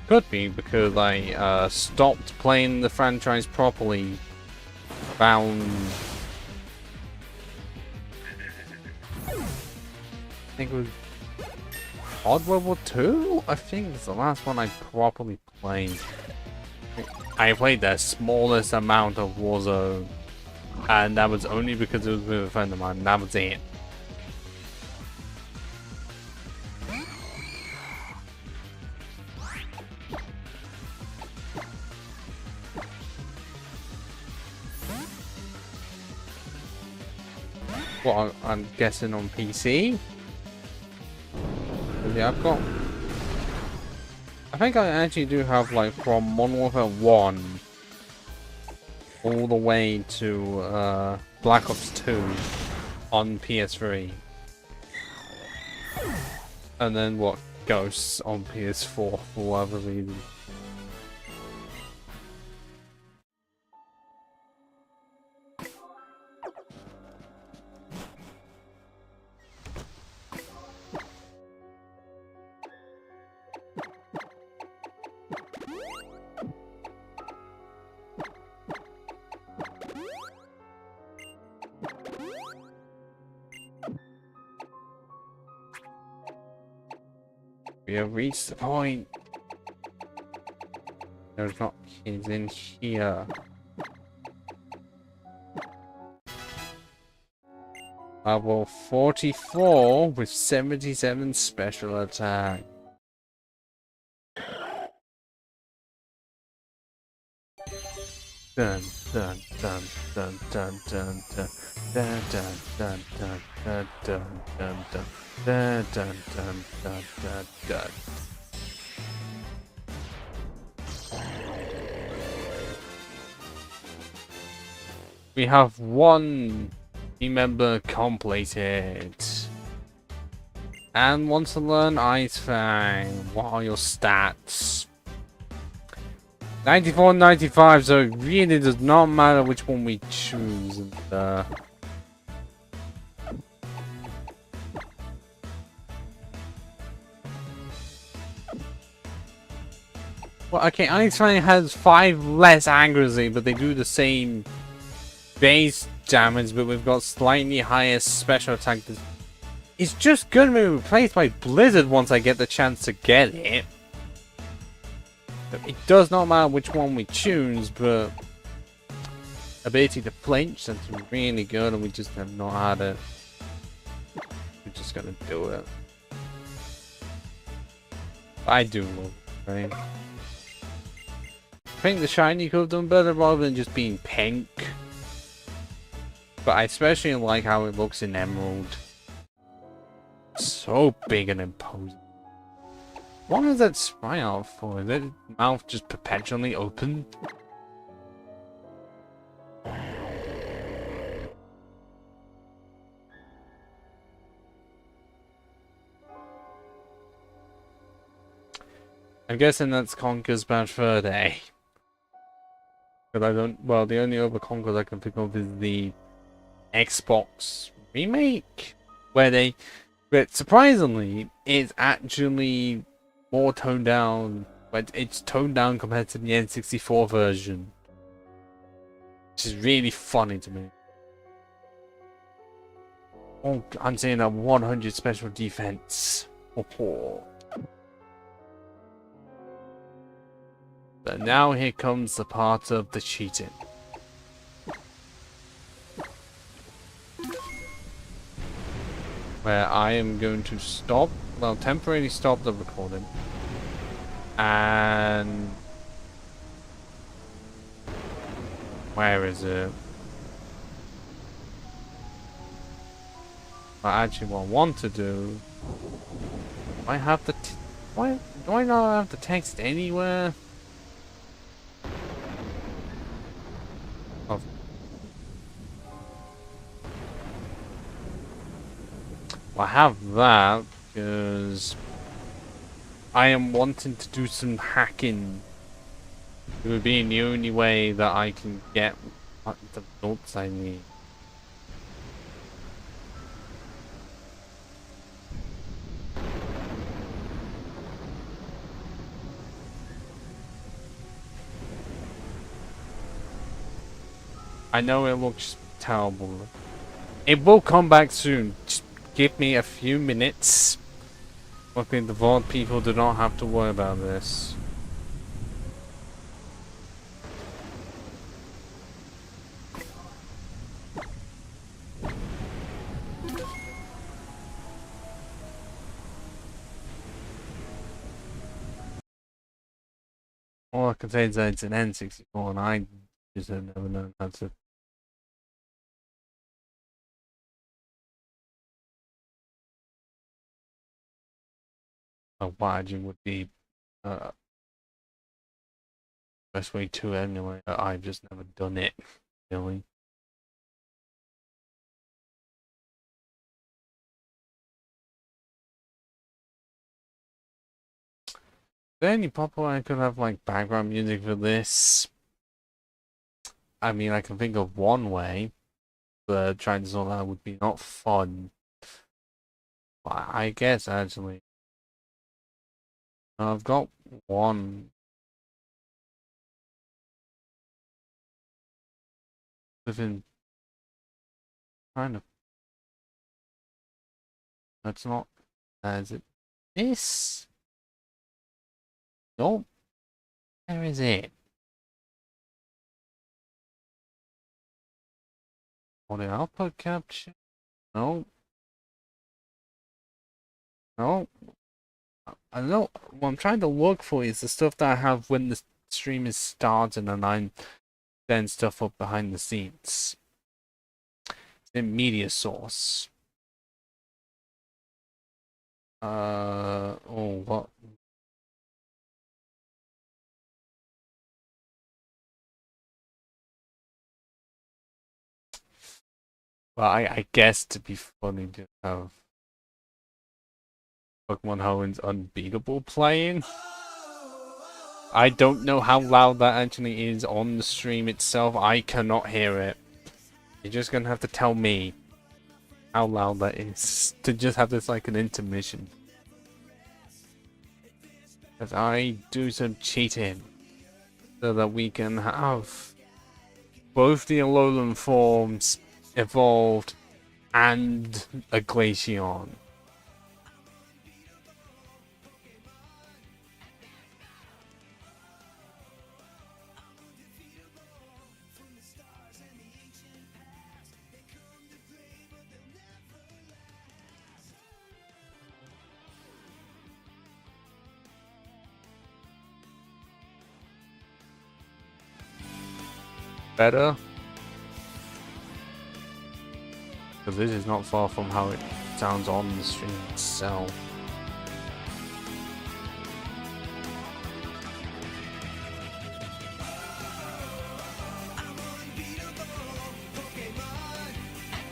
Could be because I stopped playing the franchise properly around... I think it was COD World War 2? I think it's the last one I properly played. I played the smallest amount of Warzone, and that was only because it was with a friend of mine. That was it. Well, I'm guessing on PC. Yeah, I've got... I think I actually do have, like, from Modern Warfare 1 all the way to Black Ops 2 on PS3. And then, what, Ghosts on PS4 for whatever reason. We have reached the point. There's not kids in here. Level 44 with 77 special attack. Dun dun dun dun dun dun dun dun dun dun dun dun dun dun. Dun, dun, dun, dun, dun, dun. We have one team member completed. And wants to learn Ice Fang. What are your stats? 94 and 95, so it really does not matter which one we choose. And, well, okay, Ice Fang has 5 less accuracy, but they do the same base damage, but we've got slightly higher special attack. It's just gonna be replaced by Blizzard once I get the chance to get it. It does not matter which one we choose, but ability to flinch, that's really good, and we just have not had it. We're just gonna do it. I do love it, right? I think the shiny could have done better rather than just being pink. But I especially like how it looks in Emerald. So big and imposing. What is that spy out for? Is that mouth just perpetually open? I'm guessing that's Conker's Bad Fur Day. But I don't... Well, the only other Conkers I can think of is the Xbox remake. Where they... But surprisingly, it's actually more toned down. But it's toned down compared to the N64 version. which is really funny to me. Oh, I'm saying a 100 special defense. Oh. But now here comes the part of the cheating. Where I am going to stop, well, temporarily stop the recording. And... where is it? Actually, what I want to do... I have the... why do I not have the text anywhere? Oh. Well, I have that because I am wanting to do some hacking. It would be the only way that I can get the results I need. I know it looks terrible. It will come back soon. Just give me a few minutes. Luckily, the VOD people do not have to worry about this. All I can say is that it's an N64 and I just have never known how to... Watching would be best way to emulate. I've just never done it, really. Is there any popular I could have like background music for this? I mean, I can think of one way, but trying to sort that would be not fun. But I guess actually, I've got one. Within kind of. That's not. Is it this? Nope. Where is it? Audio output capture? No. No. I know what I'm trying to look for is the stuff that I have when the stream is starting and I'm setting stuff up behind the scenes. It's in media source. Oh, what? Well, I guess to be funny to have Pokemon Hoen's Unbeatable playing. I don't know how loud that actually is on the stream itself. I cannot hear it. You're just gonna have to tell me how loud that is to just have this like an intermission. As I do some cheating so that we can have both the Alolan forms evolved and a Glaceon. Better? Because this is not far from how it sounds on the stream itself.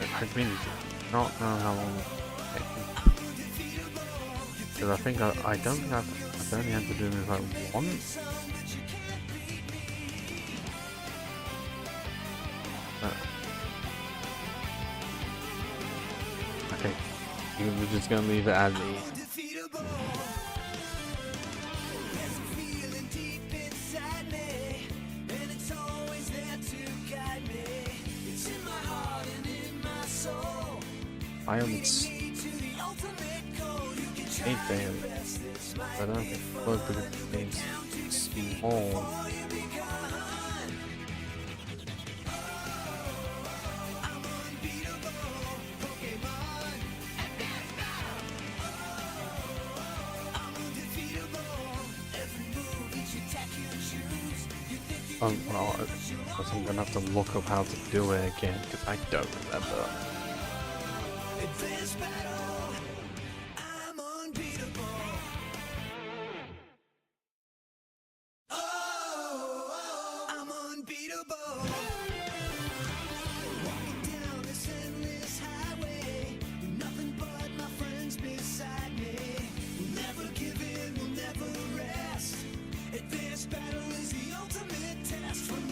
I really do not know how long it takes. Because I think I don't think I've only had to do this like once. Okay, we're just gonna leave it as is. I am 8 daily. I don't think it works because it's small. Well, I guess I'm gonna have to look up how to do it again because I don't remember.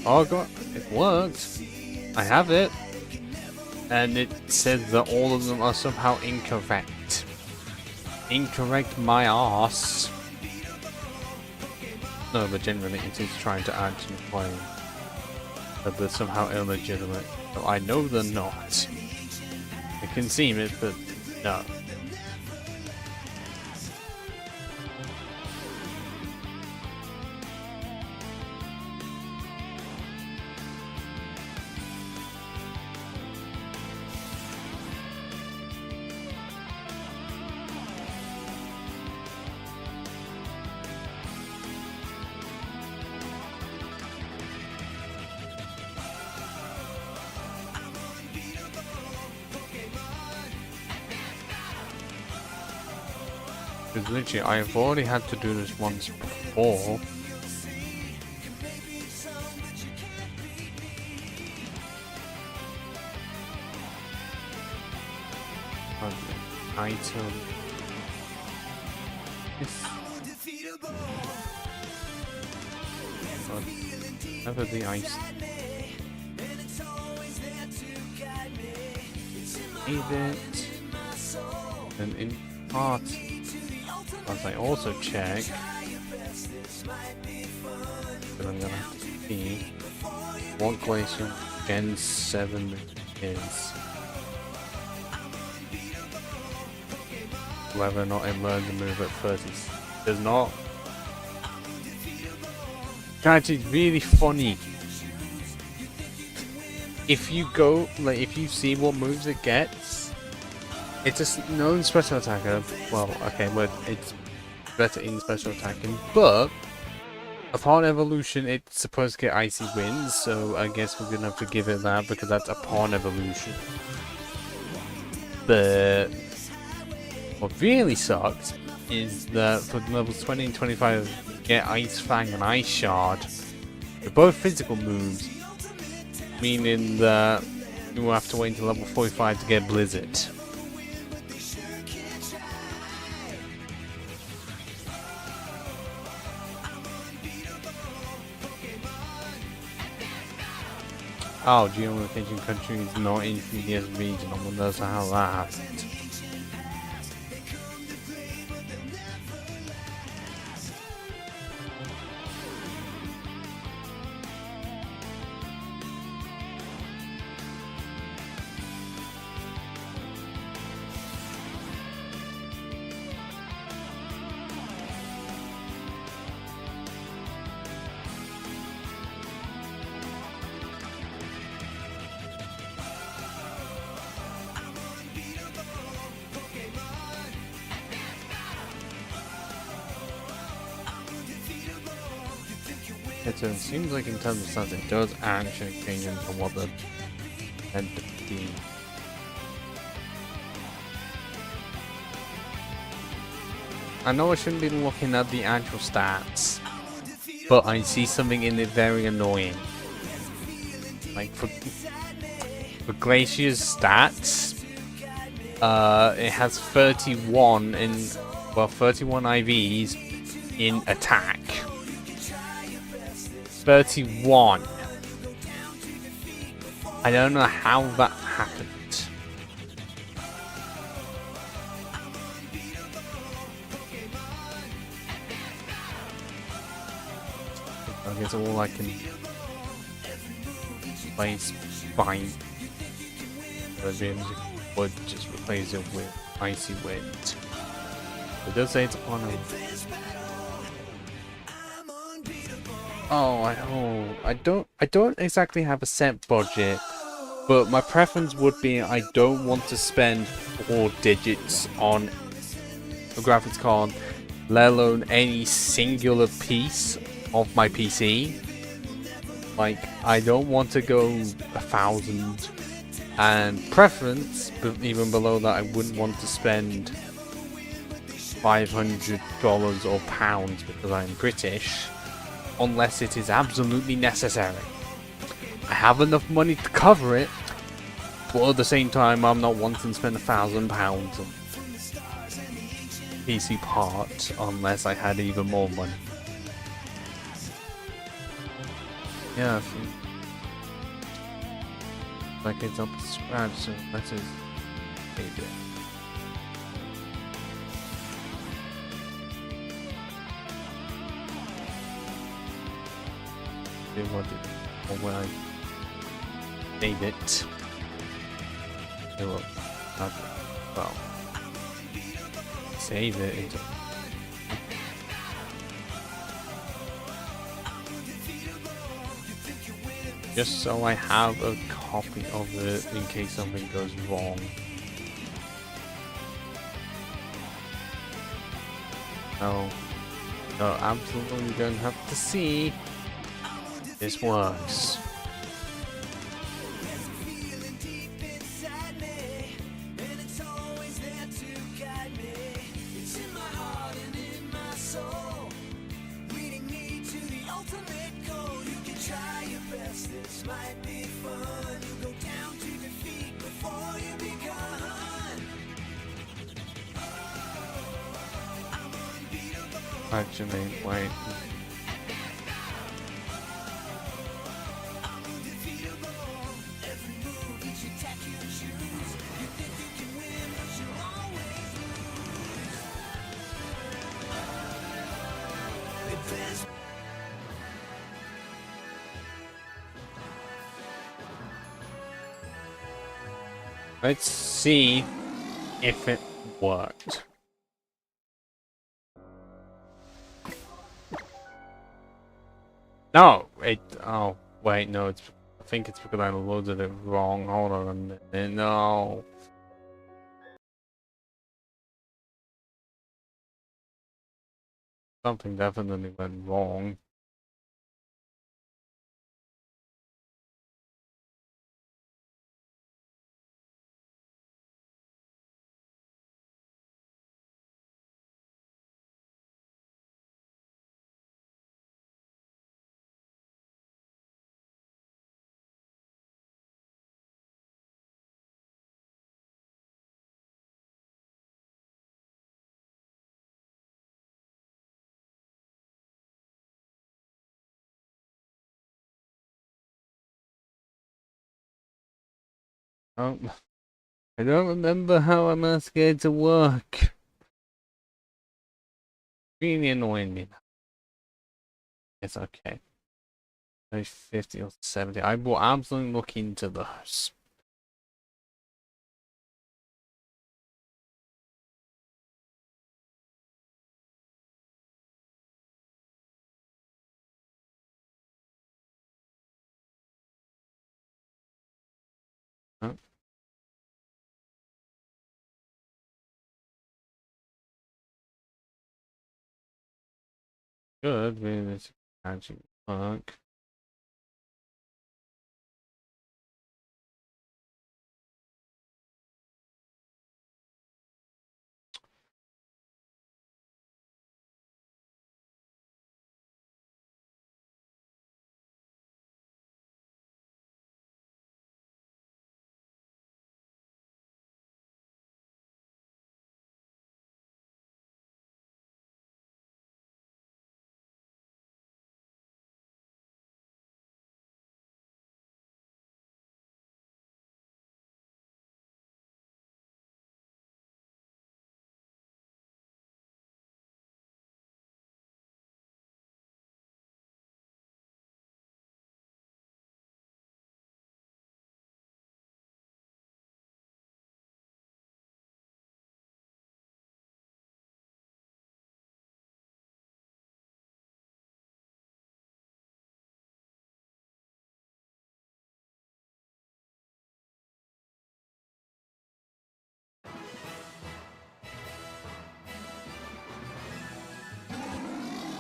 Oh god, it worked. I have it. And it says that all of them are somehow incorrect. Incorrect my ass. No, but generally it is trying to actually play. But they're somehow illegitimate. So I know they're not. I can see it, but no. Because literally, I've already had to do this once before. Item. Never the ice. Need it. And in part. As I also check, but I'm gonna have to see what glacier Gen 7 is. Whether or not it learned to move at 30. Does not. Guys, it's really funny. If you go, like, if you see what moves it gets, it's a known special attacker. Well, okay, but it's better in special attacking. But upon evolution, it's supposed to get icy winds. So I guess we're gonna have to give it that because that's upon evolution. But what really sucks is that for levels 20 and 25, you get Ice Fang and Ice Shard. They're both physical moves, meaning that you will have to wait until level 45 to get Blizzard. Oh, geolocation country is not in 3DS region. I wonder how that happened. It seems like in terms of stats, it does actually change into what the meant to be. I know I shouldn't be looking at the actual stats, but I see something in it very annoying. Like for Glacier's stats, it has 31 in 31 IVs in attack. 31. I don't know how that happened. I guess all I can play is fine. would just replace it with icy wind. It does say it's on a... I don't exactly have a set budget, but my preference would be I don't want to spend 4 digits on a graphics card, let alone any singular piece of my PC. Like, I don't want to go 1,000, and preference, but even below that, I wouldn't want to spend $500 or pounds because I'm British, unless it is absolutely necessary. I have enough money to cover it, but at the same time, I'm not wanting to spend £1,000 on PC part unless I had even more money. Yeah, like it's up to scratch, so let's just take it. When I save it, it will not, well, save it into just so I have a copy of it in case something goes wrong. No, absolutely don't have to see. This works. Actually, wait. Let's see if it worked. No, oh, wait, no, I think it's because I loaded it wrong. Hold on a minute, no. Something definitely went wrong. Oh, I don't remember how I'm asking to work. Really annoying me. It's okay. 50 or 70. I will absolutely look into those. Oh, good, really, this actually work.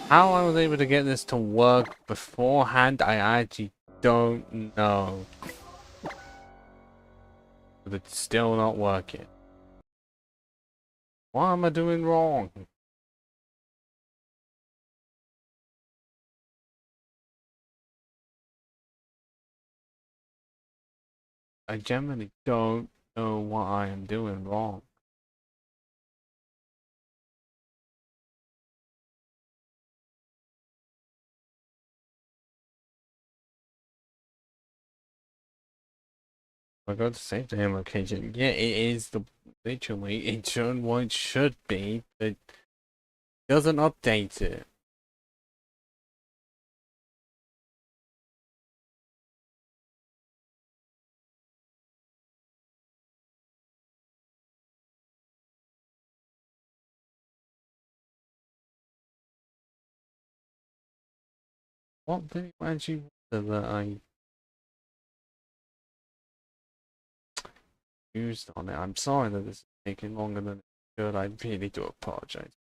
How I was able to get this to work beforehand, I actually don't know. But it's still not working. What am I doing wrong? I genuinely don't know what I am doing wrong. I got to save the him location. Yeah, it is the literally it should what it should be, but it doesn't update it. What did it actually want that I used on it? I'm sorry that this is taking longer than it should. I really do apologize.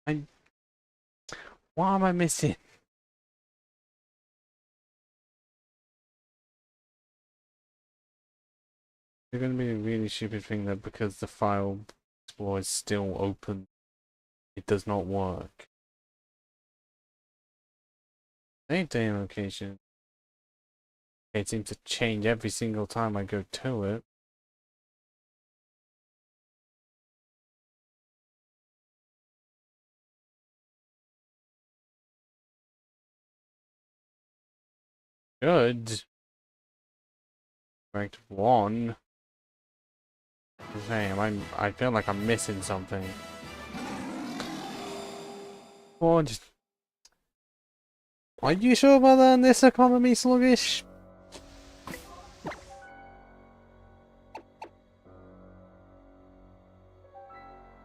I what am I missing? It's gonna be a really stupid thing that because the file explorer is still open, it does not work. Save data location. It seems to change every single time I go to it. Good. Correct one. Damn, I feel like I'm missing something. Oh, just are you sure about that? This economy sluggish?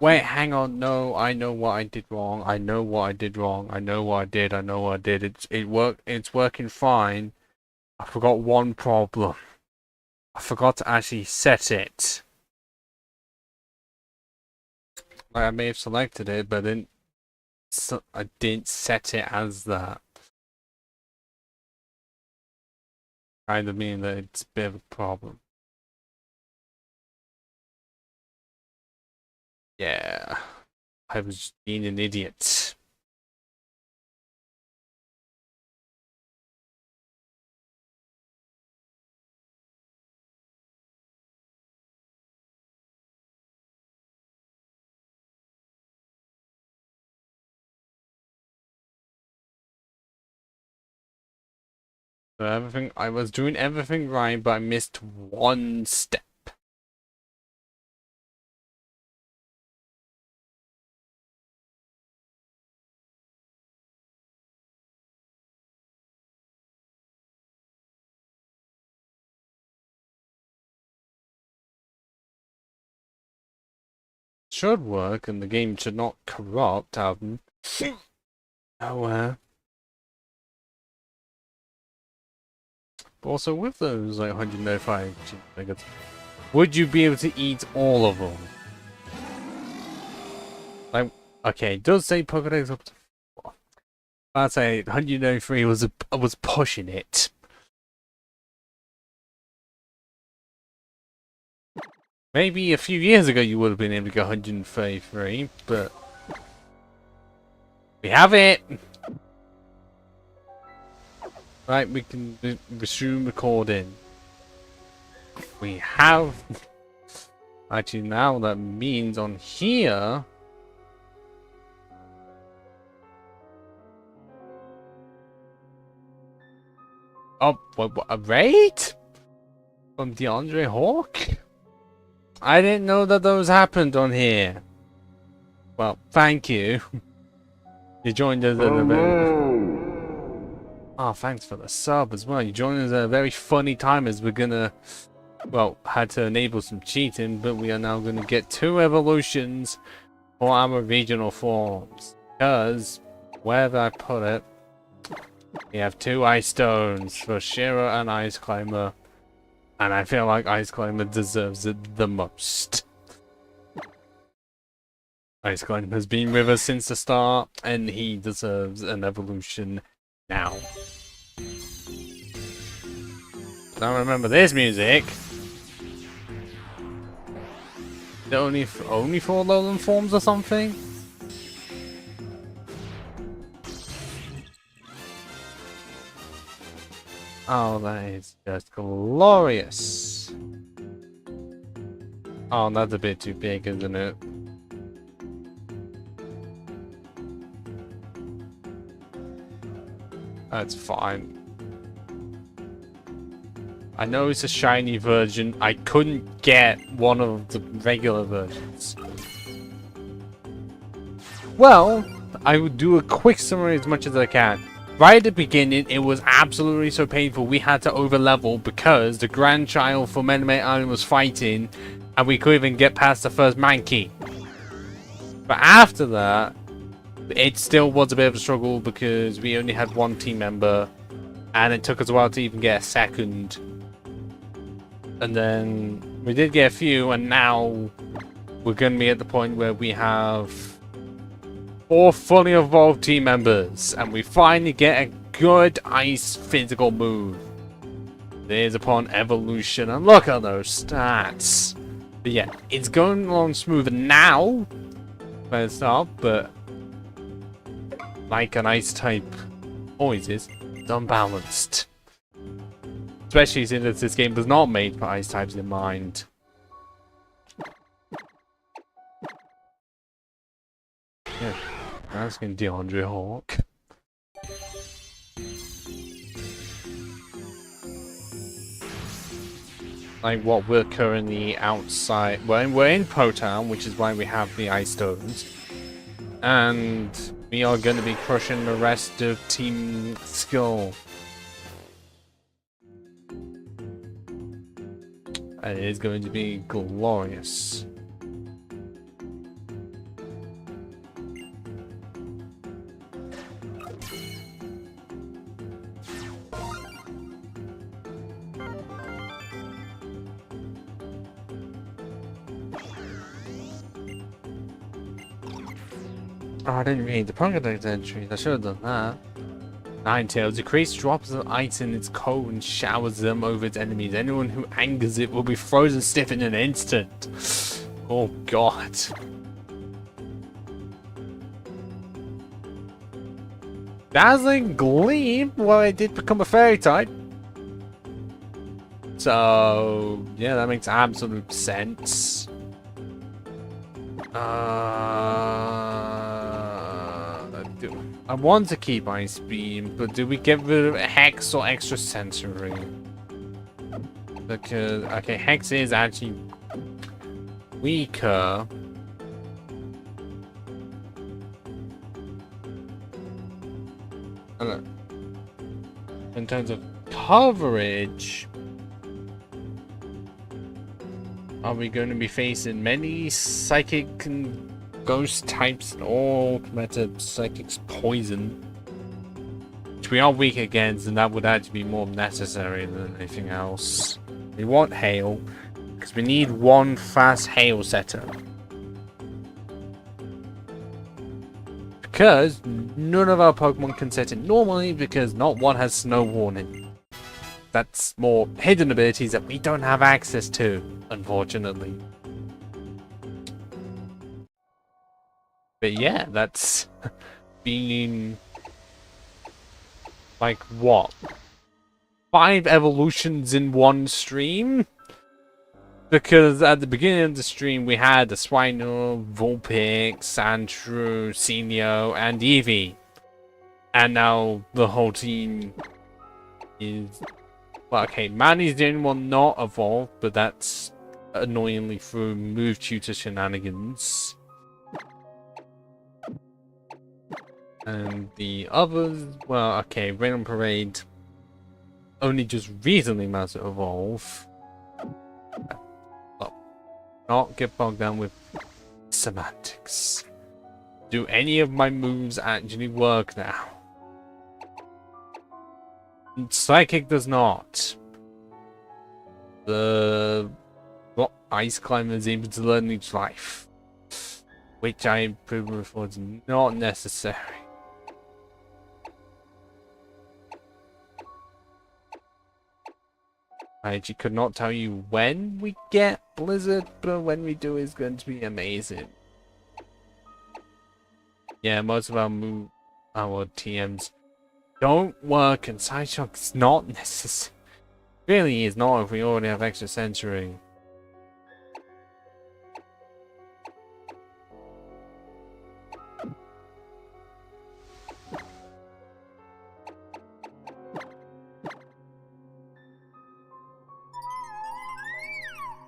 Wait, hang on. No, I know what I did wrong. I know what I did wrong. I know what I did. I know what I did. It's working fine. I forgot one problem. I forgot to actually set it. Like, I may have selected it, but then I didn't set it as that. Kind of mean that it's a bit of a problem. Yeah, I was just being an idiot. So I was doing everything right, but I missed one step. should work and the game should not corrupt out of nowhere. But also with those like 195 nuggets, would you be able to eat all of them? Like, okay, it does say Pokedex up to 4. I'd say 193 was pushing it. Maybe a few years ago you would have been able to get 133, but we have it! Right, we can resume recording. We have... Actually, now that means on here... Oh, what, a raid? From DeAndre Hawk? I didn't know that those happened on here. Well, thank you. You joined us at a very... Oh, thanks for the sub as well. You joined us at a very funny time as we're gonna... Well, had to enable some cheating, but we are now gonna get 2 evolutions for our regional forms. Because, wherever I put it, we have 2 ice stones for Shira and Ice Climber. And I feel like Ice Climber deserves it the most. Ice Climber has been with us since the start, and he deserves an evolution now. Now remember this music. The only 4 lowland forms or something? Oh, that is just glorious. Oh, that's a bit too big, isn't it? That's fine. I know it's a shiny version. I couldn't get one of the regular versions. Well, I will do a quick summary as much as I can. Right at the beginning, it was absolutely so painful. We had to overlevel because the grandchild from Enemy Island was fighting, and we couldn't even get past the first Mankey. But after that, it still was a bit of a struggle because we only had 1 team member, and it took us a while to even get a second. And then we did get a few, and now we're going to be at the point where we have 4 fully evolved team members, and we finally get a good ice physical move. It is upon evolution, and look at those stats. But yeah, it's going along smoother now when it's up, but like an ice type always is, it's unbalanced. Especially since this game was not made for ice types in mind. Yeah, asking DeAndre Hawk. Like what we're currently outside. We're in Pro Town, which is why we have the ice stones. And we are going to be crushing the rest of Team Skill. And it is going to be glorious. Oh, I didn't read the Pokedex entries. I should have done that. Ninetales. The creature drops an ice in its coat and showers them over its enemies. Anyone who angers it will be frozen stiff in an instant. Oh god. Dazzling Gleam? Well, it did become a fairy type. So, yeah, that makes absolute sense. I want to keep Ice Beam, but do we get rid of Hex or Extra Sensory? Because, okay, Hex is actually weaker. In terms of coverage... are we going to be facing many psychic and ghost types and all meta psychics poison? Which we are weak against, and that would actually be more necessary than anything else. We want hail, because we need one fast hail setup. Because none of our Pokemon can set it normally, because not one has snow warning. That's more hidden abilities that we don't have access to, unfortunately. But yeah, that's been like what? 5 evolutions in one stream? Because at the beginning of the stream we had the Swinub, Vulpix, Sandshrew, Senio, and Eevee. And now the whole team is... Well, okay, Manny's the only one not evolved, but that's annoyingly through move tutor shenanigans. And the others, well, okay, Rain on Parade only just recently managed to evolve. Well, not get bogged down with semantics. Do any of my moves actually work now? Psychic does not. The Ice Climber is able to learn each life, which I prove before is not necessary. I actually could not tell you when we get Blizzard, but when we do is going to be amazing. Yeah, most of our TMs don't work, and Sideshock is not necessary. Really is not if we already have extra Century.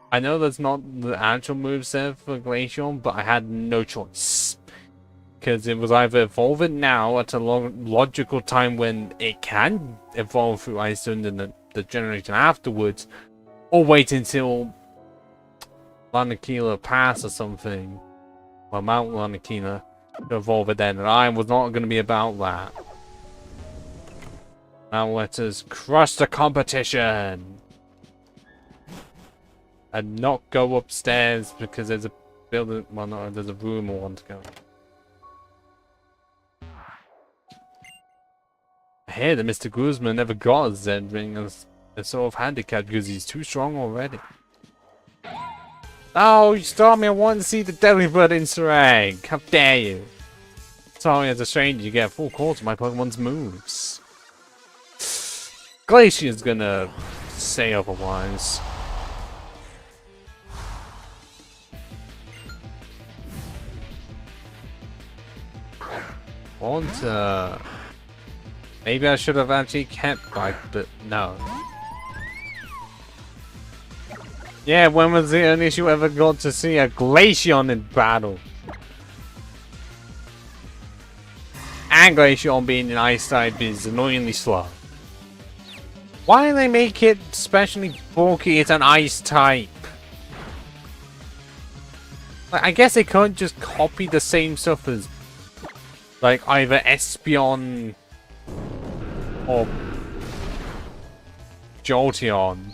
I know that's not the actual moveset for Glaceon, but I had no choice. Because it was either evolve it now at a logical time when it can evolve through Ice Stone and the generation afterwards, or wait until Lanakila pass or something, or Mount Lanakila, to evolve it then, and I was not going to be about that. Now let us crush the competition! And not go upstairs because there's a building, well no, there's a room I want to go. I hear that Mr. Guzman never got a Zed ring as a sort of handicap because he's too strong already. Oh, you stopped me! I want to see the Delibird Easter egg! How dare you! Sorry, as a stranger, you get a full course of my Pokemon's moves. Glacier's gonna say otherwise. Maybe I should have actually kept Bike, but no. Yeah, when was the earliest you ever got to see a Glaceon in battle? And Glaceon being an Ice type is annoyingly slow. Why do they make it especially bulky? It's an Ice type. Like, I guess they can't just copy the same stuff as like either Espeon or Jolteon.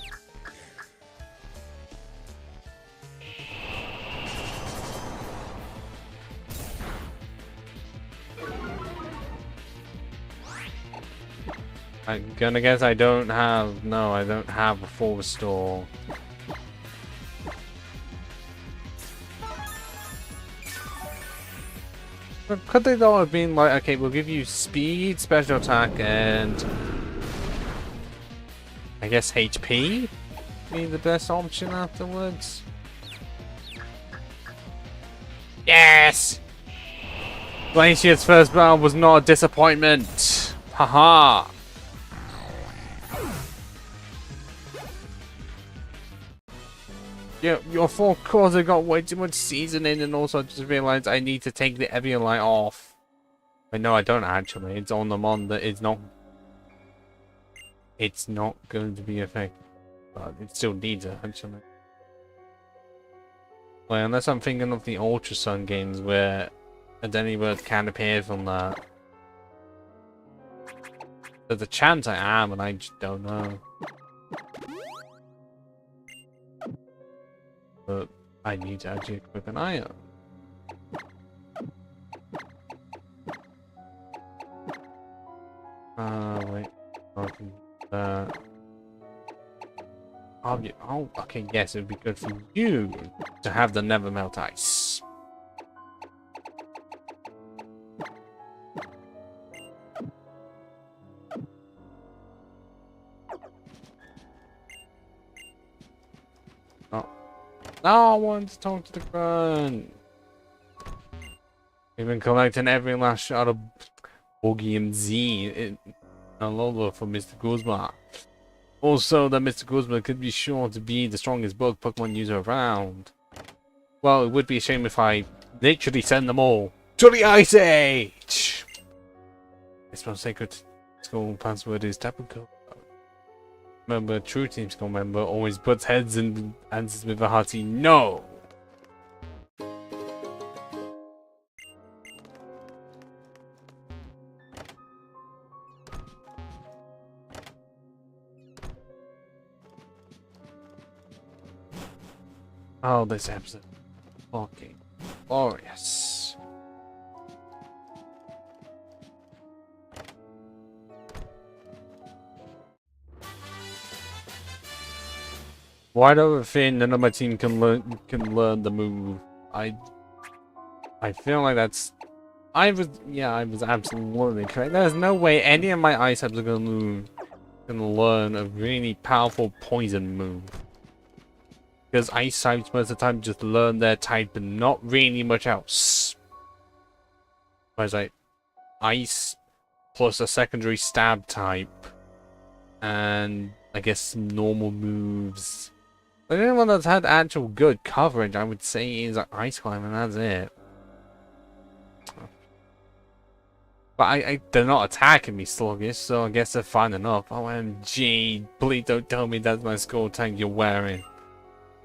I'm gonna guess I don't have... No, I don't have a full restore. Could they though have been like, okay, we'll give you speed, special attack, and I guess HP be the best option afterwards? Yes! Glacier's first battle was not a disappointment. Haha! Yeah, your full course I got way too much seasoning, and also I just realized I need to take the Eviolite off. But no, I don't actually. It's on the mon that it's not going to be effective. But it still needs it actually. Well, unless I'm thinking of the Ultra Sun games where a Delibird can appear from that. There's a chance I am, and I just don't know. But I need to actually equip an iron. Wait. Oh, okay, yes, it would be good for you to have the never melt ice. Oh. No, I wanted to talk to the grunt. We've been collecting every last shot of Boogie and Z in a Lola for Mr. Guzma. Also, that Mr. Guzma could be sure to be the strongest bug Pokemon user around. Well, it would be a shame if I literally send them all to the Ice Age! It's my sacred school password is Tapu Code. Remember, true Team School member always butts heads and answers with a hearty no! Oh, this episode. Fucking glorious. Why don't Finn none of my team can learn the move? I feel like that's I was absolutely correct. There's no way any of my ice types are gonna learn a really powerful poison move. Because ice types most of the time just learn their type but not really much else. Whereas like ice plus a secondary stab type and I guess some normal moves. The only one that's had actual good coverage I would say is Ice Climb, and that's it. But they're not attacking me, Sluggish, so I guess they're fine enough. OMG, please don't tell me that's my skull tank you're wearing.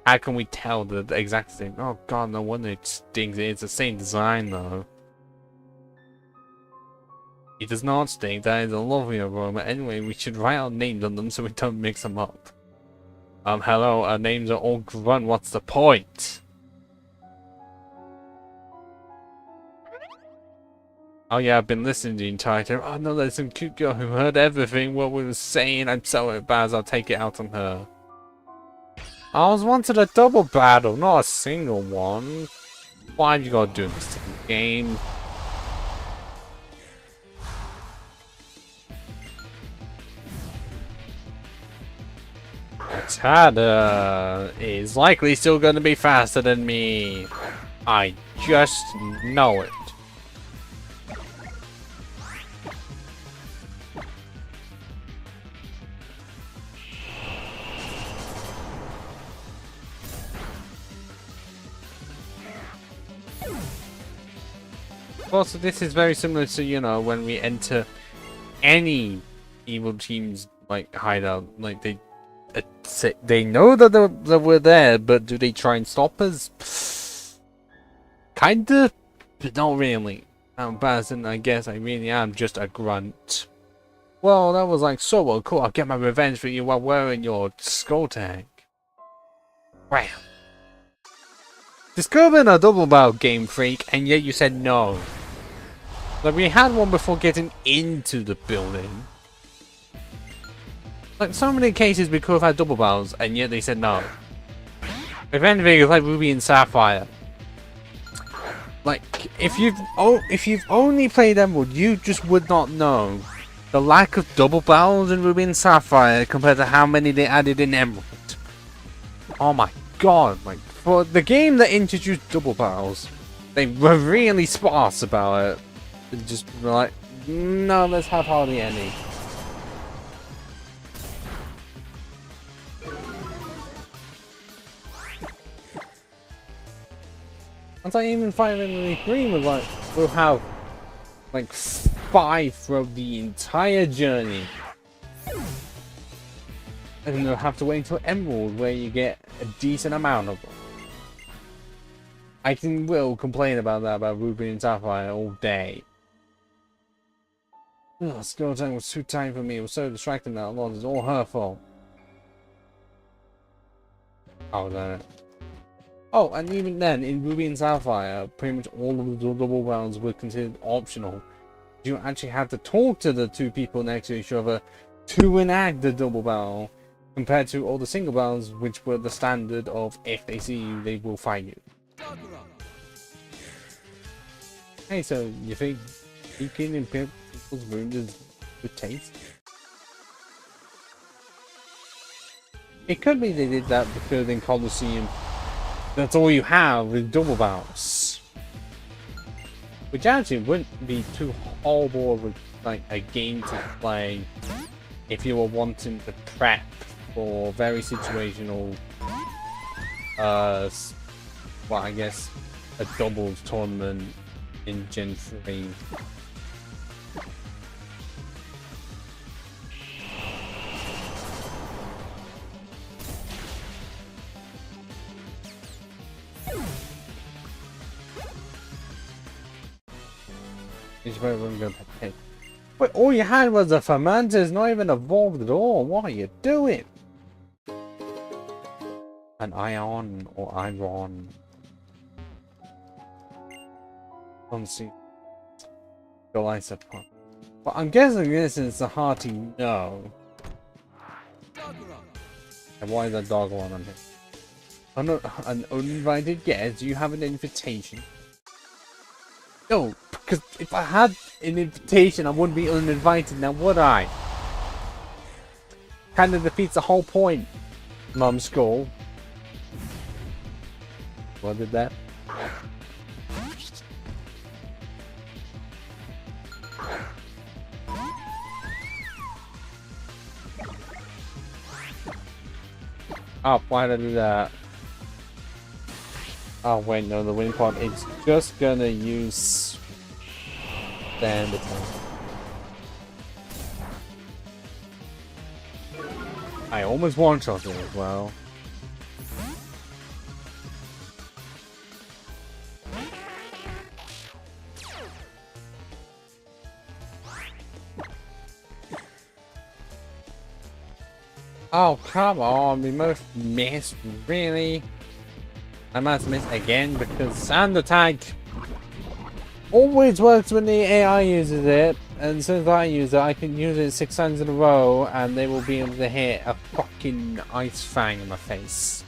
How can we tell the exact same? Oh god, no wonder it stings. It's the same design though. It does not stink, that is a lovely aroma. Anyway, we should write our names on them so we don't mix them up. Hello, our names are all grunt, what's the point? Oh yeah, I've been listening the entire time. Oh no, there's some cute girl who heard everything what we were saying. I'm so embarrassed, I'll take it out on her. I was wanted a double battle, not a single one. Why have you got to do this game? Tada is likely still going to be faster than me. I just know it. Also, this is very similar to, you know, when we enter any evil team's like hideout. Like they know that we're there, but do they try and stop us? Kinda, but not really. I'm embarrassing, I guess I really am just a grunt. Well, that was like so well cool. I'll get my revenge for you while wearing your skull tank. Wow. Discovering a double barrel, Game Freak, and yet you said no. Like, we had one before getting into the building. Like, so many cases we could have had double barrels, and yet they said no. If anything, it's like Ruby and Sapphire. Like, if you've only played Emerald, you just would not know the lack of double barrels in Ruby and Sapphire compared to how many they added in Emerald. Oh my god, like, for the game that introduced double barrels, they were really sparse about it. They just were like, no, let's have hardly any. Once I even finally agree with like, we'll have like 5 throughout the entire journey. And then you'll have to wait until Emerald where you get a decent amount of them. I will complain about that about Ruby and Sapphire all day. Ugh, school time was too tight for me. It was so distracting that a lot. It's all her fault. Oh, that. Oh, and even then, in Ruby and Sapphire, pretty much all of the double barrels were considered optional. You actually had to talk to the two people next to each other to enact the double barrel, compared to all the single barrels, which were the standard of if they see you, they will fight you. Hey, so you think peeking in people's rooms is good taste? It could be they did that because in Colosseum, that's all you have is double barrels. Which actually wouldn't be too horrible of a game to play if you were wanting to prep for very situational, well, I guess a doubles tournament in Gen 3. But all you had was a fermenter, it's not even evolved at all. What are you doing? An ion or iron. Let's see. But I'm guessing this is a hearty no. And why is that dog one on here? An uninvited guest? Do you have an invitation? No, because if I had an invitation, I wouldn't be uninvited now, would I? Kind of defeats the whole point, Mum Skull. What did that? Oh, why did I do that? Oh wait, no, the wind pod is just gonna use standard. I almost one-shot it as well. Oh, come on, we must miss, really? I must miss again because Sand Attack always works when the AI uses it, and since I use it, I can use it 6 times in a row and they will be able to hit a fucking ice fang in my face.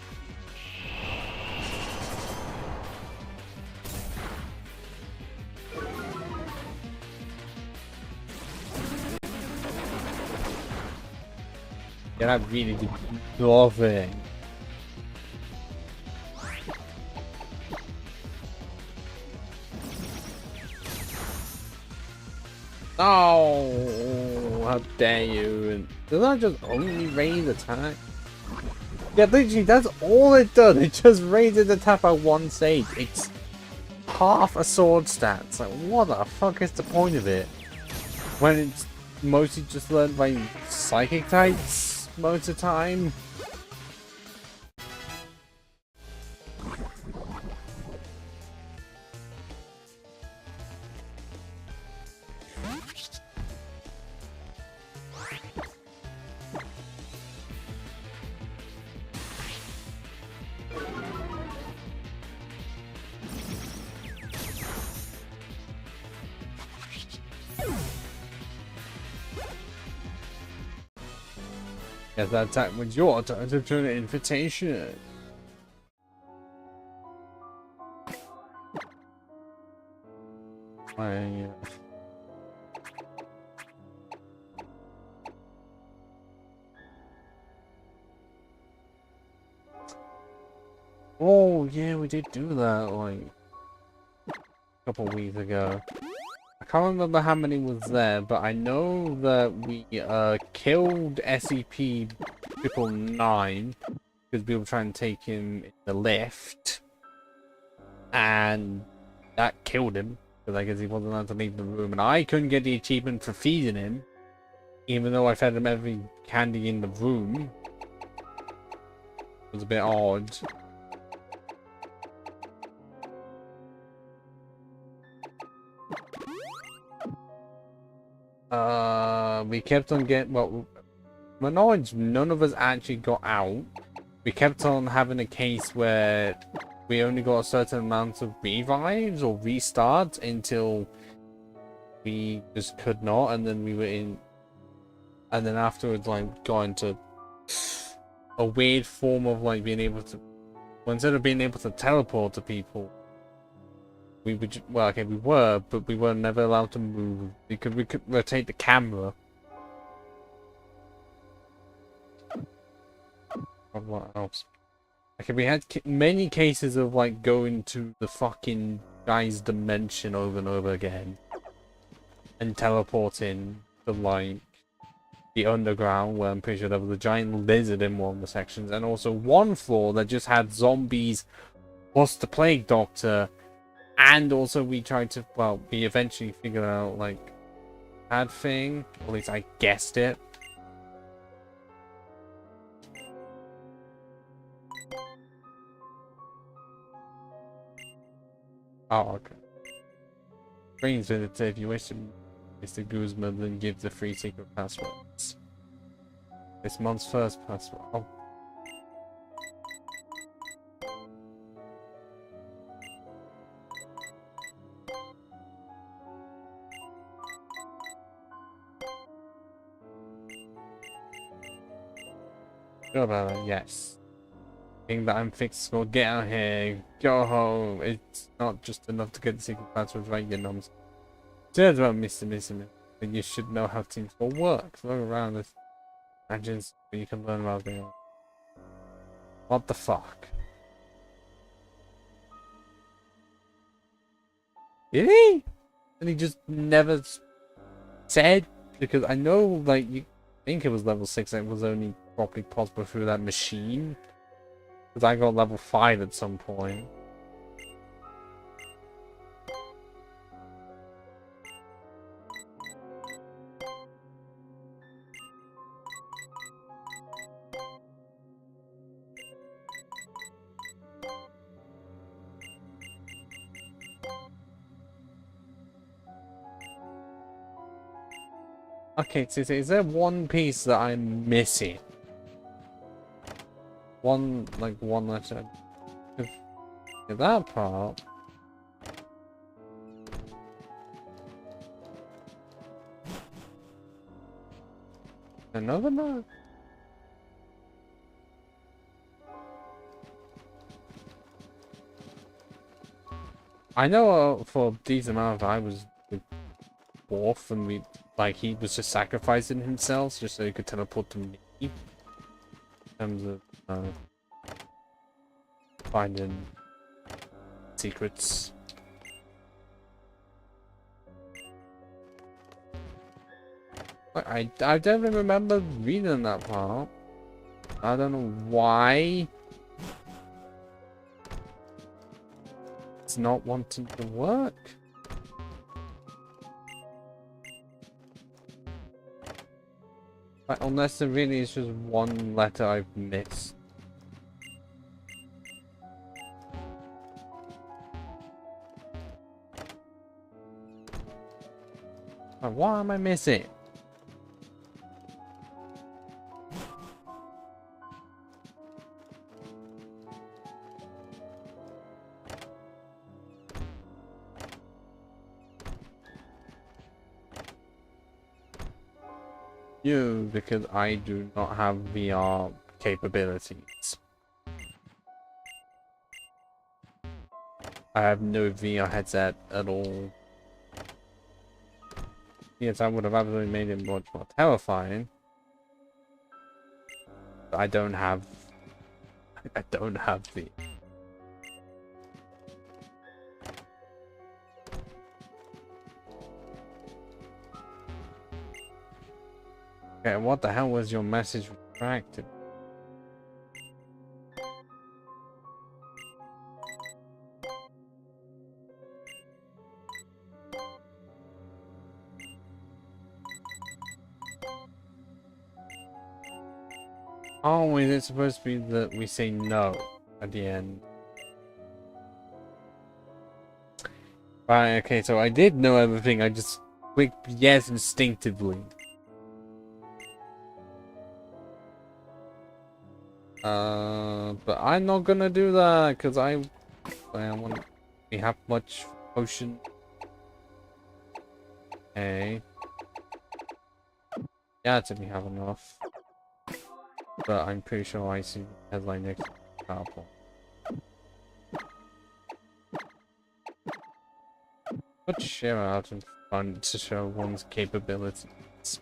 You're not really bluffing. Oh, how dare you. Does that just only raise attack? Yeah, literally, that's all it does. It just raises attack by 1 stage. It's half a sword stat. It's like, what the fuck is the point of it? When it's mostly just learned by psychic types most of the time. Yes, that attack was your turn to turn an invitation. Oh yeah, we did do that like a couple weeks ago. I can't remember how many was there, but I know that we killed SCP-999 because we were trying to take him in the lift, and that killed him because I guess he wasn't allowed to leave the room, and I couldn't get the achievement for feeding him, even though I fed him every candy in the room. It was a bit odd. We kept on getting, well, my knowledge, none of us actually got out. We kept on having a case where we only got a certain amount of revives or restarts until we just could not, and then we were in, and then afterwards, like, got into a weird form of, like, being able to, well, instead of being able to teleport to people, we would, well, okay, we were, but we were never allowed to move. We could rotate the camera. What else? Okay, we had many cases of, like, going to the fucking guy's dimension over and over again. And teleporting to, like, the underground, where I'm pretty sure there was a giant lizard in one of the sections. And also one floor that just had zombies plus the plague doctor. And also we tried to, well, we eventually figured out, like, that thing. Or at least I guessed it. Oh, okay. Brains visitor, if you wish to Mr. Guzman, then give the free secret passwords. This month's first password. Oh. Sure about that, yes. Think that I'm fixed. Well, get out here. Go home. It's not just enough to get the secret passwords right, you noms. Turns out, Mr. Then you should know how things will work. Look around this engines where you can learn about them. What the fuck? Did he? And he just never said? Because I know, like, you think it was level 6 that was only properly possible through that machine. Because I got level 5 at some point. Okay, so is there one piece that I'm missing? One letter. That part. Another note? I know for a decent amount I was with Worf and we, like, he was just sacrificing himself just so he could teleport to me. In terms of finding secrets. I don't even remember reading that part. I don't know why it's not wanting to work. Like, unless there really is just one letter I've missed. Like, what am I missing? Because I do not have VR capabilities. I have no VR headset at all. Yes, I would have absolutely made it much more terrifying. But I don't have the. Okay, what the hell was your message retracted? Oh, is it supposed to be that we say no at the end? Right, okay, so I did know everything, I just quick yes instinctively. But I'm not gonna do that because I want we have much potion. Okay. Yeah, it's we have enough. But I'm pretty sure I see headline next to PowerPoint. Let's share out in front to show one's capabilities.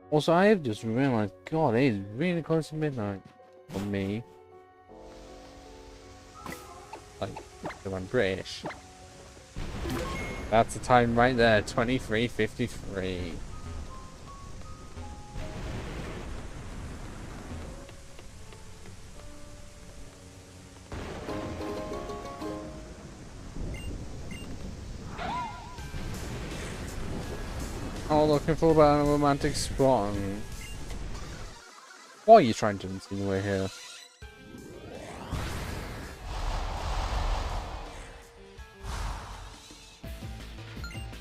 Also, I have just realized, God, it is really close to midnight for me. Like, because I'm British. That's the time right there, 23:53. Oh, looking for about a romantic spot. What are you trying to insinuate here?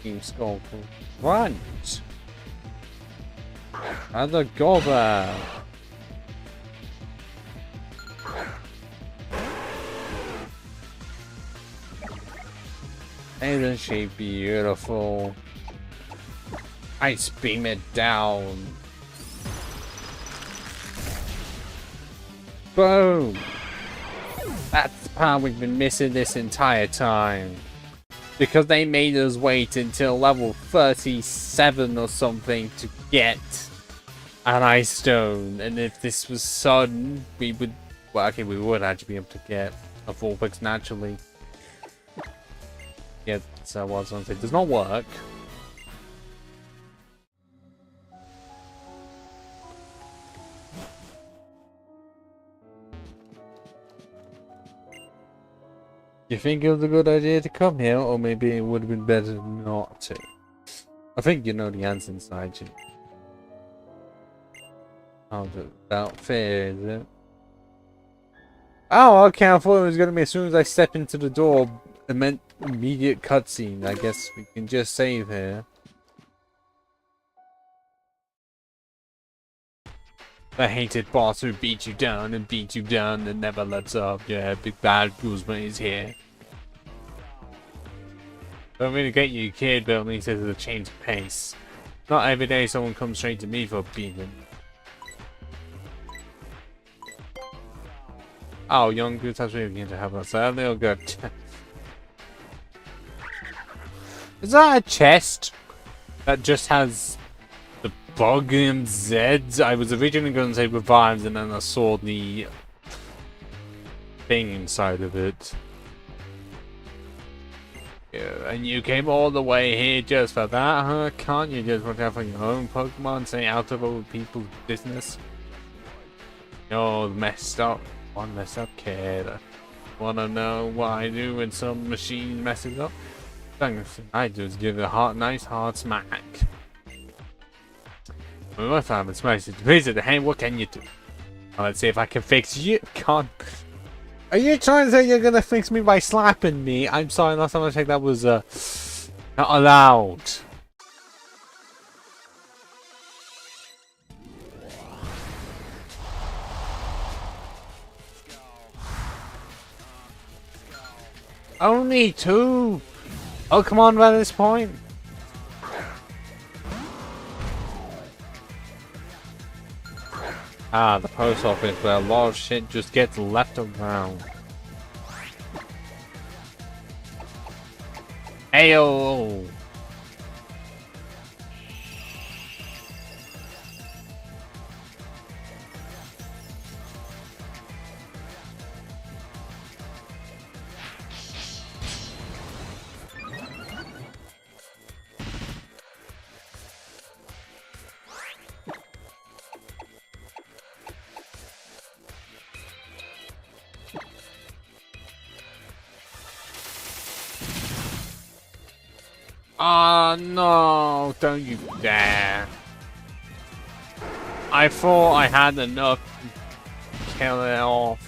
Team Skull Front! And the gobber! Isn't she beautiful? Ice beam it down. Boom! That's the part we've been missing this entire time. Because they made us wait until level 37 or something to get an ice stone. And if this was sun, we would... Well, okay, we would actually be able to get a Vulpix naturally. Yeah, so what I was it does not work. You think it was a good idea to come here, or maybe it would have been better not to? I think you know the answer inside you. Oh, about fair, is it? Oh, okay, I thought it was going to be as soon as I step into the door, it meant immediate cutscene. I guess we can just save here. The hated boss who beat you down and never lets up. Yeah, big bad Guzman is here. Don't really get you, kid, but at least there's a change of pace. Not every day someone comes straight to me for a beating. Oh, young Goose has really begun to have us. A little good. Is that a chest that just has the bug and Zeds? I was originally going to say revives, and then I saw the thing inside of it. Yeah, and you came all the way here just for that, huh? Can't you just watch out for your own Pokemon? Stay out of other people's business? You're messed up. One messed up kid. Wanna know what I do when some machine messes up? Thanks. I just give it a nice hard smack. When my family smashes it, visit, hey, what can you do? Let's see if I can fix you. Can't. Are you trying to say you're gonna fix me by slapping me? I'm sorry, last time I checked that was not allowed. Only two. Oh, come on, by this point. Ah, the post office where a lot of shit just gets left around. Ayo! Ah, no, don't you dare. I thought I had enough to kill it off.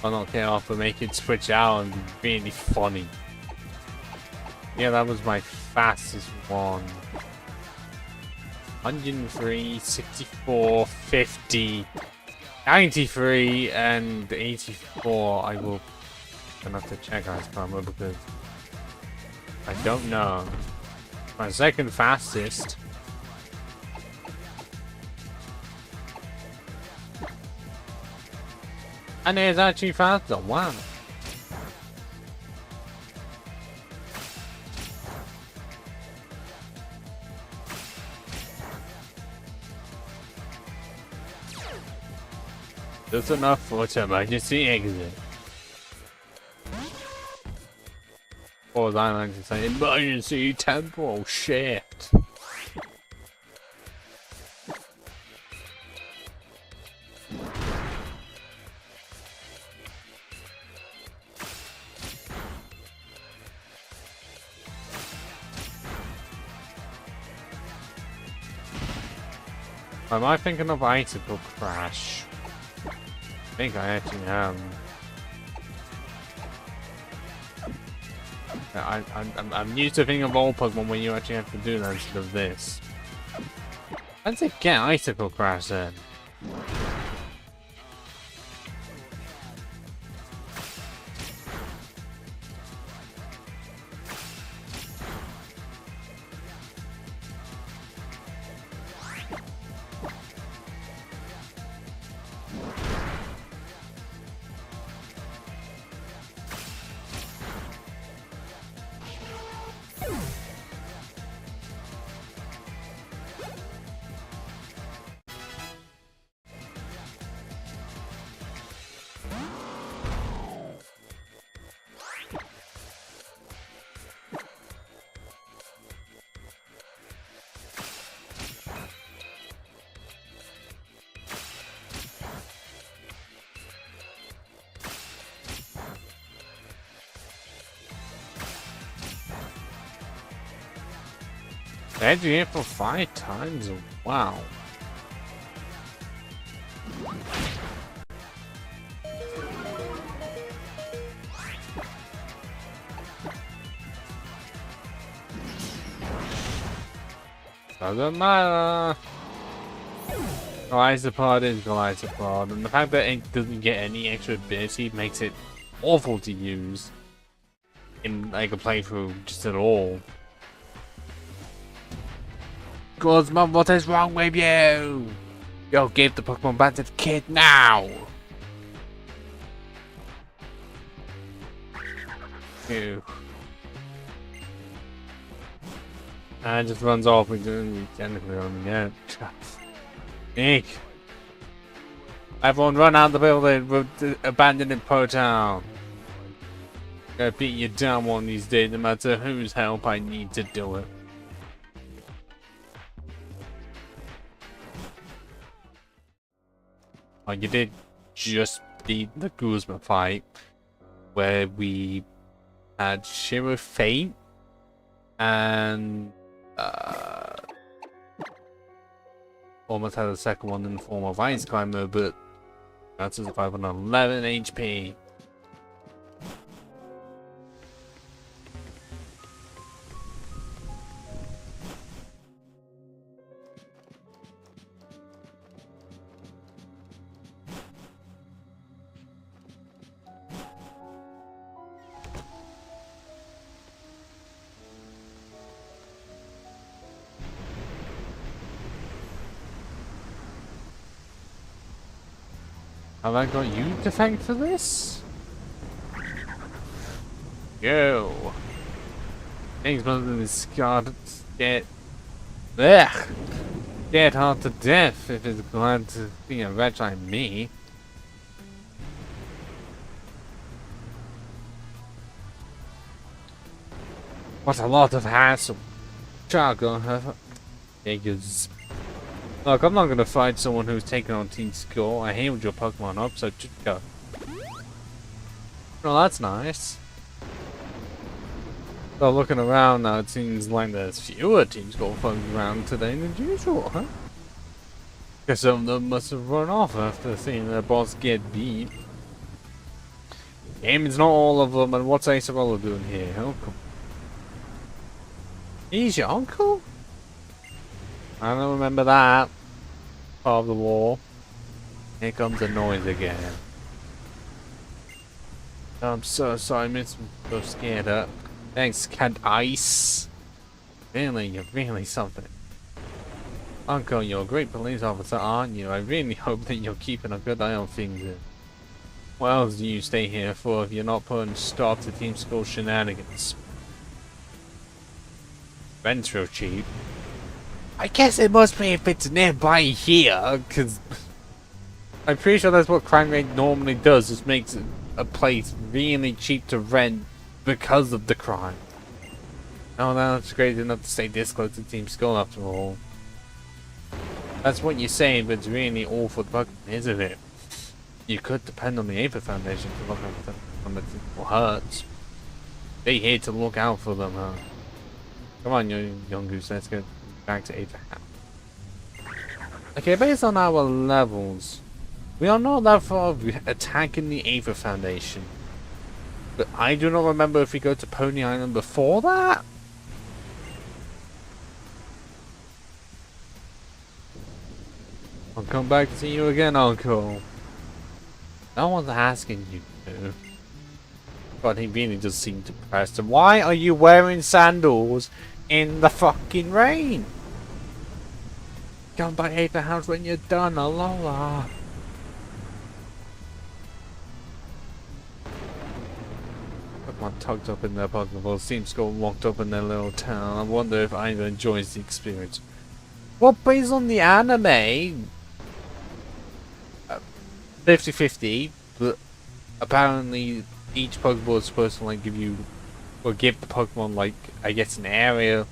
Well, not kill it off, but make it switch out and be really funny. Yeah, that was my fastest one. 103, 64, 50, 93, and 84. I will gonna have to check Ice Climber because I don't know. My second fastest. And it's actually faster. Wow. That's enough for an emergency exit. Or as I like to say, emergency temporal shift. Am I thinking of Icicle Crash? I think I actually am. I'm used to thinking of all Pokemon when you actually have to do that instead of this. Let's say get Icicle Crash then. They had you here for 5 times? Wow. Doesn't matter. Glycopod is Glycopod, and the fact that it doesn't get any extra ability makes it awful to use in like a playthrough just at all. Guzman, what is wrong with you? Yo, give the Pokemon back to the kid now! Ew. And just runs off. We technically only get. Nick! Everyone run out of the building. We're abandoning Po Town. Gonna beat you down one of these days, no matter whose help I need to do it. Oh, you did just beat the Guzman fight, where we had Shiro Fate and almost had a second one in the form of Ice Climber, but that's a 511 HP. Have I got you to thank for this? Yo! Things must have been scared hard to death if it's glad to see a wretch like me. What a lot of hassle. Jargon have figures. Look, I'm not gonna fight someone who's taken on Team Score. I healed your Pokemon up, so just go. Well, that's nice. So looking around now, it seems like there's fewer Team Score folks around today than usual, huh? Guess some of them must have run off after seeing their boss get beat. Game's not all of them, and what's Acerola doing here? Oh, come. He's your uncle? I don't remember that part of the war. Here comes the noise again. I'm so sorry, Miss. I'm so scared up. Thanks, Cat Ice. Really, you're really something. Uncle, you're a great police officer, aren't you? I really hope that you're keeping a good eye on things. What else do you stay here for if you're not putting stop to Team Skull shenanigans? Rent's real cheap. I guess it must be if it's nearby here, because I'm pretty sure that's what crime rate normally does, just makes a place really cheap to rent because of the crime. Oh, that's crazy enough to stay this close to Team Skull after all. That's what you're saying, but it's really all for the buck, isn't it? You could depend on the Aether Foundation to look out for them when the people hurt. They're here to look out for them, huh? Come on, you young goose, let's get back to Aether House. Okay, based on our levels, we are not that far of attacking the Aether Foundation. But I do not remember if we go to Pony Island before that. I'll come back to see you again, Uncle. No one's asking you to. God, he really does seem depressed. And why are you wearing sandals in the fucking rain? Come back to the house when you're done, Alola. Pokemon tucked up in their Pokeballs. Team Skull locked up in their little town. I wonder if either enjoys the experience. Well, based on the anime, 50-50, but apparently each Pokeball is supposed to like give you, or give the Pokemon like, I guess, an area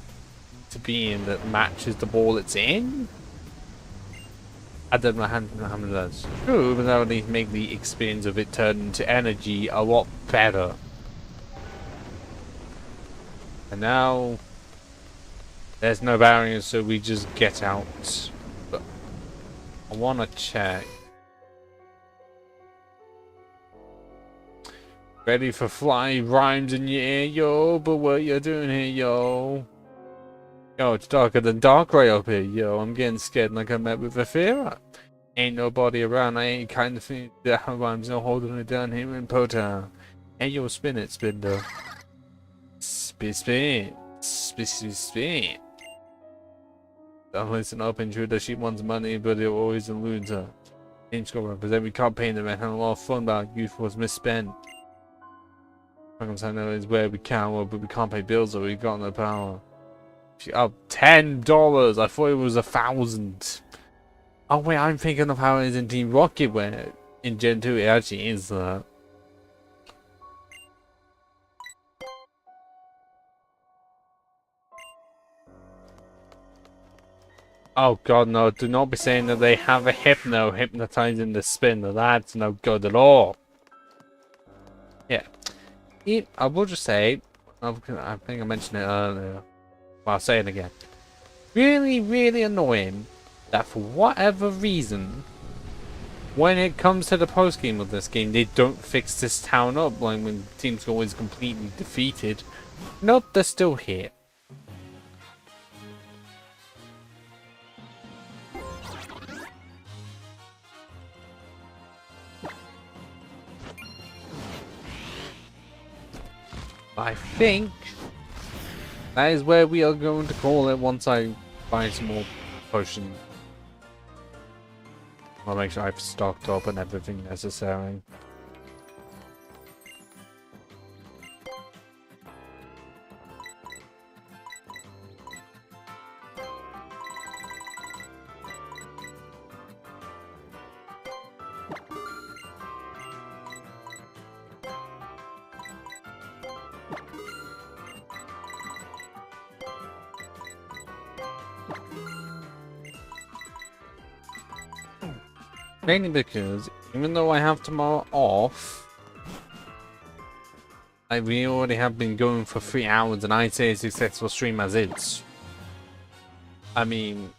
to be in that matches the ball it's in. I don't know how that's true, but that would at least make the experience of it turn into energy a lot better. And now there's no barriers, so we just get out. But I wanna check. Ready for fly rhymes in your ear, yo, but what you doing here, yo? Yo, it's darker than dark right up here, yo. I'm getting scared like I met with a fear. Ain't nobody around, I ain't kind of feeling that rhymes, no holding it down here in Pota. Hey, yo, spin it, Spinder. Spin, spin. Spin, spin, spin. Don't listen up, intruder. She wants money, but it always eludes her. Team Skull represent, we can't pay them and have a lot of fun, but our youth was misspent. I know is where we can, but we can't pay bills, or we got no power. Oh, $10. I thought it was 1,000. Oh wait, I'm thinking of how it is in Team Rocket, where in Gen 2 it actually is that. Oh god, no, do not be saying that they have a hypnotizing the spin. That's no good at all. Yeah. I will just say, I think I mentioned it earlier, but I'll say it again. Really, really annoying that for whatever reason, when it comes to the post game of this game, they don't fix this town up. Like when Team Skull is completely defeated. Nope, they're still here. I think that is where we are going to call it once I find some more potions. I'll make sure I've stocked up and everything necessary. Mainly because, even though I have tomorrow off, we already have been going for 3 hours and I'd say a successful stream as is. I mean,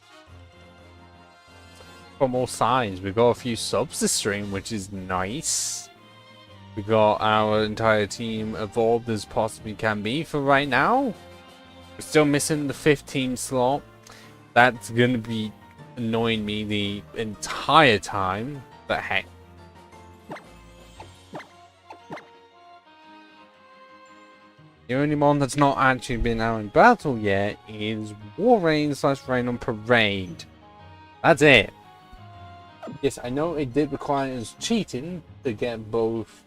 from all sides, we got a few subs to stream, which is nice. We got our entire team evolved as possibly can be for right now. Still missing the 15 slot. That's gonna be annoying me the entire time. But heck. The only one that's not actually been out in battle yet is War Rain / Rain on Parade. That's it. Yes, I know it did require us cheating to get both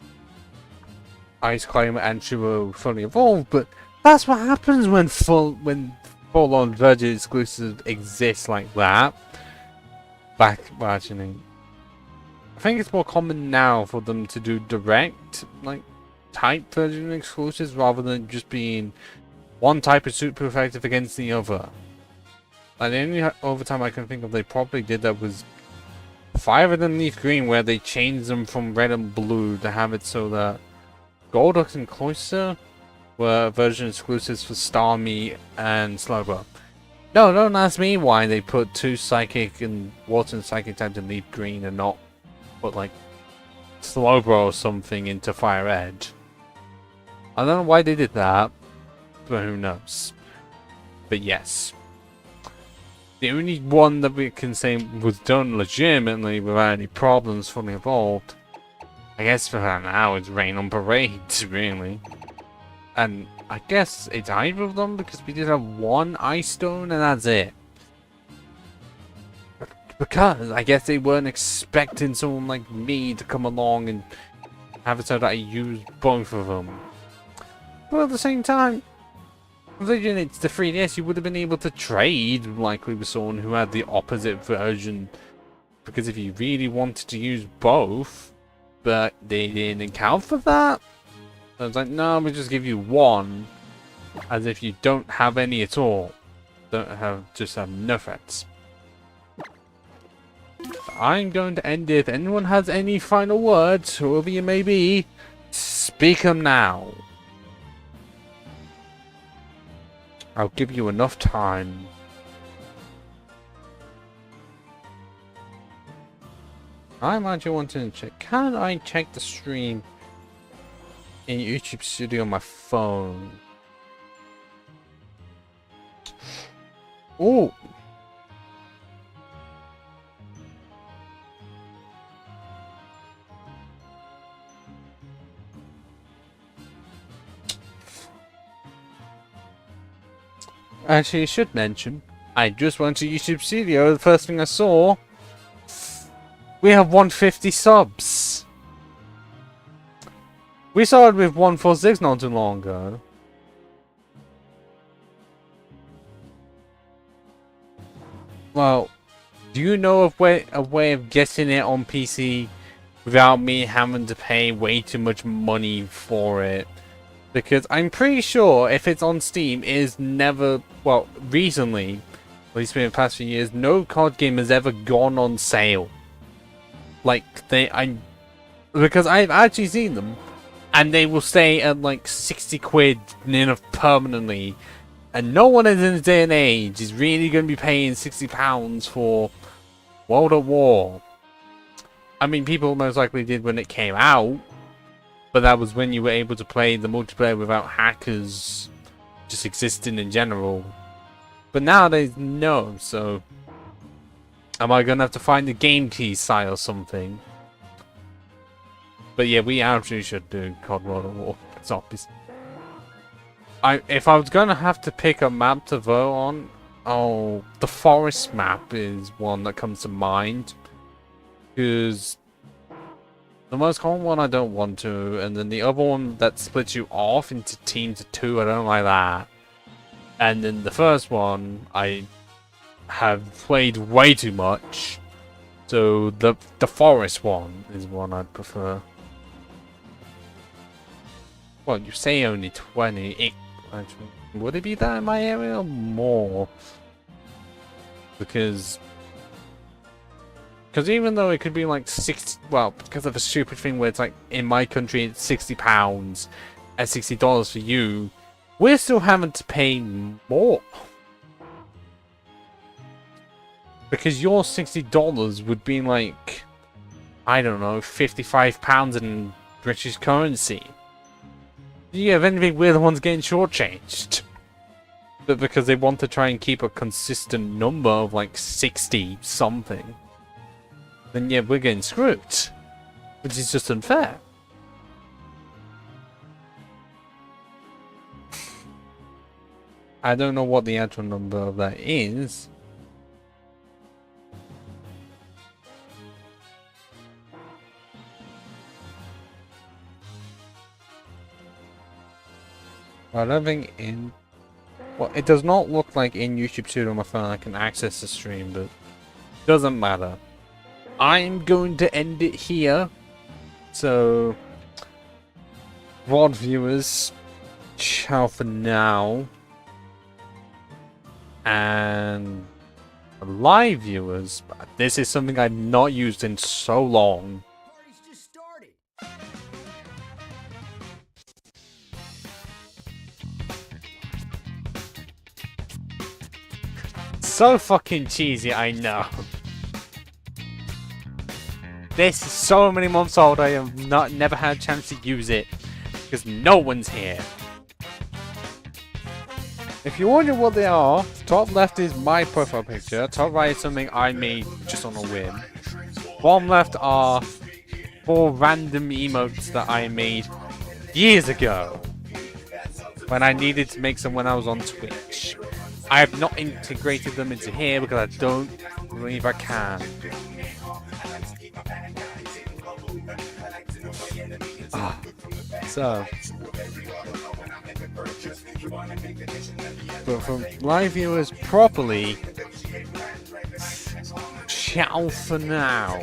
Ice Climber and Shiro fully evolved, but that's what happens when full-on Virgin exclusives exist like that. Actually, I think it's more common now for them to do direct, like, type Virgin exclusives rather than just being one type is super effective against the other. Like, the only other time I can think of they probably did that was Fire and Leaf Green, where they changed them from red and blue to have it so that Golduck and Cloyster were version exclusives for Starmie and Slowbro. No, don't ask me why they put 2 Psychic and Water and Psychic types in Leaf Green and not put like Slowbro or something into Fire Edge. I don't know why they did that, but who knows. But yes. The only one that we can say was done legitimately without any problems fully evolved, I guess for now, is Rain on Parade, really. And I guess it's either of them because we did have 1 Ice Stone and that's it. Because I guess they weren't expecting someone like me to come along and have it so that I use both of them. But at the same time, considering it's the 3DS, you would have been able to trade likely with someone who had the opposite version. Because if you really wanted to use both, but they didn't account for that, I was like, no, we'll just give you 1, as if you don't have any at all. Just have no threats. I'm going to end it. If anyone has any final words, whoever you may be, speak them now. I'll give you enough time. I'm actually wanting to check. Can I check the stream in YouTube Studio on my phone? Oh! Actually, I should mention, I just went to YouTube Studio, the first thing I saw, we have 150 subs. We started with 146 not too long ago. Well, do you know of a way of getting it on PC without me having to pay way too much money for it? Because I'm pretty sure if it's on Steam, it is never, well, recently, at least in the past few years, no card game has ever gone on sale. Like, because I've actually seen them, and they will stay at like 60 quid permanently, and no one in this day and age is really going to be paying £60 for World at War. I mean, people most likely did when it came out, but that was when you were able to play the multiplayer without hackers just existing in general. But nowadays, no, so am I going to have to find the game key site or something? But yeah, we actually should do COD World at War Zombies. If I was going to have to pick a map to vote on, oh, the forest map is one that comes to mind. Because the most common one I don't want to, and then the other one that splits you off into teams of 2, I don't like that. And then the first one, I have played way too much. So the forest one is one I'd prefer. Well, you say only 20. Actually, would it be that in my area or more? Because even though it could be like 60, well, because of a stupid thing where it's like in my country it's £60 and $60 for you, we're still having to pay more. Because your $60 would be like, I don't know, £55 in British currency. Yeah, if anything, we're the ones getting shortchanged. but because they want to try and keep a consistent number of like 60 something, then yeah, we're getting screwed, which is just unfair. I don't know what the actual number of that is. I don't think in... Well, it does not look like in YouTube Studio on my phone I can access the stream, but doesn't matter. I'm going to end it here. So, VOD viewers, ciao for now. And live viewers, this is something I've not used in so long. Party's just started. So fucking cheesy, I know. This is so many months old, I have never had a chance to use it because no one's here. If you're wondering what they are, top left is my profile picture, top right is something I made just on a whim. Bottom left are 4 random emotes that I made years ago when I needed to make some when I was on Twitch. I have not integrated them into here because I don't believe I can. So, but for live viewers properly, ciao for now.